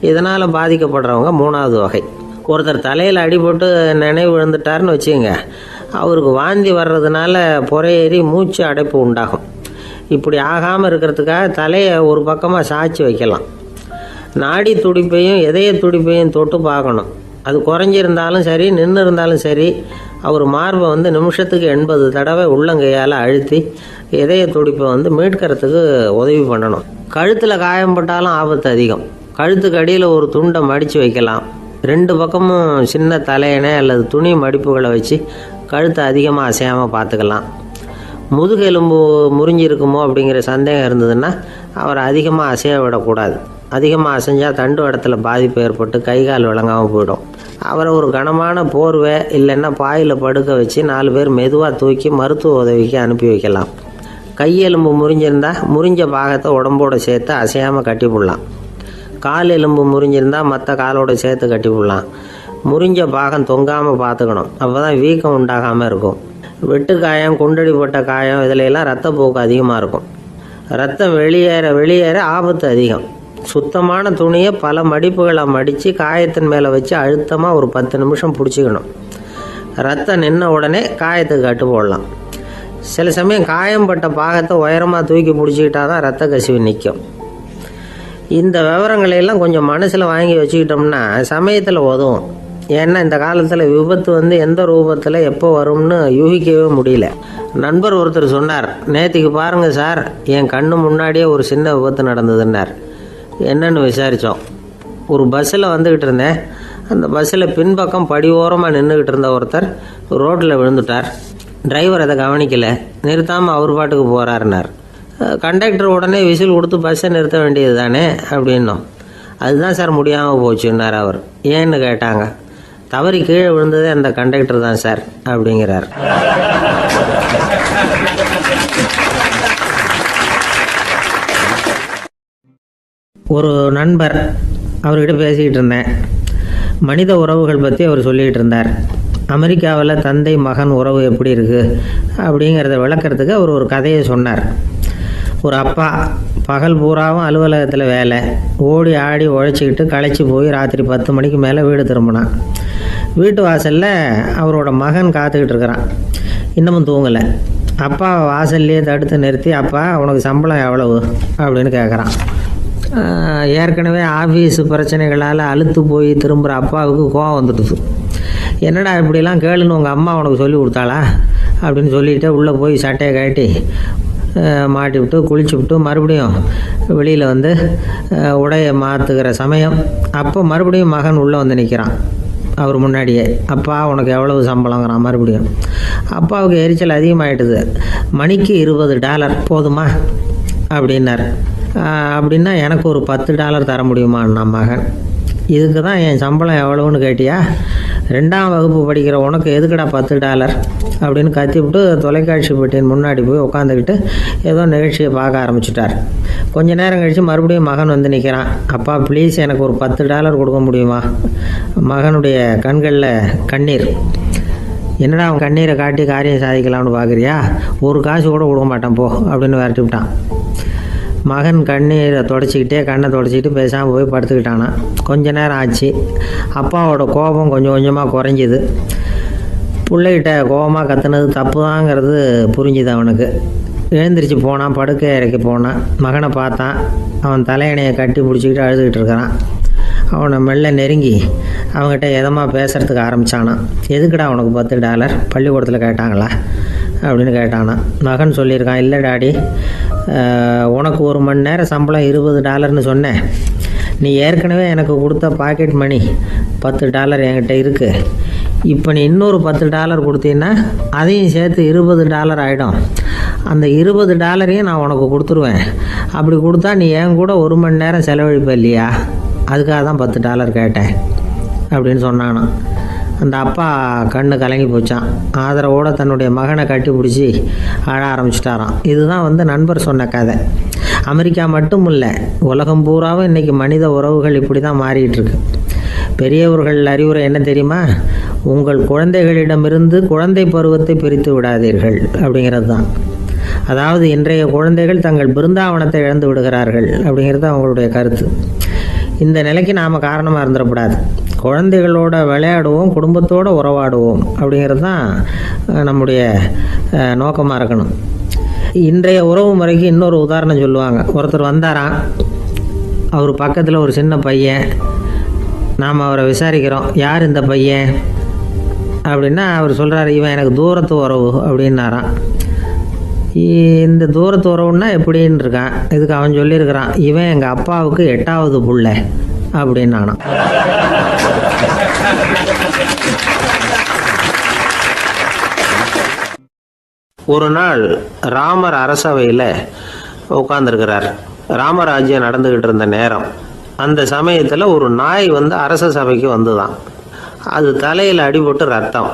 இதனால் பாதிக்கப்படுறவங்க 3வது வகை. ஒருத்தர் தலையில் அடிபட்டு நினைவு விழுந்துட்டாருன்னு வச்சுங்க, அவருக்கு வாந்தி வர்றதுனால புறையேறி மூச்சு அடைப்பு உண்டாகும். இப்படி ஆகாமல் இருக்கிறதுக்காக தலையை ஒரு பக்கமாக சாய்ச்சி வைக்கலாம். நாடி துடிப்பையும் இதய துடிப்பையும் தொட்டு பார்க்கணும். அது குறைஞ்சிருந்தாலும் சரி, நின்று இருந்தாலும் சரி, அவர் மார்பை நிமிஷத்துக்கு 80 தடவை உள்ளங்கையால் அழுத்தி இதய துடிப்பை மீட்கிறதுக்கு உதவி பண்ணணும். கழுத்தில் காயம்பட்டாலும் ஆபத்து அதிகம். கழுத்துக்கு அடியில் ஒரு துண்டை மடித்து வைக்கலாம். 2 பக்கமும் சின்ன தலையணை அல்லது துணி மடிப்புகளை வச்சு கழுத்தை அதிகமாக அசையாமல் பார்த்துக்கலாம். முதுகெலும்பு முறிஞ்சிருக்குமோ அப்படிங்கிற சந்தேகம் இருந்ததுன்னா அவரை அதிகமாக அசைய விடக்கூடாது. அதிகமாக அசைஞ்சால் தண்டு இடத்துல பாதிப்பு ஏற்பட்டு கை கால் விளங்காமல் போயிடும். அவரை ஒரு கனமான போர்வை இல்லைன்னா பாயில் படுக்க வச்சு 4 பேர் மெதுவாக தூக்கி மருத்துவ உதவிக்கு அனுப்பி வைக்கலாம். கையெலும்பு முறிஞ்சிருந்தால் முறிஞ்ச பாகத்தை உடம்போடு சேர்த்து அசையாமல் கட்டி போடலாம். கால் எலும்பு முறிஞ்சிருந்தால் மற்ற காலோடு சேர்த்து கட்டி போடலாம். முறிஞ்ச பாகம் தொங்காமல் பார்த்துக்கணும், அப்போ தான் வீக்கம் உண்டாகாமல் இருக்கும். வெட்டு காயம், குண்டடிப்பட்ட காயம், இதிலெல்லாம் ரத்தப்போக்கு அதிகமாக இருக்கும். ரத்தம் வெளியேற ஆபத்து அதிகம். சுத்தமான துணியை பல மடிப்புகளை மடித்து காயத்தின் மேலே வச்சு அழுத்தமாக ஒரு 10 நிமிஷம் பிடிச்சிக்கணும். ரத்தம் நின்ன உடனே காயத்துக்கு கட்டு போடலாம். சில சமயம் காயம்பட்ட பாகத்தை உயரமாக தூக்கி பிடிச்சிக்கிட்டா தான் ரத்த கசிவு நிற்கும். இந்த விவரங்களையெல்லாம் கொஞ்சம் மனசில் வாங்கி வச்சுக்கிட்டோம்னா சமயத்தில் உதவும். ஏன்னா இந்த காலத்தில் விபத்து எந்த ரூபத்தில் எப்போ வரும்னு யூகிக்கவே முடியல. நண்பர் ஒருத்தர் சொன்னார், நேற்றுக்கு பாருங்கள் சார், என் கண்ணு முன்னாடியே ஒரு சின்ன விபத்து நடந்ததுன்னார். என்னன்னு விசாரித்தோம். ஒரு பஸ்ஸில் வந்துக்கிட்டு இருந்தேன். அந்த பஸ்ஸில் பின்பக்கம் படி ஓரமாக நின்றுக்கிட்டு இருந்த ஒருத்தர் ரோட்டில் விழுந்துட்டார். டிரைவர் அதை கவனிக்கலை, நிறுத்தாமல் அவர் பாட்டுக்கு போகிறாருனார். கண்டக்டர் உடனே விசில் கொடுத்து பஸ்ஸை நிறுத்த வேண்டியது தானே அப்படின்னோம். அதுதான் சார் முடியாமல் போச்சுன்னார் அவர். ஏன்னு கேட்டாங்க. தவறி கீழே விழுந்ததே அந்த கண்டக்டர் தான் சார் அப்படிங்கிறார். ஒரு நண்பர், அவர்கிட்ட பேசிக்கிட்டு இருந்தேன். மனித உறவுகள் பற்றி அவர் சொல்லிகிட்டு இருந்தார். அமெரிக்காவில் தந்தை மகன் உறவு எப்படி இருக்குது அப்படிங்கிறத விளக்கிறதுக்கு அவர் ஒரு கதையை சொன்னார். ஒரு அப்பா பகல் பூராவும் அலுவலகத்தில் வேலை, ஓடி ஆடி உழைச்சிக்கிட்டு களைச்சி போய் ராத்திரி 10 மணிக்கு மேலே வீடு திரும்பினான். வீட்டு வாசலில் அவரோட மகன் காத்துக்கிட்டு இருக்கிறான். இன்னமும் தூங்கலை. அப்பா வாசல்லையே தடுத்து நிறுத்தி, அப்பா உனக்கு சம்பளம் எவ்வளவு அப்படின்னு கேட்குறான். ஏற்கனவே ஆஃபீஸு பிரச்சனைகளால் அழுத்து போய் திரும்புகிற அப்பாவுக்கு கோவம் வந்துடுது. என்னடா இப்படிலாம் கேளுன்னு உங்கள் அம்மா உனக்கு சொல்லி கொடுத்தாளா அப்படின்னு சொல்லிவிட்டு உள்ளே போய் சட்டையை கட்டி மாட்டி விட்டு குளிச்சு விட்டு மறுபடியும் வெளியில் உடையை மாற்றுகிற சமயம் அப்போ மறுபடியும் மகன் உள்ளே நிற்கிறான் அவர் முன்னாடியே. அப்பா உனக்கு எவ்வளவு சம்பளங்கிறான் மறுபடியும். அப்பாவுக்கு எரிச்சல் அதிகமாகிட்டுது. மணிக்கு $20 போதுமா அப்படின்னார். அப்படின்னா எனக்கு ஒரு $10 தர முடியுமான்னா மகன். இதுக்கு தான் என் சம்பளம் எவ்வளோன்னு கேட்டியா? 2ஆம் வகுப்பு படிக்கிற உனக்கு எதுக்குடா $10 அப்படின்னு கத்திவிட்டு தொலைக்காட்சி பெட்டியின் முன்னாடி போய் உட்காந்துக்கிட்டு ஏதோ நிகழ்ச்சியை பார்க்க ஆரம்பிச்சிட்டார். கொஞ்ச நேரம் கழித்து மறுபடியும் மகன் நிற்கிறான். அப்பா ப்ளீஸ் எனக்கு ஒரு $10 கொடுக்க முடியுமா? மகனுடைய கண்களில் கண்ணீர். என்னடா அவன் கண்ணீரை காட்டி காரியம் சாதிக்கலாம்னு பார்க்குறியா? ஒரு காசு கூட கொடுக்க மாட்டான் போ அப்படின்னு விரட்டி விட்டான். மகன் கண்ணீரை கண்ணை தொடச்சிக்கிட்டு பேசாமல் போய் படுத்துக்கிட்டானா. கொஞ்ச நேரம் ஆச்சு. அப்பாவோட கோபம் கொஞ்சம் கொஞ்சமாக குறைஞ்சிது. பிள்ளைகிட்ட கோபமாக கத்துனது தப்பு தாங்கிறது புரிஞ்சுது அவனுக்கு. எழுந்திரிச்சு போனான், படுக்கை இறக்கி போனான். மகனை பார்த்தான். அவன் தலையணையை கட்டி பிடிச்சிக்கிட்டு அழுதுகிட்டு இருக்கிறான். அவனை மெல்ல நெருங்கி அவங்ககிட்ட எதமாக பேசுகிறதுக்கு ஆரம்பித்தானான். எதுக்குடா உனக்கு $10 பள்ளிக்கூடத்தில் கேட்டாங்களா அப்படின்னு கேட்டானான். மகன் சொல்லியிருக்கான், இல்லை டாடி, உனக்கு 1 மணி நேரம் சம்பளம் $20ன்னு சொன்னேன். நீ ஏற்கனவே எனக்கு கொடுத்த பாக்கெட் மணி $10 என்கிட்ட இருக்குது. இப்போ நீ இன்னொரு $10 கொடுத்தீங்கன்னா அதையும் சேர்த்து $20 ஆகிடும். அந்த $20 நான் உனக்கு கொடுத்துருவேன். அப்படி கொடுத்தா நீ என் கூட 1 மணி நேரம் செலவழிப்ப இல்லையா? அதுக்காக தான் $10 கேட்டேன் அப்படின்னு சொன்னானான். அந்த அப்பா கண்ணு கலங்கி போச்சான். ஆதரவோடு தன்னுடைய மகனை கட்டி பிடிச்சி அழ ஆரம்பிச்சிட்டாராம். இதுதான் நண்பர் சொன்ன கதை. அமெரிக்கா மட்டும் இல்லை, உலகம் பூராவும் இன்றைக்கி மனித உறவுகள் இப்படி தான் மாறிட்டுருக்கு. பெரியவர்கள் அறிவுரை என்ன தெரியுமா? உங்கள் குழந்தைகளிடமிருந்து குழந்தை பருவத்தை பிரித்து விடாதீர்கள் அப்படிங்கிறது தான். அதாவது இன்றைய குழந்தைகள் தங்கள் பிருந்தாவனத்தை இழந்து விடுகிறார்கள் அப்படிங்கிறது அவங்களுடைய கருத்து. இந்த நிலைக்கு நாம் காரணமாக இருந்துடக்கூடாது. குழந்தைகளோட விளையாடுவோம், குடும்பத்தோடு உறவாடுவோம் அப்படிங்கிறது தான் நம்முடைய நோக்கமாக இருக்கணும். இன்றைய உறவு முறைக்கு இன்னொரு உதாரணம் சொல்லுவாங்க. ஒருத்தர் வந்தாராம், அவர் பக்கத்தில் ஒரு சின்ன பையன். நாம் அவரை விசாரிக்கிறோம், யார் இந்த பையன் அப்படின்னா அவர் சொல்கிறார், இவன் எனக்கு தூரத்து உறவு அப்படின்னாராம். இந்த தூரத்து உறவுன்னா எப்படின்னு இருக்கான். இதுக்கு அவன் சொல்லியிருக்கிறான், இவன் எங்கள் அப்பாவுக்கு 8வது புள்ள அப்படின்னானான். ஒரு நாள் ராமர் அரசவையில் உட்கார்ந்துருக்கிறார். ராமராஜ்யம் நடந்துக்கிட்டு இருந்த நேரம். அந்த சமயத்தில் ஒரு நாய் அரச சபைக்கு வந்துதான். அது தலையில் அடிபட்டு ரத்தம்.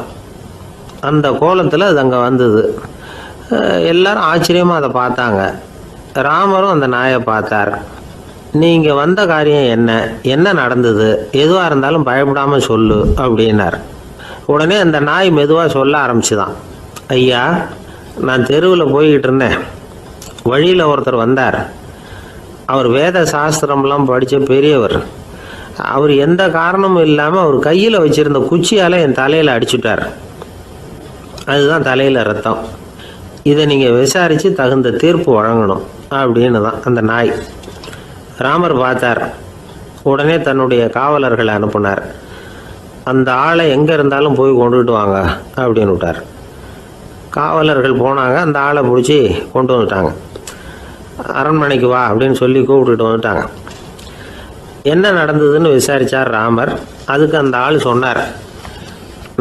அந்த கோலத்தில் அது அங்கே வந்தது. எல்லாரும் ஆச்சரியமாக அதை பார்த்தாங்க. ராமரும் அந்த நாயை பார்த்தார். நீங்கள் வந்த காரியம் என்ன நடந்தது, எதுவாக இருந்தாலும் பயப்படாமல் சொல்லு அப்படின்னார். உடனே அந்த நாய் மெதுவாக சொல்ல ஆரம்பிச்சுதான். ஐயா, நான் தெருவில் போய்கிட்டு இருந்தேன். வழியில் ஒருத்தர் வந்தார். அவர் வேத சாஸ்திரம்லாம் படித்த பெரியவர். அவர் எந்த காரணமும் இல்லாமல் அவர் கையில் வச்சுருந்த குச்சியால் என் தலையில் அடிச்சுட்டார். அதுதான் தலையில் ரத்தம். இதை நீங்கள் விசாரித்து தகுந்த தீர்ப்பு வழங்கணும் அப்படின்னு தான் அந்த நாய். ராமர் பார்த்தார். உடனே தன்னுடைய காவலர்களை அனுப்புனார். அந்த ஆளை எங்கே இருந்தாலும் போய் கொண்டுகிட்டு வாங்க அப்படின்னு விட்டார். காவலர்கள் போனாங்க. அந்த ஆளை பிடிச்சி கொண்டு வந்துட்டாங்க. அரண்மனைக்கு வா அப்படின்னு சொல்லி கூப்பிட்டுட்டு வந்துட்டாங்க. என்ன நடந்ததுன்னு விசாரித்தார் ராமர். அதுக்கு அந்த ஆள் சொன்னார்,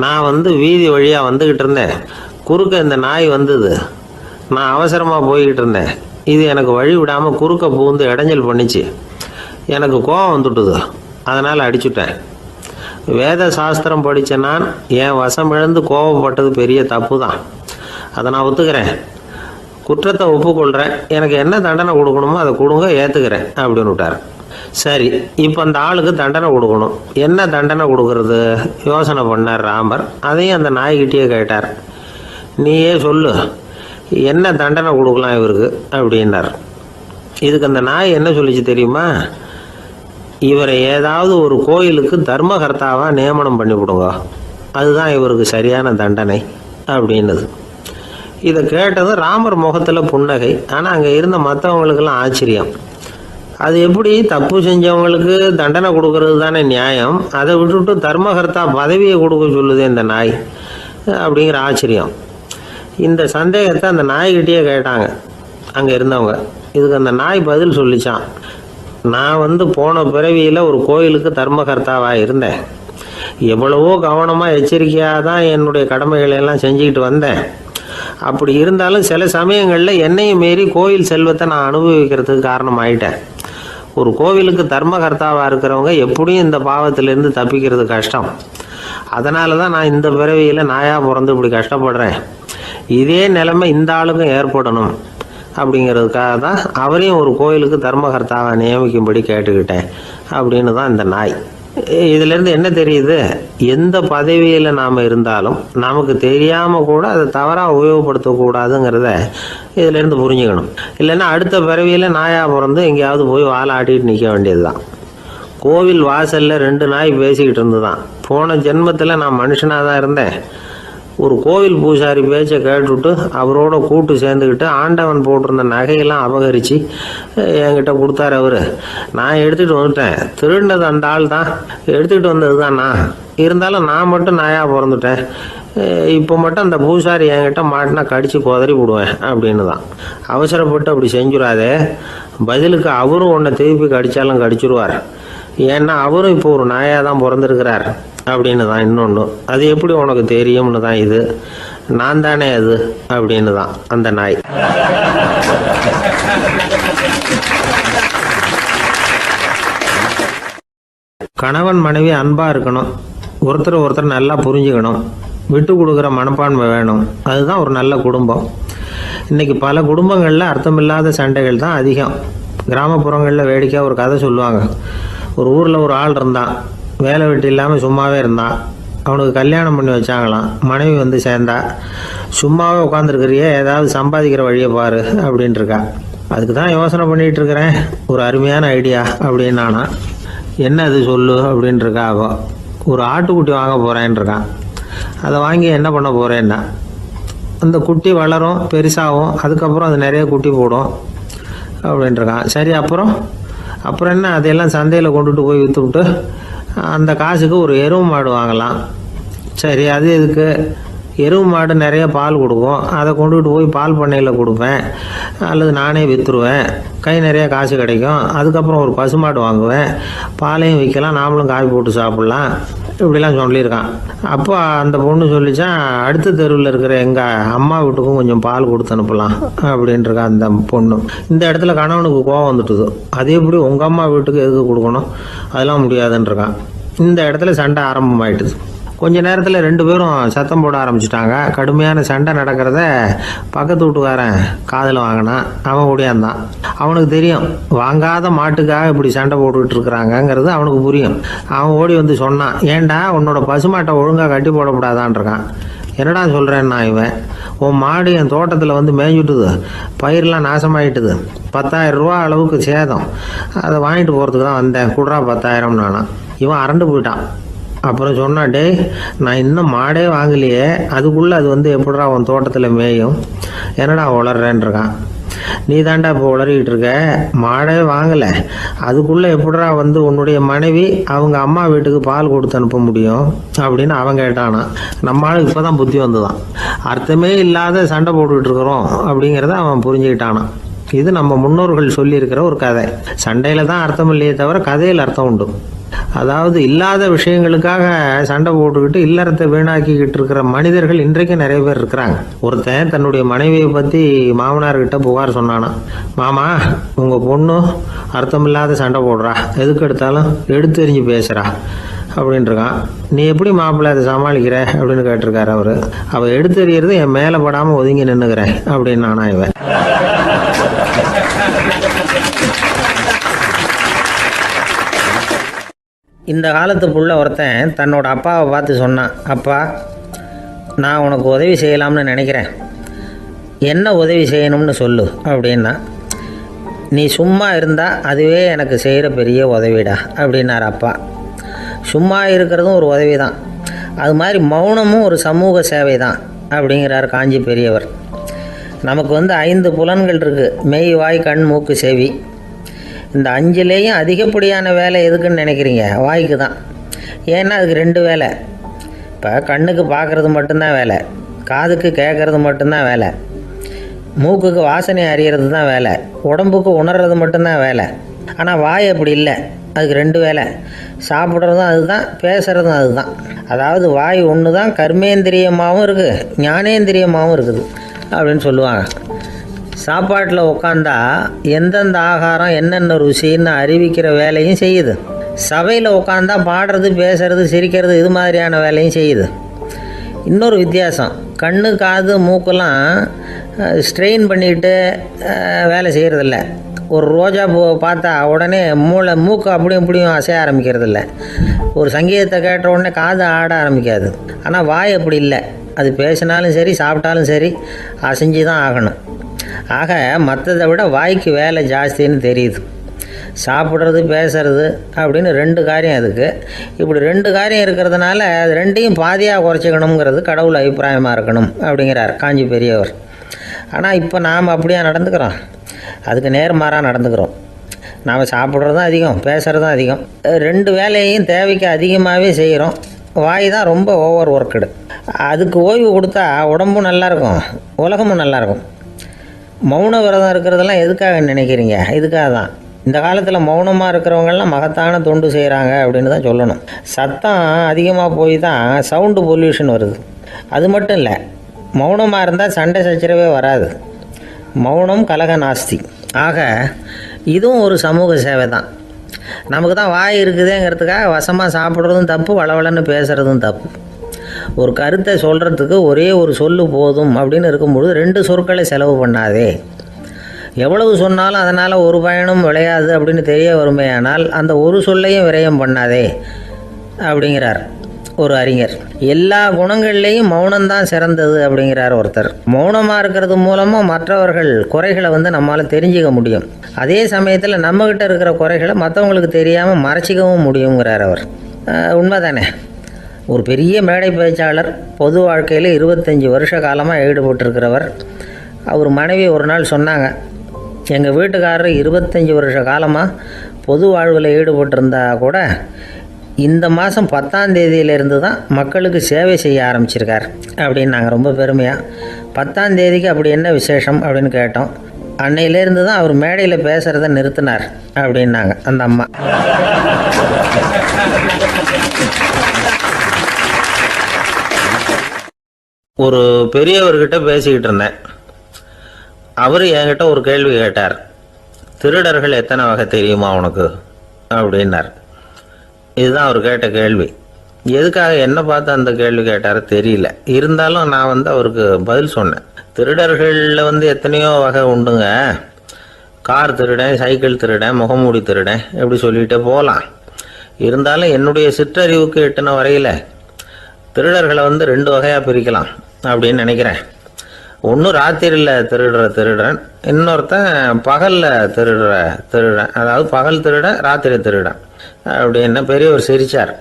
நான் வீதி வழியாக வந்துக்கிட்டு இருந்தேன். குறுக்க இந்த நாய் வந்தது. நான் அவசரமாக போய்கிட்டு இருந்தேன். இது எனக்கு வழி விடாமல் குறுக்க பூந்து இடைஞ்சல் பண்ணிச்சு. எனக்கு கோபம் வந்துட்டுது. அதனால் அடிச்சுட்டேன். வேத சாஸ்திரம் படித்த நான் என் வசம் இழந்து கோபப்பட்டது பெரிய தப்பு தான். அதை நான் ஒத்துக்கிறேன். குற்றத்தை ஒப்புக்கொள்கிறேன். எனக்கு என்ன தண்டனை கொடுக்கணுமோ அதை கொடுங்க, ஏற்றுக்கிறேன் அப்படின்னு விட்டார். சரி, இப்போ அந்த ஆளுக்கு தண்டனை கொடுக்கணும். என்ன தண்டனை கொடுக்கறது யோசனை பண்ணார் ராமர். அதையும் அந்த நாய்கிட்டே கேட்டார். நீயே சொல்லு, என்ன தண்டனை கொடுக்கலாம் இவருக்கு அப்படின்னார். இதுக்கு அந்த நாய் என்ன சொல்லிச்சு தெரியுமா? இவரை ஏதாவது ஒரு கோயிலுக்கு தர்மகர்த்தாவாக நியமனம் பண்ணி விடுங்க, அதுதான் இவருக்கு சரியான தண்டனை அப்படின்னது. இதை கேட்டதும் ராமர் முகத்தில் புன்னகை. ஆனால் அங்கே இருந்த மற்றவங்களுக்கெல்லாம் ஆச்சரியம். அது எப்படி தப்பு செஞ்சவங்களுக்கு தண்டனை கொடுக்கறது தானே நியாயம், அதை விட்டுவிட்டு தர்மகர்த்தா பதவியை கொடுக்க சொல்லுது இந்த நாய் அப்படிங்கிற ஆச்சரியம். இந்த சந்தேகத்தை அந்த நாய்கிட்டேயே கேட்டாங்க அங்கே இருந்தவங்க. இதுக்கு அந்த நாய் பதில் சொல்லிச்சான். நான் போன பிறவியில் ஒரு கோயிலுக்கு தர்மகர்த்தாவாக இருந்தேன். எவ்வளவோ கவனமாக எச்சரிக்கையாக தான் என்னுடைய கடமைகளை எல்லாம் செஞ்சுக்கிட்டு வந்தேன். அப்படி இருந்தாலும் சில சமயங்களில் என்னையும் மீறி கோயில் செல்வத்தை நான் அனுபவிக்கிறதுக்கு காரணமாயிட்டேன். ஒரு கோவிலுக்கு தர்மகர்த்தாவாக இருக்கிறவங்க எப்படியும் இந்த பாவத்திலேருந்து தப்பிக்கிறது கஷ்டம். அதனால தான் நான் இந்த பிறவியில் நாயாக பிறந்து இப்படி கஷ்டப்படுறேன். இதே நிலைமை இந்த ஆளுக்கும் ஏற்படணும் அப்படிங்கிறதுக்காக தான் அவரையும் ஒரு கோயிலுக்கு தர்மகர்த்தாவை நியமிக்கும்படி கேட்டுக்கிட்டேன் அப்படின்னு தான் இந்த நாய். இதிலேருந்து என்ன தெரியுது? எந்த பதவியில் நாம் இருந்தாலும் நமக்கு தெரியாமல் கூட அதை தவறாக உபயோகப்படுத்தக்கூடாதுங்கிறத இதிலேருந்து புரிஞ்சுக்கணும். இல்லைன்னா அடுத்த பிறவியில் நாயாக பிறந்து எங்கேயாவது போய் வாழை ஆட்டிகிட்டு நிற்க வேண்டியது தான். கோவில் வாசலில் 2 நாய் பேசிக்கிட்டு இருந்து தான், போன ஜென்மத்தில் நான் மனுஷனாக தான் இருந்தேன். ஒரு கோவில் பூசாரி பேச்சை கேட்டுவிட்டு அவரோட கூட்டு சேர்ந்துக்கிட்டு ஆண்டவன் போட்டிருந்த நகையெல்லாம் அபகரித்து என்கிட்ட கொடுத்தாரு அவர். நான் எடுத்துகிட்டு வந்துட்டேன். திருடினது அந்த ஆள் தான், எடுத்துக்கிட்டு வந்தது தான் நான். இருந்தாலும் நான் மட்டும் நாயாக பிறந்துட்டேன். இப்போ மட்டும் அந்த பூசாரி என்கிட்ட மாட்டினா கடித்து குதறி விடுவேன் அப்படின்னு தான். அவசரப்பட்டு அப்படி செஞ்சுடாதே. பதிலுக்கு அவரும் உன்னை திருப்பி கடித்தாலும் கடிச்சிருவார். ஏன்னா அவரும் இப்போ ஒரு நாயாக தான் பிறந்திருக்கிறார் அப்படின்னு தான். இன்னொன்று, அது எப்படி உனக்கு தெரியும்னு தான். இது நான் தானே அது அப்படின்னு தான் அந்த நாய். கணவன் மனைவி அன்பாக இருக்கணும். ஒருத்தர் நல்லா புரிஞ்சுக்கணும். விட்டு கொடுக்குற மனப்பான்மை வேணும். அதுதான் ஒரு நல்ல குடும்பம். இன்றைக்கி பல குடும்பங்களில் அர்த்தமில்லாத சண்டைகள் தான் அதிகம். கிராமப்புறங்களில் வேடிக்கையாக ஒரு கதை சொல்லுவாங்க. ஒரு ஊரில் ஒரு ஆள் இருந்தான். வேலை வெட்டி இல்லாமல் சும்மாவே இருந்தான். அவனுக்கு கல்யாணம் பண்ணி வச்சாங்களாம். மனைவி சேர்ந்தா. சும்மாவே உட்காந்துருக்கிறியே, ஏதாவது சம்பாதிக்கிற வழியை பாரு அப்படின்ட்டுருக்கா. அதுக்கு தான் யோசனை பண்ணிகிட்டு இருக்கிறேன். ஒரு அருமையான ஐடியா அப்படின்னு நானா. என்ன அது சொல்லு அப்படின்ட்டுருக்கா. ஒரு ஆட்டுக்குட்டி வாங்க போகிறேன்ருக்கான். அதை வாங்கி என்ன பண்ண போகிறேன்னா, அந்த குட்டி வளரும், பெருசாகும், அதுக்கப்புறம் அது நிறைய குட்டி போடும் அப்படின்ட்டுருக்கான். சரி, அப்புறம் என்ன, அதையெல்லாம் சந்தையில் கொண்டுட்டு போய் விற்றுவிட்டு அந்த காசுக்கு ஒரு எருவு மாடு வாங்கலாம். சரி, அது எதுக்கு? எருவு மாடு நிறைய பால் கொடுக்கும். அதை கொண்டுகிட்டு போய் பால் பண்ணையில் கொடுப்பேன், அல்லது நானே விற்றுருவேன். கை நிறைய காசு கிடைக்கும். அதுக்கப்புறம் ஒரு பசுமாடு வாங்குவேன், பாலையும் விற்கலாம், நாமளும் காய் போட்டு சாப்பிட்லாம். இப்படிலாம் சொல்லியிருக்கான். அப்போ அந்த பொண்ணு சொல்லிச்சான், அடுத்த தெருவில் இருக்கிற எங்கள் அம்மா வீட்டுக்கும் கொஞ்சம் பால் கொடுத்து அனுப்பலாம் அப்படின்ட்டுருக்கான் அந்த பொண்ணு. இந்த இடத்துல கணவனுக்கு கோவம் வந்துட்டுது. அது எப்படி உங்கள் அம்மா வீட்டுக்கு எதுக்கு கொடுக்கணும், அதெல்லாம் முடியாதுன்றிருக்கான். இந்த இடத்துல சண்டை ஆரம்பமாயிட்டுது. கொஞ்ச நேரத்தில் 2 பேரும் சத்தம் போட ஆரம்பிச்சிட்டாங்க. கடுமையான சண்டை நடக்கிறத பக்கத்து வீட்டுக்காரன் காதில் வாங்கினான். அவன் ஓடியாந்தான். அவனுக்கு தெரியும், வாங்காத மாட்டுக்காக இப்படி சண்டை போட்டுக்கிட்டு இருக்கிறாங்கங்கிறது அவனுக்கு புரியும். அவன் ஓடி சொன்னான், ஏண்டா உன்னோட பசுமாட்டை ஒழுங்காக கட்டி போடக்கூடாதான்ருக்கான். என்னடா சொல்கிறேன்னா, இவன் உன் மாடு என் தோட்டத்தில் மேய்ஞ்சுட்டுது, பயிரெலாம் நாசமாயிட்டுது, 10,000 ரூபா அளவுக்கு சேதம், அதை வாங்கிட்டு போகிறதுக்கு தான் வந்தேன், குடுறா 10,000 நானா. இவன் அரண்டு போயிட்டான். அப்புறம் சொன்னா, டேய் நான் இன்னும் மாடே வாங்கலையே, அதுக்குள்ளே அது வந்து எப்படிடா உன் தோட்டத்தில் மேயும், என்னடா உளறேன் இருக்கான். நீ தாண்டா இப்போ உளறிக்கிட்டு இருக்க, மாடே வாங்கலை, அதுக்குள்ளே எப்படிடா வந்து உன்னுடைய மனைவி அவங்க அம்மா வீட்டுக்கு பால் கொடுத்து அனுப்ப முடியும் அப்படின்னு அவன் கேட்டானா. நம்ம ஆளுக்கு இப்போ தான் புத்தி வந்துதான், அர்த்தமே இல்லாத சண்டை போட்டுக்கிட்டு இருக்கிறோம் அப்படிங்கிறத அவன் புரிஞ்சுக்கிட்டானான். இது நம்ம முன்னோர்கள் சொல்லியிருக்கிற ஒரு கதை. சண்டையில் தான் அர்த்தம் இல்லையே தவிர கதையில் அர்த்தம் உண்டு. அதாவது இல்லாத விஷயங்களுக்காக சண்டை போட்டுக்கிட்டு இல்லறத்தை வீணாக்கிக்கிட்டு இருக்கிற மனிதர்கள் இன்றைக்கும் நிறைய பேர் இருக்கிறாங்க. ஒருத்தன் தன்னுடைய மனைவியை பற்றி மாமனார்கிட்ட புகார் சொன்னானா, மாமா உங்கள் பொண்ணு அர்த்தமில்லாத சண்டை போடுறா, எதுக்கு எடுத்தாலும் எடுத்தெறிஞ்சு பேசுகிறா அப்படின்ட்டுருக்கான். நீ எப்படி மாப்பிள்ளை அதை சமாளிக்கிற அப்படின்னு கேட்டிருக்காரு அவர். அவள் எடுத்தெறியறது என் மேலே படாமல் ஒதுங்கி நின்றுக்கிறேன் அப்படின்னு நானா இவன். இந்த காலத்து புள்ள ஒருத்தன் தன்னோட அப்பாவை பார்த்து சொன்னான், அப்பா நான் உனக்கு உதவி செய்யலாம்னு நினைக்கிறேன், என்ன உதவி செய்யணும்னு சொல்லு அப்படின்னா. நீ சும்மா இருந்தால் அதுவே எனக்கு செய்கிற பெரிய உதவிடா அப்படின்னார் அப்பா. சும்மா இருக்கிறதும் ஒரு உதவி தான், அது மாதிரி மௌனமும் ஒரு சமூக சேவை தான் அப்படிங்கிறார் காஞ்சி பெரியவர். நமக்கு வந்து 5 புலன்கள் இருக்குது, மெய் வாய் கண் மூக்கு செவி. இந்த 5லேயும் அதிகப்படியான வேலை எதுக்குன்னு நினைக்கிறீங்க? வாய்க்கு தான். ஏன்னா அதுக்கு 2 வேலை. இப்போ கண்ணுக்கு பார்க்குறது மட்டும்தான் வேலை, காதுக்கு கேட்குறது மட்டும்தான் வேலை, மூக்குக்கு வாசனை அறியறது தான் வேலை, உடம்புக்கு உணர்றது மட்டும்தான் வேலை. ஆனால் வாய் அப்படி இல்லை, அதுக்கு 2 வேலை, சாப்பிட்றதும் அதுதான், பேசுகிறதும் அதுதான். அதாவது வாய் ஒன்று தான் கர்மேந்திரியமாகவும் இருக்குது, ஞானேந்திரியமாகவும் இருக்குது அப்படின்னு சொல்லுவாங்க. சாப்பாட்டில் உட்காந்தா எந்தெந்த ஆகாரம் என்னென்ன ருசின்னு அறிவிக்கிற வேலையும் செய்யுது. சபையில் உட்காந்தா பாடுறது பேசுறது சிரிக்கிறது இது மாதிரியான வேலையும் செய்யுது. இன்னொரு வித்தியாசம், கண்ணு காது மூக்கெல்லாம் ஸ்ட்ரெயின் பண்ணிக்கிட்டு வேலை செய்கிறதில்ல. ஒரு ரோஜா பூவை பார்த்தா உடனே மூக்கு அப்படியும் இப்படியும் அசைய ஆரம்பிக்கிறதில்ல. ஒரு சங்கீதத்தை கேட்ட உடனே காது ஆட ஆரம்பிக்காது. ஆனால் வாய் அப்படி இல்லை, அது பேசினாலும் சரி சாப்பிட்டாலும் சரி அசைஞ்சு தான் ஆகணும். ஆக மற்றதை விட வாய்க்கு வேலை ஜாஸ்தின்னு தெரியுது. சாப்பிட்றது பேசுறது அப்படின்னு 2 காரியம் அதுக்கு. இப்படி 2 காரியம் இருக்கிறதுனால அது 2ஐயும் பாதியாக குறைச்சிக்கணுங்கிறது கடவுள் அபிப்பிராயமாக இருக்கணும் அப்படிங்கிறார் காஞ்சி பெரியவர். ஆனால் இப்போ நாம் அப்படியே நடந்துக்கிறோம், அதுக்கு நேர்மாறாக நடந்துக்கிறோம். நாம் சாப்பிட்றதும் அதிகம், பேசுகிறதும் அதிகம், 2 வேலையையும் தேவைக்கு அதிகமாகவே செய்கிறோம். வாய் தான் ரொம்ப ஓவர் ஒர்க்குடு. அதுக்கு ஓய்வு கொடுத்தா உடம்பும் நல்லாயிருக்கும், உலகமும் நல்லாயிருக்கும். மௌன விரதம் இருக்கிறதெல்லாம் எதுக்காக நினைக்கிறீங்க? இதுக்காக தான். இந்த காலத்தில் மௌனமாக இருக்கிறவங்கெல்லாம் மகத்தான தொண்டு செய்கிறாங்க அப்படின்னு தான் சொல்லணும். சத்தம் அதிகமாக போய் தான் சவுண்டு பொல்யூஷன் வருது. அது மட்டும் இல்லை, மௌனமாக இருந்தால் சண்டை சச்சரவே வராது. மௌனம் கலக நாஸ்தி. ஆக இதுவும் ஒரு சமூக சேவை தான். நமக்கு தான் வாய் இருக்குதுங்கிறதுக்காக வசமாக சாப்பிட்றதும் தப்பு, வளவளன்னு பேசுகிறதும் தப்பு. ஒரு கருத்தை சொல்கிறதுக்கு ஒரே ஒரு சொல்லு போதும் அப்படின்னு இருக்கும்பொழுது 2 சொற்களை செலவு பண்ணாதே. எவ்வளவு சொன்னாலும் அதனால் ஒரு பயனும் விளையாது அப்படின்னு தெரிய வருமேயானால் அந்த ஒரு சொல்லையும் விரயம் பண்ணாதே அப்படிங்கிறார் ஒரு அறிஞர். எல்லா குணங்கள்லேயும் மௌனம்தான் சிறந்தது அப்படிங்கிறார் ஒருத்தர். மௌனமாக இருக்கிறது மூலமாக மற்றவர்கள் குறைகளை வந்து நம்மளால் தெரிஞ்சிக்க முடியும். அதே சமயத்தில் நம்மக்கிட்ட இருக்கிற குறைகளை மற்றவங்களுக்கு தெரியாமல் மறைச்சிக்கவும் முடியுங்கிறார் அவர். உண்மைதானே? ஒரு பெரிய மேடை பேச்சாளர், பொது வாழ்க்கையில் 25 வருஷ காலமாக ஈடுபட்டிருக்கிறவர். அவர் மனைவி ஒரு நாள் சொன்னாங்க, எங்கள் வீட்டுக்காரர் 25 வருஷ காலமாக பொது வாழ்வில் ஈடுபட்டிருந்தா கூட இந்த மாதம் 10ஆம் தேதியிலேருந்து தான் மக்களுக்கு சேவை செய்ய ஆரம்பிச்சிருக்கார் அப்படின்னு நாங்கள் ரொம்ப பெருமையாக. 10ஆம் தேதிக்கு அப்படி என்ன விசேஷம் அப்படின்னு கேட்டோம். அன்னையிலேருந்து தான் அவர் மேடையில் பேசுகிறத நிறுத்தினார் அப்படின்னாங்க அந்த அம்மா. ஒரு பெரியவர்கிட்ட பேசிக்கிட்டு இருந்தேன். அவர் என்கிட்ட ஒரு கேள்வி கேட்டார். திருடர்கள் எத்தனை வகை தெரியுமா உனக்கு அப்படின்னார். இதுதான் அவர் கேட்ட கேள்வி. எதுக்காக என்ன பார்த்து அந்த கேள்வி கேட்டார் தெரியல. இருந்தாலும் நான் வந்து அவருக்கு பதில் சொன்னேன். திருடர்களில் எத்தனையோ வகை உண்டுங்க. கார் திருடன், சைக்கிள் திருடன், முகமூடி திருடன், எப்படி சொல்லிகிட்டே போகலாம். இருந்தாலும் என்னுடைய சிற்றறிவுக்கு எட்டின வரையில் திருடர்களை 2 வகையாக பிரிக்கலாம் அப்படின்னு நினைக்கிறேன். ஒன்று ராத்திரியில் திருடுற திருடன், இன்னொருத்தன் பகலில் திருடுற திருடன். அதாவது பகல் திருடன், ராத்திரி திருடன் அப்படின்னு பெரியவர் சிரித்தார்.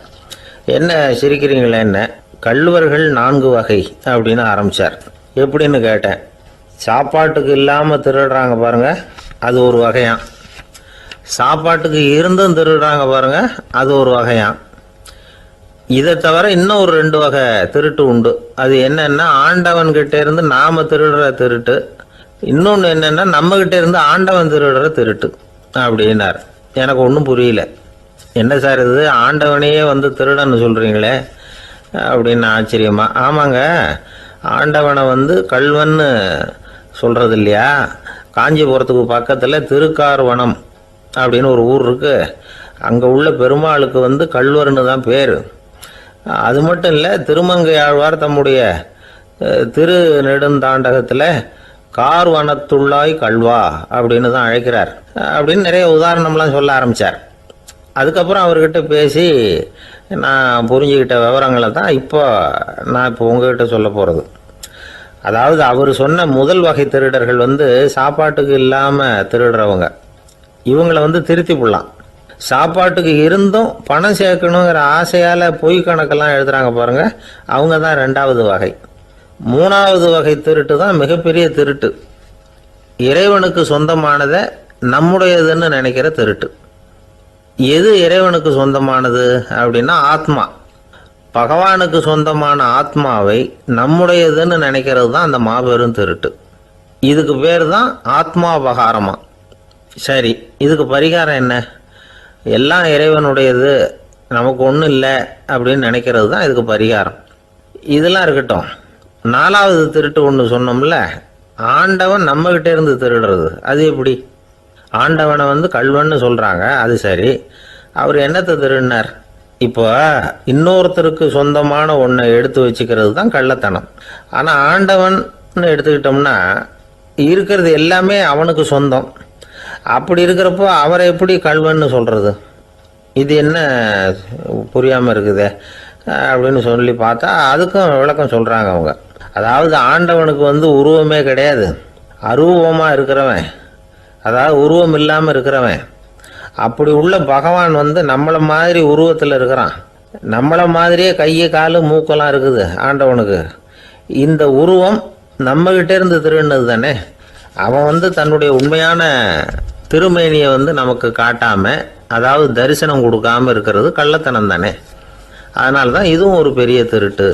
என்ன சிரிக்கிறீங்களே? என்ன கள்வர்கள் 4 வகை அப்படின்னு ஆரம்பித்தார். எப்படின்னு கேட்டேன். சாப்பாட்டுக்கு இல்லாமல் திருடுறாங்க பாருங்க, அது ஒரு வகையான். சாப்பாட்டுக்கு இருந்தும் திருடுறாங்க பாருங்க, அது ஒரு வகையான். இதை தவிர இன்னும் ஒரு 2 வகை திருட்டு உண்டு. அது என்னன்னா, ஆண்டவன்கிட்ட இருந்து நாம திருடுற திருட்டு, இன்னொன்று என்னன்னா நம்மகிட்ட இருந்து ஆண்டவன் திருடுற திருட்டு அப்படின்னார். எனக்கு ஒன்றும் புரியல. என்ன சார் இது, ஆண்டவனையே திருடன்னு சொல்றீங்களே அப்படின்னு ஆச்சரியமா. ஆமாங்க, ஆண்டவனை கள்வன்னு சொல்றது இல்லையா? காஞ்சிபுரத்துக்கு பக்கத்தில் திருக்கார்வனம் அப்படின்னு ஒரு ஊர் இருக்கு. அங்கே உள்ள பெருமாளுக்கு கள்வர்னு தான் பேர். அது மட்டும் இல்லை, திருமங்கை ஆழ்வார் தம்முடைய திரு நெடுந்தாண்டகத்தில் கார்வனத்துள்ளாய் கள்வா அப்படின்னு தான் அழைக்கிறார் அப்படின்னு நிறைய உதாரணம்லாம் சொல்ல ஆரம்பித்தார். அதுக்கப்புறம் அவர்கிட்ட பேசி நான் புரிஞ்சுக்கிட்ட விவரங்களை தான் இப்போ உங்ககிட்ட சொல்ல போகிறது. அதாவது அவர் சொன்ன முதல் வகை திருடர்கள் சாப்பாட்டுக்கு இல்லாமல் திருடுறவங்க. இவங்களை திருத்தி போடலாம். சாப்பாட்டுக்கு இருந்தும் பணம் சேர்க்கணுங்கிற ஆசையால் பொய் கணக்கெல்லாம் எழுதுறாங்க பாருங்க, அவங்க தான் 2வது வகை. 3வது வகை திருட்டு தான் மிகப்பெரிய திருட்டு. இறைவனுக்கு சொந்தமானதை நம்முடையதுன்னு நினைக்கிற திருட்டு. எது இறைவனுக்கு சொந்தமானது அப்படின்னா ஆத்மா. பகவானுக்கு சொந்தமான ஆத்மாவை நம்முடையதுன்னு நினைக்கிறது தான் அந்த மாபெரும் திருட்டு. இதுக்கு பேர் தான் ஆத்மாபகாரமா. சரி, இதுக்கு பரிகாரம் என்ன? எல்லாம் இறைவனுடையது, நமக்கு ஒன்றும் இல்லை அப்படின்னு நினைக்கிறது தான் இதுக்கு பரிகாரம். இதெல்லாம் இருக்கட்டும். 4வது திருட்டு ஒன்று சொன்னோம்ல, ஆண்டவன் நம்மகிட்ட இருந்து திருடுறது. அது எப்படி? ஆண்டவனை கள்வன்னு சொல்கிறாங்க, அது சரி. அவர் என்னத்தை திருடினார்? இப்போ இன்னொருத்தருக்கு சொந்தமான ஒன்றை எடுத்து வச்சுக்கிறது தான் கள்ளத்தனம். ஆனால் ஆண்டவன் எடுத்துக்கிட்டோம்னா இருக்கிறது எல்லாமே அவனுக்கு சொந்தம். அப்படி இருக்கிறப்போ அவரை எப்படி கள்வன்னு சொல்கிறது? இது என்ன புரியாமல் இருக்குதே அப்படின்னு சொல்லி பார்த்தா அதுக்கும் விளக்கம் சொல்கிறாங்க அவங்க. அதாவது ஆண்டவனுக்கு உருவமே கிடையாது, அரூபமாக இருக்கிறவன், அதாவது உருவம் இல்லாமல் இருக்கிறவன். அப்படி உள்ள பகவான் நம்மளை மாதிரி உருவத்தில் இருக்கிறான். நம்மளை மாதிரியே கையை காலு மூக்கெல்லாம் இருக்குது ஆண்டவனுக்கு. இந்த உருவம் நம்மகிட்ட இருந்து திருடினது தானே. அவன் தன்னுடைய உண்மையான திருமேனியை நமக்கு காட்டாம, அதாவது தரிசனம் கொடுக்காம இருக்கிறது கள்ளத்தனம் தானே. அதனால தான் இதுவும் ஒரு பெரிய திருட்டு,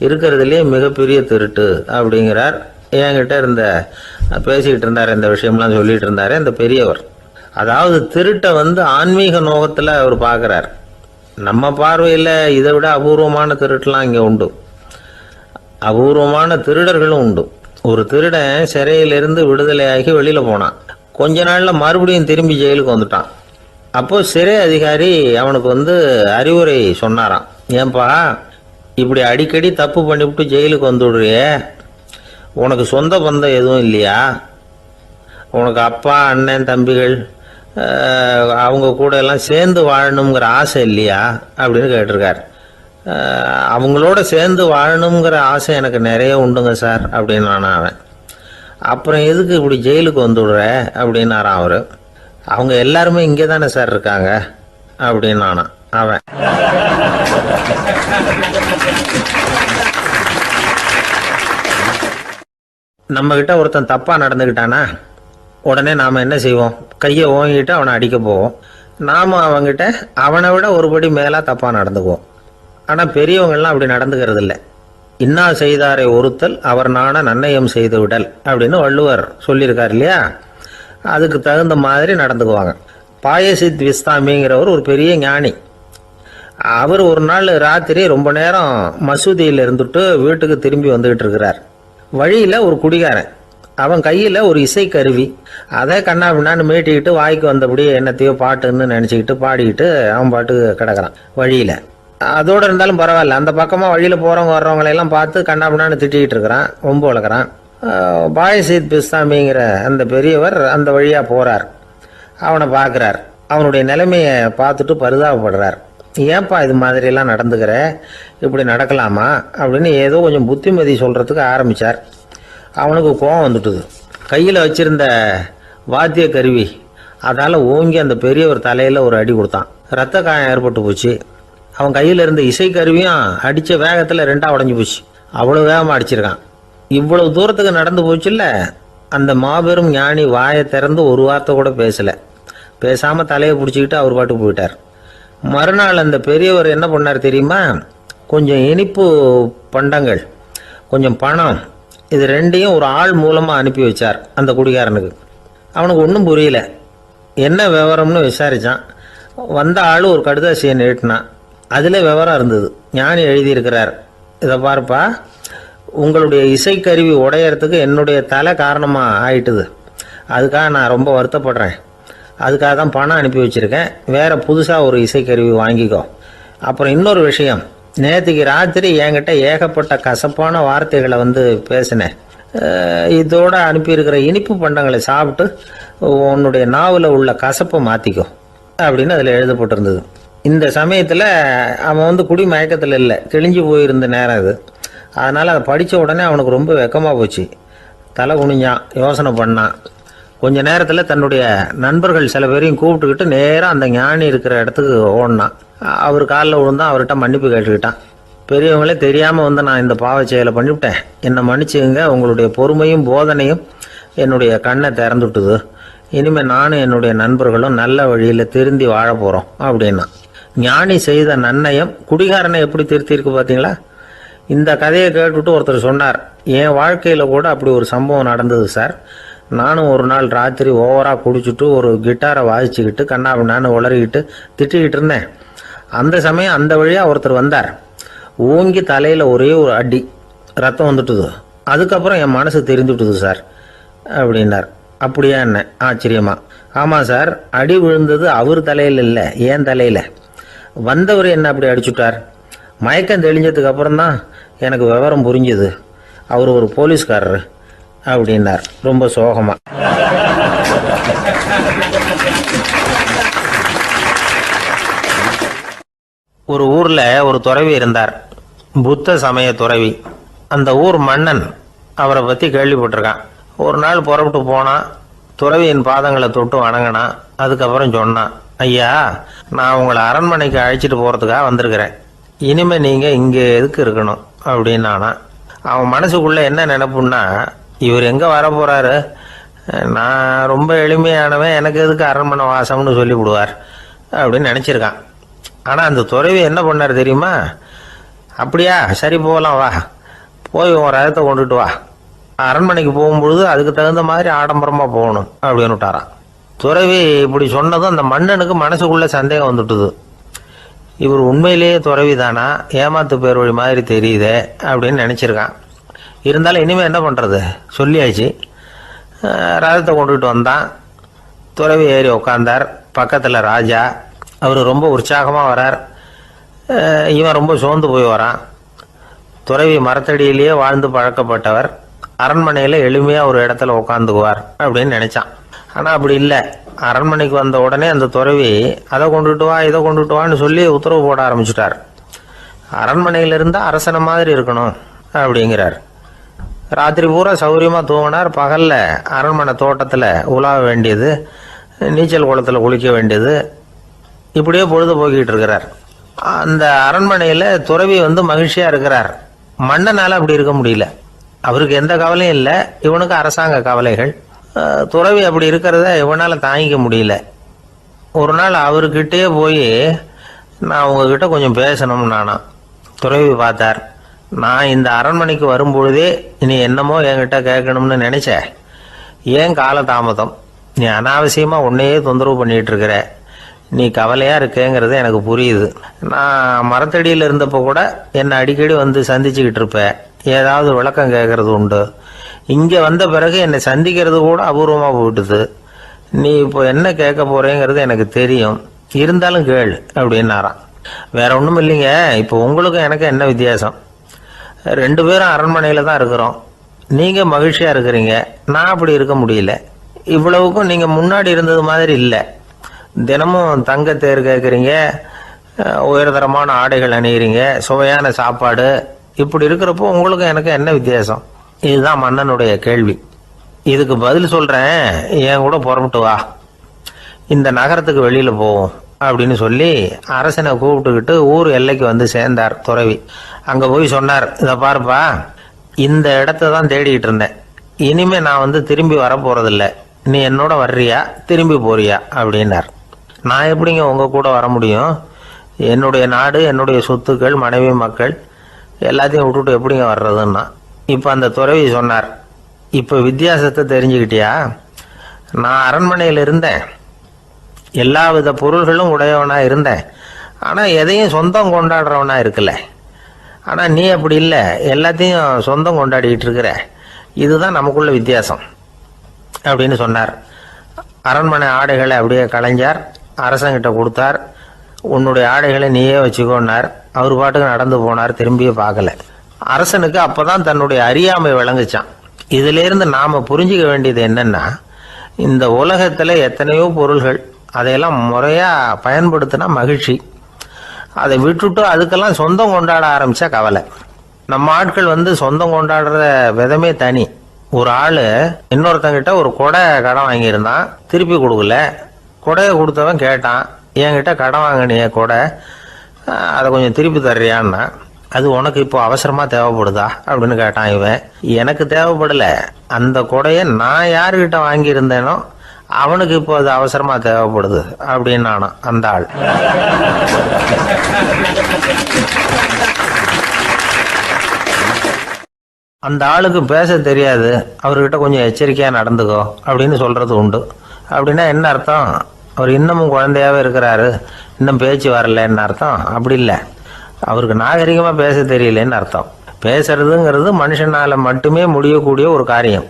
இருக்கிறதுலேயே மிகப்பெரிய திருட்டு அப்படிங்கிறார். என்கிட்ட பேசிக்கிட்டு இருந்தார், இந்த விஷயம்லாம் சொல்லிட்டு இருந்தார் இந்த பெரியவர். அதாவது திருட்டை ஆன்மீக நோகத்தில் அவர் பார்க்குறார். நம்ம பார்வையில் இதை விட அபூர்வமான திருட்டுலாம் இங்கே உண்டு. அபூர்வமான திருடர்களும் உண்டு. ஒரு திருடன் சிறையிலிருந்து விடுதலையாகி வெளியில் போனான். கொஞ்ச நாளில் மறுபடியும் திரும்பி ஜெயிலுக்கு வந்துட்டான். அப்போது சிறை அதிகாரி அவனுக்கு அறிவுரை சொன்னாராம். ஏன்பா இப்படி அடிக்கடி தப்பு பண்ணிவிட்டு ஜெயிலுக்கு வந்துவிடுறியே, உனக்கு சொந்த பந்தம் எதுவும் இல்லையா? உனக்கு அப்பா, அண்ணன், தம்பிகள் அவங்க கூட எல்லாம் சேர்ந்து வாழணுங்கிற ஆசை இல்லையா அப்படின்னு கேட்டிருக்கார். அவங்களோட சேர்ந்து வாழணுங்கிற ஆசை எனக்கு நிறைய உண்டுங்க சார் அப்படின்னு அவன். அப்புறம் எதுக்கு இப்படி ஜெயிலுக்கு வந்துவிடுற அப்படின்னாரான் அவர். அவங்க எல்லாருமே இங்கே தானே சார் இருக்காங்க அப்படின்னு அவன். நம்மக்கிட்ட ஒருத்தன் தப்பாக நடந்துக்கிட்டானா உடனே நாம் என்ன செய்வோம்? கையை ஓங்கிட்டு அவனை அடிக்க போவோம். நாம் அவங்ககிட்ட அவனை விட ஒருபடி மேலாக தப்பாக நடந்துக்குவோம். ஆனால் பெரியவங்கள்லாம் அப்படி நடந்துக்கிறது இல்லை. இன்னா செய்தாரை ஒருத்தல் அவர் நாண நன்னயம் செய்து விடல் அப்படின்னு வள்ளுவர் சொல்லியிருக்கார் இல்லையா? அதுக்கு தகுந்த மாதிரி நடந்துக்குவாங்க. பாயசித் விஸ்தாமிங்கிறவர் ஒரு பெரிய ஞானி. அவர் ஒரு நாள் ராத்திரி ரொம்ப நேரம் மசூதியில் இருந்துட்டு வீட்டுக்கு திரும்பி வந்துக்கிட்டு இருக்கிறார். வழியில் ஒரு குடிகாரன், அவன் கையில் ஒரு இசைக்கருவி, அதை கண்ணா பின்னான்னு மீட்டிக்கிட்டு வாய்க்கு வந்தபடி என்னத்தையோ பாட்டுன்னு நினச்சிக்கிட்டு பாடிக்கிட்டு அவன் பாட்டுக்கு கிடக்கிறான் வழியில். அதோடு இருந்தாலும் பரவாயில்ல, அந்த பக்கமாக வழியில் போகிறவங்க வர்றவங்களையெல்லாம் பார்த்து கண்ணா பின்னான்னு திட்டிக்கிட்டு இருக்கிறான், ரொம்ப வளர்க்குறான். பாயசீத் பிஸ்தாமிங்கிற அந்த பெரியவர் அந்த வழியாக போகிறார். அவனை பார்க்குறார். அவனுடைய நிலைமையை பார்த்துட்டு பரிதாபப்படுறார். ஏன்பா இது மாதிரியெல்லாம் நடந்துக்கிற, இப்படி நடக்கலாமா அப்படின்னு ஏதோ கொஞ்சம் புத்திமதி சொல்கிறதுக்கு ஆரம்பித்தார். அவனுக்கு கோபம் வந்துட்டுது. கையில் வச்சிருந்த வாத்திய கருவி அதால் ஓங்கி அந்த பெரியவர் தலையில் ஒரு அடி கொடுத்தான். ரத்த காயம் ஏற்பட்டு போச்சு. அவன் கையில் இருந்த இசைக்கருவியும் அடித்த வேகத்தில் ரெண்டாக உடஞ்சி போச்சு. அவ்வளோ வேகமாக அடிச்சிருக்கான். இவ்வளவு தூரத்துக்கு நடந்து போச்சுல்ல, அந்த மாபெரும் ஞானி வாயை திறந்து ஒரு வார்த்தை கூட பேசலை. பேசாமல் தலையை பிடிச்சிக்கிட்டு அவர் பாட்டுக்கு போயிட்டார். மறுநாள் அந்த பெரியவர் என்ன பண்ணார் தெரியுமா? கொஞ்சம் இனிப்பு பண்டங்கள், கொஞ்சம் பணம், இது ரெண்டையும் ஒரு ஆள் மூலமாக அனுப்பி வச்சார் அந்த குடிகாரனுக்கு. அவனுக்கு ஒன்றும் புரியல. என்ன விவரம்னு விசாரித்தான். வந்த ஆள் ஒரு கடுதாசியை நீட்டினான். அதில் விவரம் இருந்தது. ஞானி எழுதியிருக்கிறார், இதை பாருப்பா, உங்களுடைய இசைக்கருவி உடையறதுக்கு என்னுடைய தலை காரணமாக ஆயிட்டுது. அதுக்காக நான் ரொம்ப வருத்தப்படுறேன். அதுக்காக தான் பணம் அனுப்பி வச்சுருக்கேன். வேறு புதுசாக ஒரு இசைக்கருவி வாங்கிக்கோ. அப்புறம் இன்னொரு விஷயம், நேற்றுக்கு ராத்திரி என்கிட்ட ஏகப்பட்ட கசப்பான வார்த்தைகளை பேசினேன். இதோடு அனுப்பியிருக்கிற இனிப்பு பண்டங்களை சாப்பிட்டு உன்னுடைய நாவில் உள்ள கசப்பை மாற்றிக்கோ அப்படின்னு அதில் எழுதப்பட்டிருந்தது. இந்த சமயத்தில் அவன் குடி மயக்கத்தில் இல்லை, கிழிஞ்சு போயிருந்த நேரம் அது. அதனால் அதை படித்த உடனே அவனுக்கு ரொம்ப வெக்கமாக போச்சு. தலை குனிஞ்சான், யோசனை பண்ணான். கொஞ்ச நேரத்தில் தன்னுடைய நண்பர்கள் சில பேரையும் கூப்பிட்டுக்கிட்டு நேராக அந்த ஞானி இருக்கிற இடத்துக்கு ஓடினான். அவர் காலில் விழுந்தான். அவர்கிட்ட மன்னிப்பு கேட்டுக்கிட்டான். பெரியவங்களே தெரியாமல் நான் இந்த பாவ செயலை பண்ணிவிட்டேன், என்னை மன்னிச்சுங்க. உங்களுடைய பொறுமையும் போதனையும் என்னுடைய கண்ணை திறந்துட்டுது. இனிமேல் நானும் என்னுடைய நண்பர்களும் நல்ல வழியில் திருந்தி வாழ போகிறோம் அப்படின்னா. ஞானி செய்த நன்னயம் குடிகாரனை எப்படி திருத்திருக்கு பார்த்தீங்களா? இந்த கதையை கேட்டுவிட்டு ஒருத்தர் சொன்னார், என் வாழ்க்கையில் கூட அப்படி ஒரு சம்பவம் நடந்தது சார். நானும் ஒரு நாள் ராத்திரி ஓவராக குடிச்சிட்டு ஒரு கிட்டாரை வாசிச்சுக்கிட்டு கண்ணாபின்னான்னு உளறிக்கிட்டு திட்டிக்கிட்டு இருந்தேன். அந்த சமயம் அந்த வழியாக ஒருத்தர் வந்தார். ஓங்கி தலையில் ஒரே ஒரு அடி, ரத்தம் வந்துட்டுது. அதுக்கப்புறம் என் மனசு தெரிந்துட்டுது சார் அப்படின்னார். அப்படியா என்ன ஆச்சரியமா? ஆமாம் சார், அடி விழுந்தது அவர் தலையில் இல்லை, என் தலையில். வந்தவர் என்ன அப்படி அடிச்சுட்டார். மயக்கம் தெளிஞ்சதுக்கு அப்புறம்தான் எனக்கு விவரம் புரிஞ்சுது. அவர் ஒரு போலீஸ்காரர் அப்படின்னார் ரொம்ப சோகமா. ஒரு ஊர்ல ஒரு துறவி இருந்தார், புத்த சமய துறவி. அந்த ஊர் மன்னன் அவரை பத்தி கேள்விப்பட்டிருக்கான். ஒரு நாள் புறப்பட்டு போனான். துறவியின் பாதங்களை தொட்டு வணங்கினான். அதுக்கப்புறம் சொன்னான், ஐயா, நான் உங்களை அரண்மனைக்கு அழைச்சிட்டு போறதுக்காக வந்திருக்கிறேன். இனிமே நீங்க இங்க எதுக்கு இருக்கணும் அப்படின்னானா. அவன் மனசுக்குள்ள என்ன நினைப்புன்னா, இவர் எங்கே வர போகிறாரு, நான் ரொம்ப எளிமையானவன், எனக்கு எதுக்கு அரண்மனை வாசம்னு சொல்லிவிடுவார் அப்படின்னு நினச்சிருக்கான். ஆனால் அந்த துறவி என்ன பண்ணார் தெரியுமா? அப்படியா, சரி போகலாம், வா, போய் உன் ரதத்தை கொண்டுட்டு வா. அரண்மனைக்கு போகும்பொழுது அதுக்கு தகுந்த மாதிரி ஆடம்பரமாக போகணும் அப்படின்னு விட்டாரான். துறவி இப்படி சொன்னதும் அந்த மன்னனுக்கு மனசுக்குள்ளே சந்தேகம் வந்துட்டுது. இவர் உண்மையிலேயே துறவி தானா, ஏமாத்து பேர் வழி மாதிரி தெரியுதே அப்படின்னு நினச்சிருக்கான். இருந்தாலும் இனிமேல் என்ன பண்ணுறது, சொல்லியாச்சு. ரதத்தை கொண்டுகிட்டு வந்தான். துறவி ஏறி உட்காந்தார். பக்கத்தில் ராஜா. அவர் ரொம்ப உற்சாகமாக வரார். இவன் ரொம்ப சோர்ந்து போய் வரான். துறவி மரத்தடியிலேயே வாழ்ந்து பழக்கப்பட்டவர், அரண்மனையில் எளிமையாக ஒரு இடத்துல உட்காந்துக்குவார் அப்படின்னு நினச்சான். ஆனால் அப்படி இல்லை. அரண்மனைக்கு வந்த உடனே அந்த துறவி அதை கொண்டுட்டு வா, இதை கொண்டுட்டு வான்னு சொல்லி உத்தரவு போட ஆரம்பிச்சிட்டார். அரண்மனையில் இருந்தால் அரசனை மாதிரி இருக்கணும் அப்படிங்கிறார். ராத்திரி பூரா சௌரியமாக தூங்கினார். பகலில் அரண்மனை தோட்டத்தில் உலாவ வேண்டியது, நீச்சல் குளத்தில் குளிக்க வேண்டியது, இப்படியே பொழுது போக்கிட்டு இருக்கிறார். அந்த அரண்மனையில் துறவி மகிழ்ச்சியாக இருக்கிறார். மன்னனால் அப்படி இருக்க முடியல. அவருக்கு எந்த கவலையும் இல்லை, இவனுக்கு அரசாங்க கவலைகள். துறவி அப்படி இருக்கிறத இவனால் தாங்கிக்க முடியல. ஒரு நாள் அவர்கிட்டே போய், நான் உங்ககிட்ட கொஞ்சம் பேசணும் நானா. துறவி பார்த்தார். நான் இந்த அரண்மனைக்கு வரும்பொழுதே நீ என்னமோ என்கிட்ட கேட்கணும்னு நினைச்ச. ஏன் காலதாமதம்? நீ அனாவசியமாக உன்னையே தொந்தரவு பண்ணிகிட்டு இருக்கிற. நீ கவலையாக இருக்கேங்கிறது எனக்கு புரியுது. நான் மரத்தடியில் இருந்தப்போ கூட என்னை அடிக்கடி சந்திச்சுக்கிட்டு இருப்பேன். ஏதாவது விளக்கம் கேட்கறது உண்டு. இங்கே வந்த பிறகு என்னை சந்திக்கிறது கூட அபூர்வமாக போயிட்டுது. நீ இப்போ என்ன கேட்க போறேங்கிறது எனக்கு தெரியும், இருந்தாலும் கேள் அப்படின்னாராம். வேற ஒன்றும் இல்லைங்க, இப்போ உங்களுக்கும் எனக்கு என்ன வித்தியாசம்? 2 பேரும் அரண்மனையில் தான் இருக்கிறோம். நீங்கள் மகிழ்ச்சியாக இருக்கிறீங்க, நான் அப்படி இருக்க முடியல. இவ்வளவுக்கும் நீங்கள் முன்னாடி இருந்தது மாதிரி இல்லை. தினமும் தங்க தேர் கேட்குறீங்க, உயர்தரமான ஆடைகள் அணிகிறீங்க, சுவையான சாப்பாடு. இப்படி இருக்கிறப்போ உங்களுக்கும் எனக்கு என்ன வித்தியாசம்? இதுதான் மன்னனுடைய கேள்வி. இதுக்கு பதில் சொல்கிறேன், என் கூட புறப்பட்டு வா, இந்த நகரத்துக்கு வெளியில் போவோம் அப்படின்னு சொல்லி அரசனை கூப்பிட்டுக்கிட்டு ஊர் எல்லைக்கு வந்து சேர்ந்தார் துறவி. அங்க போய் சொன்னார், இதை பாருப்பா, இந்த இடத்த தான் தேடிட்டு இருந்தேன். இனிமே நான் வந்து திரும்பி வரப்போறதில்ல. நீ என்னோட வர்றியா திரும்பி போறியா அப்படின்னார். நான் எப்படிங்க உங்க கூட வர முடியும்? என்னுடைய நாடு, என்னுடைய சொத்துக்கள், மனைவி, மக்கள் எல்லாத்தையும் விட்டுட்டு எப்படிங்க வர்றதுன்னா. இப்போ அந்த துறவி சொன்னார், இப்போ வித்தியாசத்தை தெரிஞ்சுக்கிட்டியா? நான் அரண்மனையில் இருந்தேன், எல்லா வித பொருள்களும் உடையவனா இருந்தேன், ஆனால் எதையும் சொந்தம் கொண்டாடுறவனா இருக்கல. ஆனால் நீ அப்படி இல்லை, எல்லாத்தையும் சொந்தம் கொண்டாடிக்கிட்டு இருக்கிற. இதுதான் நமக்குள்ள வித்தியாசம் அப்படின்னு சொன்னார். அரண்மனை ஆடைகளை அப்படியே கலைஞர் அரசங்கிட்ட கொடுத்தார். உன்னுடைய ஆடைகளை நீயே வச்சுக்கோன்னார். அவர் பாட்டுக்கு நடந்து போனார், திரும்பியே பார்க்கல. அரசனுக்கு அப்பதான் தன்னுடைய அறியாமை விளங்குச்சான். இதுல இருந்து நாம புரிஞ்சுக்க வேண்டியது என்னன்னா, இந்த உலகத்துல எத்தனையோ பொருள்கள், அதையெல்லாம் முறையா பயன்படுத்தினா மகிழ்ச்சி. அதை விட்டுட்டு அதுக்கெல்லாம் சொந்தம் கொண்டாட ஆரம்பிச்சா கவலை. நம்ம ஆட்கள் வந்து சொந்தம் கொண்டாடுற விதமே தனி. ஒரு ஆளு இன்னொருத்தங்கிட்ட ஒரு கொடை கடன் வாங்கியிருந்தான், திருப்பி கொடுக்கல. கொடையை கொடுத்தவன் கேட்டான், என்கிட்ட கடன் வாங்கினிய கொடை, அதை கொஞ்சம் திருப்பி தர்றியான்னா. அது உனக்கு இப்போ அவசரமா தேவைப்படுதா அப்படின்னு கேட்டான் இவன். எனக்கு தேவைப்படல, அந்த கொடையை நான் யாருக்கிட்ட வாங்கியிருந்தேனோ அவனுக்கு இப்போ அது அவசரமா தேவைப்படுது அப்படின்னு நானும் அந்த ஆள். அந்த ஆளுக்கு பேச தெரியாது, அவர்கிட்ட கொஞ்சம் எச்சரிக்கையா நடந்துக்கோ அப்படின்னு சொல்றது உண்டு. அப்படின்னா என்ன அர்த்தம்? அவர் இன்னமும் குழந்தையாவே இருக்கிறாரு, இன்னும் பேச்சு வரலன்னு அர்த்தம்? அப்படி இல்லை, அவருக்கு நாகரிகமா பேச தெரியலன்னு அர்த்தம். பேசுறதுங்கிறது மனுஷனால மட்டுமே முடியக்கூடிய ஒரு காரியம்.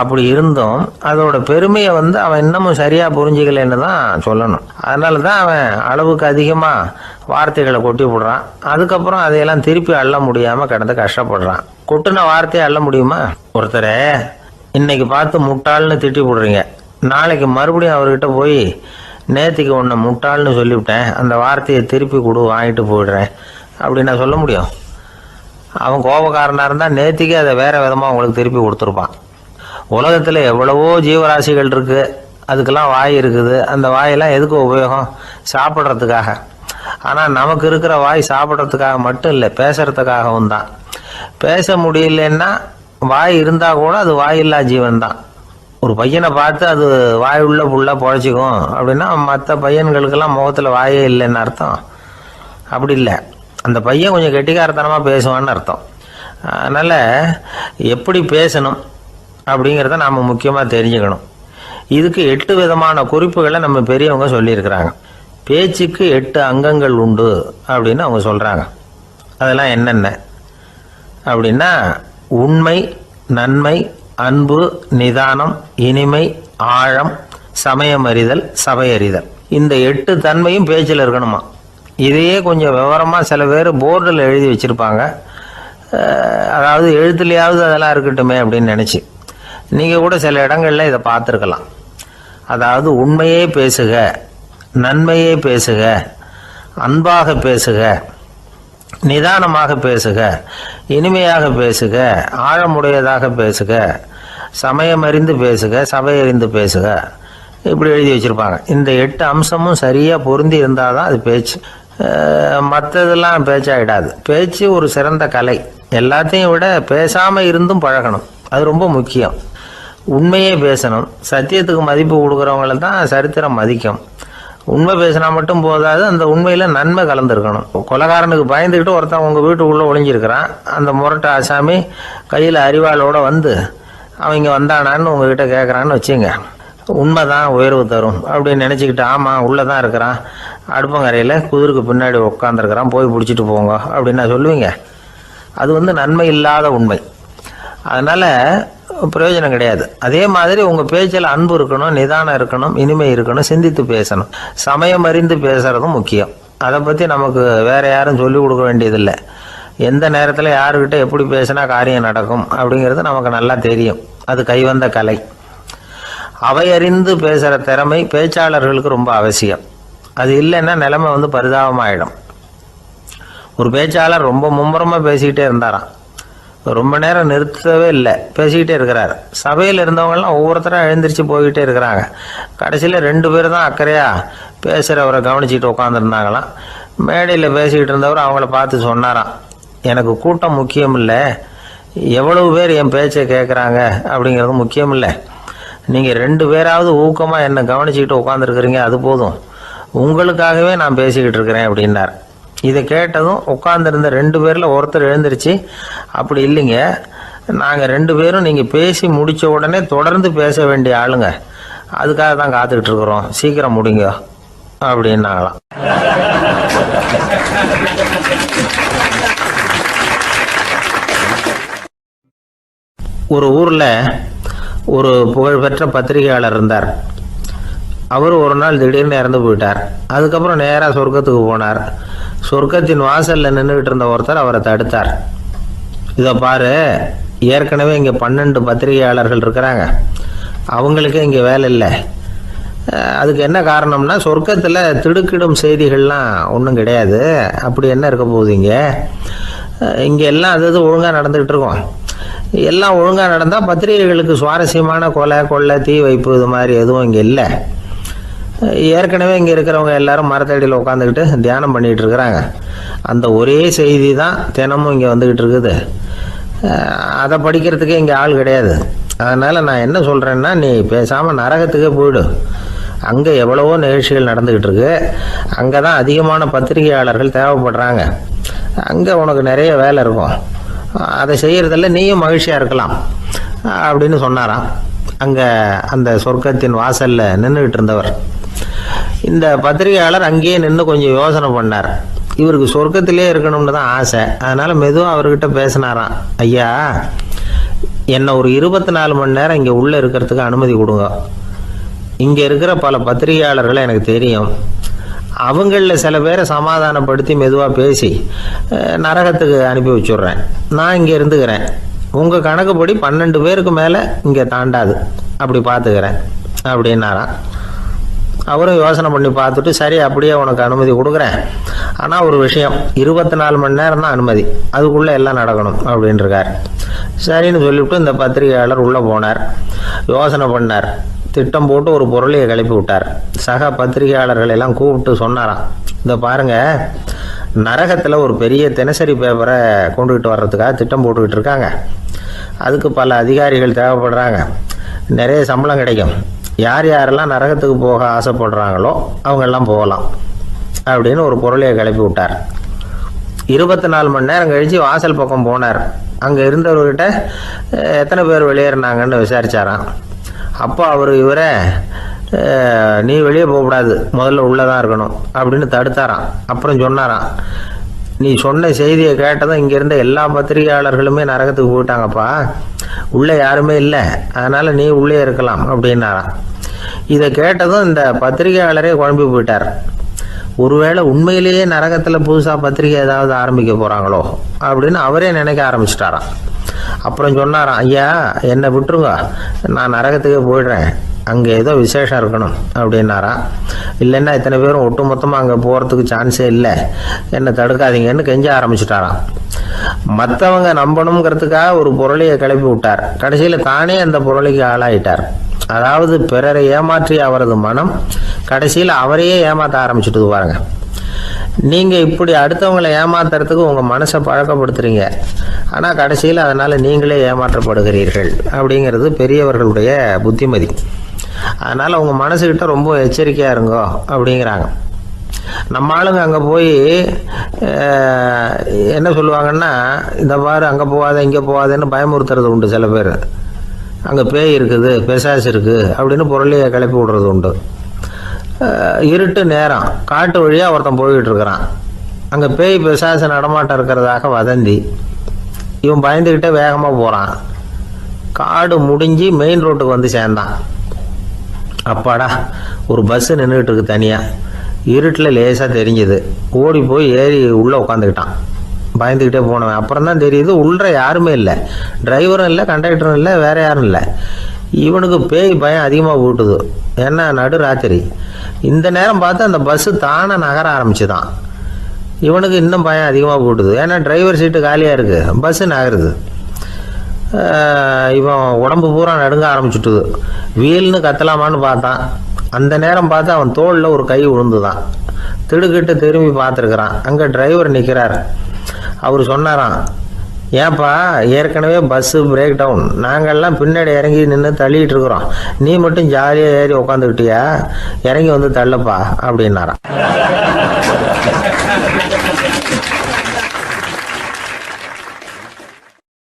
அப்படி இருந்தும் அதோட பெருமையை வந்து அவன் இன்னமும் சரியா புரிஞ்சுக்கலன்னு தான் சொல்லணும். அதனால தான் அவன் அளவுக்கு அதிகமா வார்த்தைகளை கொட்டி விடுறான். அதுக்கப்புறம் அதையெல்லாம் திருப்பி அள்ள முடியாம கிடந்து கஷ்டப்படுறான். கொட்டுன வார்த்தையை அள்ள முடியுமா? ஒருத்தரை இன்னைக்கு பார்த்து முட்டாள்னு திட்டி விடுறீங்க, நாளைக்கு மறுபடியும் அவர்கிட்ட போய் நேத்திக்கு உன்னை முட்டாள்னு சொல்லிவிட்டேன், அந்த வார்த்தையை திருப்பி கொடு, வாங்கிட்டு போயிடுறேன் அப்படின்னு நான் சொல்ல முடியும்? அவன் கோபக்காரனா இருந்தா நேத்திக்கு அதை வேற விதமா உங்களுக்கு திருப்பி கொடுத்துருப்பான். உலகத்துல எவ்வளவோ ஜீவராசிகள் இருக்கு, அதுக்கெல்லாம் வாய் இருக்குது. அந்த வாயெல்லாம் எதுக்கு உபயோகம்? சாப்பிட்றதுக்காக. ஆனா நமக்கு இருக்கிற வாய் சாப்பிட்றதுக்காக மட்டும் இல்லை, பேசுறதுக்காகவும் தான். பேச முடியலன்னா வாய் இருந்தா கூட அது வாயில்லா ஜீவன் தான். ஒரு பையனை பார்த்து அது வாய் உள்ள புள்ள பொழைச்சிக்கும் அப்படின்னா மற்ற பையன்களுக்கெல்லாம் முகத்துல வாயே இல்லைன்னு அர்த்தம்? அப்படி இல்லை, அந்த பையன் கொஞ்சம் கெட்டிக்காரத்தனமா பேசுவான்னு அர்த்தம். அதனால எப்படி பேசணும் அப்படிங்கிறத நாம முக்கியமா தெரிஞ்சுக்கணும். இதுக்கு 8 விதமான குறிப்புகளை நம்ம பெரியவங்க சொல்லியிருக்கிறாங்க. பேச்சுக்கு 8 அங்கங்கள் உண்டு அப்படின்னு அவங்க சொல்றாங்க. அதெல்லாம் என்னென்ன அப்படின்னா, உண்மை, நன்மை, அன்பு, நிதானம், இனிமை, ஆழம், சமயமறிதல், சபையறிதல். இந்த 8 தன்மையும் பேச்சில் இருக்கணுமா. இதையே கொஞ்சம் விவரமா சில பேர் போர்டில் எழுதி வச்சிருப்பாங்க. அதாவது எழுத்துலையாவது அதெல்லாம் இருக்கட்டுமே அப்படின்னு நினைச்சு நீங்க கூட சில இடங்கள்ல இதை பார்த்துருக்கலாம். அதாவது உண்மையே பேசுக, நன்மையே பேசுக, அன்பாக பேசுக, நிதானமாக பேசுக, இனிமையாக பேசுக, ஆழமுடையதாக பேசுக, சமயமறிந்து பேசுக, சபையறிந்து பேசுக, இப்படி எழுதி வச்சிருப்பாங்க. இந்த 8 அம்சமும் சரியா பொருந்தி இருந்தாதான் அது பேச்சு. மற்றதெல்லாம் பேச்சாயிடாது. பேச்சு ஒரு சிறந்த கலை. எல்லாத்தையும் விட பேசாம இருந்தும் பழகணும், அது ரொம்ப முக்கியம். உண்மையே பேசணும். சத்தியத்துக்கு மதிப்பு கொடுக்குறவங்கள தான் சரித்திரம் மதிக்கும். உண்மை பேசினா மட்டும் போதாது, அந்த உண்மையில நன்மை கலந்துருக்கணும். கொலைகாரனுக்கு பயந்துக்கிட்டு ஒருத்தன் உங்க வீட்டுக்குள்ள ஒளிஞ்சிருக்கிறான். அந்த முரட்டு ஆசாமி கையில அறிவாளோட வந்து அவன் இங்க வந்தானான்னு உங்ககிட்ட கேட்கறான்னு வச்சுங்க. உண்மைதான் உயர்வு தரும் அப்படின்னு நினைச்சுக்கிட்டு, ஆமா உள்ளதான் இருக்கிறான், அடுப்பங்கரையில குதிருக்கு பின்னாடி உட்காந்துருக்கிறான், போய் பிடிச்சிட்டு போங்க அப்படின்னு நான் சொல்லுவீங்க? அது நன்மை இல்லாத உண்மை. அதனால பிரயோஜனம் கிடையாது. அதே மாதிரி உங்க பேச்சில் அன்பு இருக்கணும், நிதானம் இருக்கணும், இனிமை இருக்கணும், சிந்தித்து பேசணும், சமயம் அறிந்து பேசுறதும் முக்கியம். அதை பத்தி நமக்கு வேற யாரும் சொல்லிக் கொடுக்க வேண்டியதில்லை. எந்த நேரத்தில் யாருக்கிட்ட எப்படி பேசினா காரியம் நடக்கும் அப்படிங்கிறது நமக்கு நல்லா தெரியும். அது கைவந்த கலை. அவையறிந்து பேசுற திறமை பேச்சாளர்களுக்கு ரொம்ப அவசியம். அது இல்லைன்னா நிலைமை பரிதாபமாயிடும். ஒரு பேச்சாளர் ரொம்ப மும்முரமா பேசிக்கிட்டே இருந்தாராம். ரொம்ப நேரம் நிறுத்தவே இல்லை, பேசிக்கிட்டே இருக்கிறார். சபையில் இருந்தவங்கெல்லாம் ஒவ்வொருத்தராக எழுந்திரிச்சு போய்கிட்டே இருக்கிறாங்க. கடைசியில் 2 பேர் தான் அக்கறையாக பேசுகிறவரை கவனிச்சிட்டு உட்காந்துருந்தாங்களாம். மேடையில் பேசிக்கிட்டு இருந்தவர் அவங்கள பார்த்து சொன்னாராம், எனக்கு கூட்டம் முக்கியம் இல்லை, எவ்வளவு பேர் என் பேச்சை கேட்குறாங்க அப்படிங்கிறது முக்கியம் இல்லை. நீங்கள் 2 பேராவது ஊக்கமாக என்னை கவனிச்சிக்கிட்டு உட்காந்துருக்குறீங்க, அது போதும். உங்களுக்காகவே நான் பேசிக்கிட்டு இருக்கிறேன் அப்படின்னார். இதை கேட்டதும் உட்காந்துருந்த 2 பேரில் ஒருத்தர் எழுந்திருச்சு, அப்படி இல்லைங்க, நாங்கள் 2 பேரும் நீங்கள் பேசி முடித்த உடனே தொடர்ந்து பேச வேண்டிய ஆளுங்க, அதுக்காக தான் காத்துக்கிட்டு இருக்கிறோம், சீக்கிரம் முடிங்க அப்படின்னாங்களாம். ஒரு ஊரில் ஒரு புகழ்பெற்ற பத்திரிகையாளர் இருந்தார். அவர் ஒரு நாள் திடீர்னு இறந்து போயிட்டார். அதுக்கப்புறம் நேராக சொர்க்கத்துக்கு போனார். சொர்க்கத்தின் வாசலில் நின்றுக்கிட்டு இருந்த ஒருத்தர் அவரை தடுத்தார். இதை பாரு, ஏற்கனவே இங்கே 12 பத்திரிகையாளர்கள் இருக்கிறாங்க, அவங்களுக்கே இங்கே வேலை இல்லை. அதுக்கு என்ன காரணம்னா, சொர்க்கத்தில் திடுக்கிடும் செய்திகள்லாம் ஒன்றும் கிடையாது, அப்படி என்ன இருக்க போகுது இங்கே எல்லாம் அது ஒழுங்காக நடந்துக்கிட்டு இருக்கோம். எல்லாம் ஒழுங்காக நடந்தால் பத்திரிகைகளுக்கு சுவாரஸ்யமான கொலை கொள்ளை தீ வைப்பு இது மாதிரி எதுவும் இங்கே இல்லை. ஏற்கனவே இங்கே இருக்கிறவங்க எல்லாரும் மரத்தடியில் உட்காந்துக்கிட்டு தியானம் பண்ணிகிட்டு இருக்கிறாங்க. அந்த ஒரே செய்தி தான் தினமும் இங்கே வந்துக்கிட்டு இருக்குது. அதை படிக்கிறதுக்கே இங்கே ஆள் கிடையாது. அதனால் நான் என்ன சொல்கிறேன்னா, நீ பேசாமல் நரகத்துக்கே போயிடு. அங்கே எவ்வளவோ நிகழ்ச்சிகள் நடந்துக்கிட்டு இருக்கு, அங்கே தான் அதிகமான பத்திரிகையாளர்கள் தேவைப்படுறாங்க, அங்கே உனக்கு நிறைய வேலை இருக்கும், அதை செய்கிறதில்ல நீயும் மகிழ்ச்சியாக இருக்கலாம் அப்படின்னு சொன்னாராம். அங்கே அந்த சொர்க்கத்தின் வாசலில் நின்றுக்கிட்டு இருந்தவர். இந்த பத்திரிகையாளர் அங்கேயே நின்று கொஞ்சம் யோசனை பண்ணார். இவருக்கு சொர்க்கத்திலே இருக்கணும்னு தான் ஆசை. அதனால் மெதுவாக அவர்கிட்ட பேசினாராம், ஐயா, என்னை ஒரு 24 மணி நேரம் இங்கே உள்ளே இருக்கிறதுக்கு அனுமதி கொடுங்க. இங்கே இருக்கிற பல பத்திரிகையாளர்களை எனக்கு தெரியும், அவங்களில் சில பேரை சமாதானப்படுத்தி மெதுவாக பேசி நரகத்துக்கு அனுப்பி வச்சுட்றேன். நான் இங்கே இருந்துக்கிறேன், உங்கள் கணக்குப்படி 12 பேருக்கு மேலே இங்கே தாண்டாது, அப்படி பார்த்துக்கிறேன் அப்படின்னாராம். அவரும் யோசனை பண்ணி பார்த்துட்டு, சரி அப்படியே உனக்கு அனுமதி கொடுக்குறேன், ஆனால் ஒரு விஷயம், 24 மணி நேரம் தான் அனுமதி, அதுக்குள்ளே எல்லாம் நடக்கணும் அப்படின்ட்டுருக்கார். சரின்னு சொல்லிவிட்டு இந்த பத்திரிகையாளர் உள்ளே போனார். யோசனை பண்ணார், திட்டம் போட்டு ஒரு பொருளையை கிளப்பி விட்டார். சக பத்திரிகையாளர்கள் எல்லாம் கூப்பிட்டு சொன்னாராம், இந்த பாருங்கள், நரகத்தில் ஒரு பெரிய தினசரி பேப்பரை கொண்டுகிட்டு வர்றதுக்காக திட்டம் போட்டுக்கிட்டு இருக்காங்க. அதுக்கு பல அதிகாரிகள் தேவைப்படுறாங்க, நிறைய சம்பளம் கிடைக்கும். யார் யாரெல்லாம் நரகத்துக்கு போக ஆசைப்படுறாங்களோ அவங்கெல்லாம் போகலாம் அப்படின்னு ஒரு பொருளையை கிளப்பி விட்டார். 24 மணி நேரம் கழித்து வாசல் பக்கம் போனார். அங்கே இருந்தவர்கிட்ட எத்தனை பேர் வெளியேறினாங்கன்னு விசாரிச்சாராம். அப்போ அவர் இவரை, நீ வெளியே போகக்கூடாது, முதல்ல உள்ளே தான் இருக்கணும் அப்படின்னு தடுத்தாராம். அப்புறம் சொன்னாராம், நீ சொன்ன செய்தியை கேட்டதும் இங்கே இருந்த எல்லா பத்திரிகையாளர்களுமே நரகத்துக்கு போயிட்டாங்கப்பா, உள்ளே யாருமே இல்லை, அதனால் நீ உள்ளே இருக்கலாம் அப்படின்னாராம். இதை கேட்டதும் இந்த பத்திரிகையாளரே குழம்பி போயிட்டார். ஒருவேளை உண்மையிலேயே நரகத்தில் புதுசாக பத்திரிகை ஏதாவது ஆரம்பிக்க போகிறாங்களோ அப்படின்னு அவரே நினைக்க ஆரம்பிச்சிட்டாராம். அப்புறம் சொன்னாராம், ஐயா, என்னை விட்டுருங்க, நான் நரகத்துக்கே போயிடுறேன், அங்கே ஏதோ விசேஷம் இருக்கணும் அப்படின்னாராம். இல்லைன்னா இத்தனை பேரும் ஒட்டு மொத்தமாக அங்கே போகிறதுக்கு சான்ஸே இல்லை, என்னை தடுக்காதீங்கன்னு கெஞ்ச ஆரம்பிச்சிட்டாராம். மற்றவங்க நம்பணுங்கிறதுக்காக ஒரு பொருளையை கிளப்பி விட்டார். கடைசியில் தானே அந்த பொருளைக்கு ஆளாயிட்டார். அதாவது பிறரை ஏமாற்றிய அவரது மனம் கடைசியில் அவரையே ஏமாற்ற ஆரம்பிச்சுட்டு பாருங்க. நீங்கள் இப்படி அடுத்தவங்களை ஏமாத்துறதுக்கு உங்கள் மனசை பழக்கப்படுத்துறீங்க, ஆனால் கடைசியில் அதனால் நீங்களே ஏமாற்றப்படுகிறீர்கள் அப்படிங்கிறது பெரியவர்களுடைய புத்திமதி. அதனால் உங்கள் மனசுக்கிட்ட ரொம்ப எச்சரிக்கையாக இருங்கோ அப்படிங்கிறாங்க. நம்ம ஆளுங்க அங்கே போய் என்ன சொல்லுவாங்கன்னா, இந்த பாரு அங்கே போகாத இங்கே போகாதேன்னு பயமுறுத்துறது உண்டு. சில பேர் அங்கே பேய் இருக்குது, பிசாசு இருக்குது அப்படின்னு பொருளையை கிளப்பி விடுறது உண்டு. இருட்டு நேரம் காட்டு வழியாக ஒருத்தன் போய்கிட்டு இருக்கிறான். அங்கே பேய் பிசாசு நடமாட்டம் இருக்கிறதாக வதந்தி. இவன் பயந்துக்கிட்டே வேகமாக போகிறான். காடு முடிஞ்சு மெயின் ரோட்டுக்கு வந்து சேர்ந்தான். அப்பாடா, ஒரு பஸ்ஸு நின்றுக்கிட்டு இருக்கு தனியாக. இருட்டில் லேசாக தெரிஞ்சுது. ஓடி போய் ஏறி உள்ளே உட்காந்துக்கிட்டான். பயந்துக்கிட்டே போனவன் அப்புறம் தான் தெரியுது உள்ளே யாருமே இல்லை, டிரைவரும் இல்லை, கண்டக்டரும் இல்லை, வேறு யாரும் இல்லை. இவனுக்கு பேய் பயம் அதிகமாக போட்டுது. ஏன்னா நடு ராத்திரி. இந்த நேரம் பார்த்து அந்த பஸ்ஸு தானே நகர ஆரம்பிச்சுதான். இவனுக்கு இன்னும் பயம் அதிகமாக போட்டுது. ஏன்னா டிரைவர் சீட்டு காலியாக இருக்குது, பஸ்ஸு நகருது. இவன் உடம்பு பூரா நடுங்க ஆரம்பிச்சுட்டுது. வீல்னு கத்தலாமான்னு பார்த்தான். அந்த நேரம் பார்த்து அவன் தோளில் ஒரு கை விழுந்துதான். திடுக்கிட்டு திரும்பி பார்த்துருக்குறான். அங்கே டிரைவர் நிற்கிறார். அவர் சொன்னாராம், ஏன்பா ஏற்கனவே பஸ்ஸு பிரேக் டவுன், நாங்கள்லாம் பின்னாடி இறங்கி நின்று தள்ளிட்டு இருக்கிறோம், நீ மட்டும் ஜாலியாக ஏறி உக்காந்துக்கிட்டியா, இறங்கி வந்து தள்ளுப்பா அப்படின்னாராம்.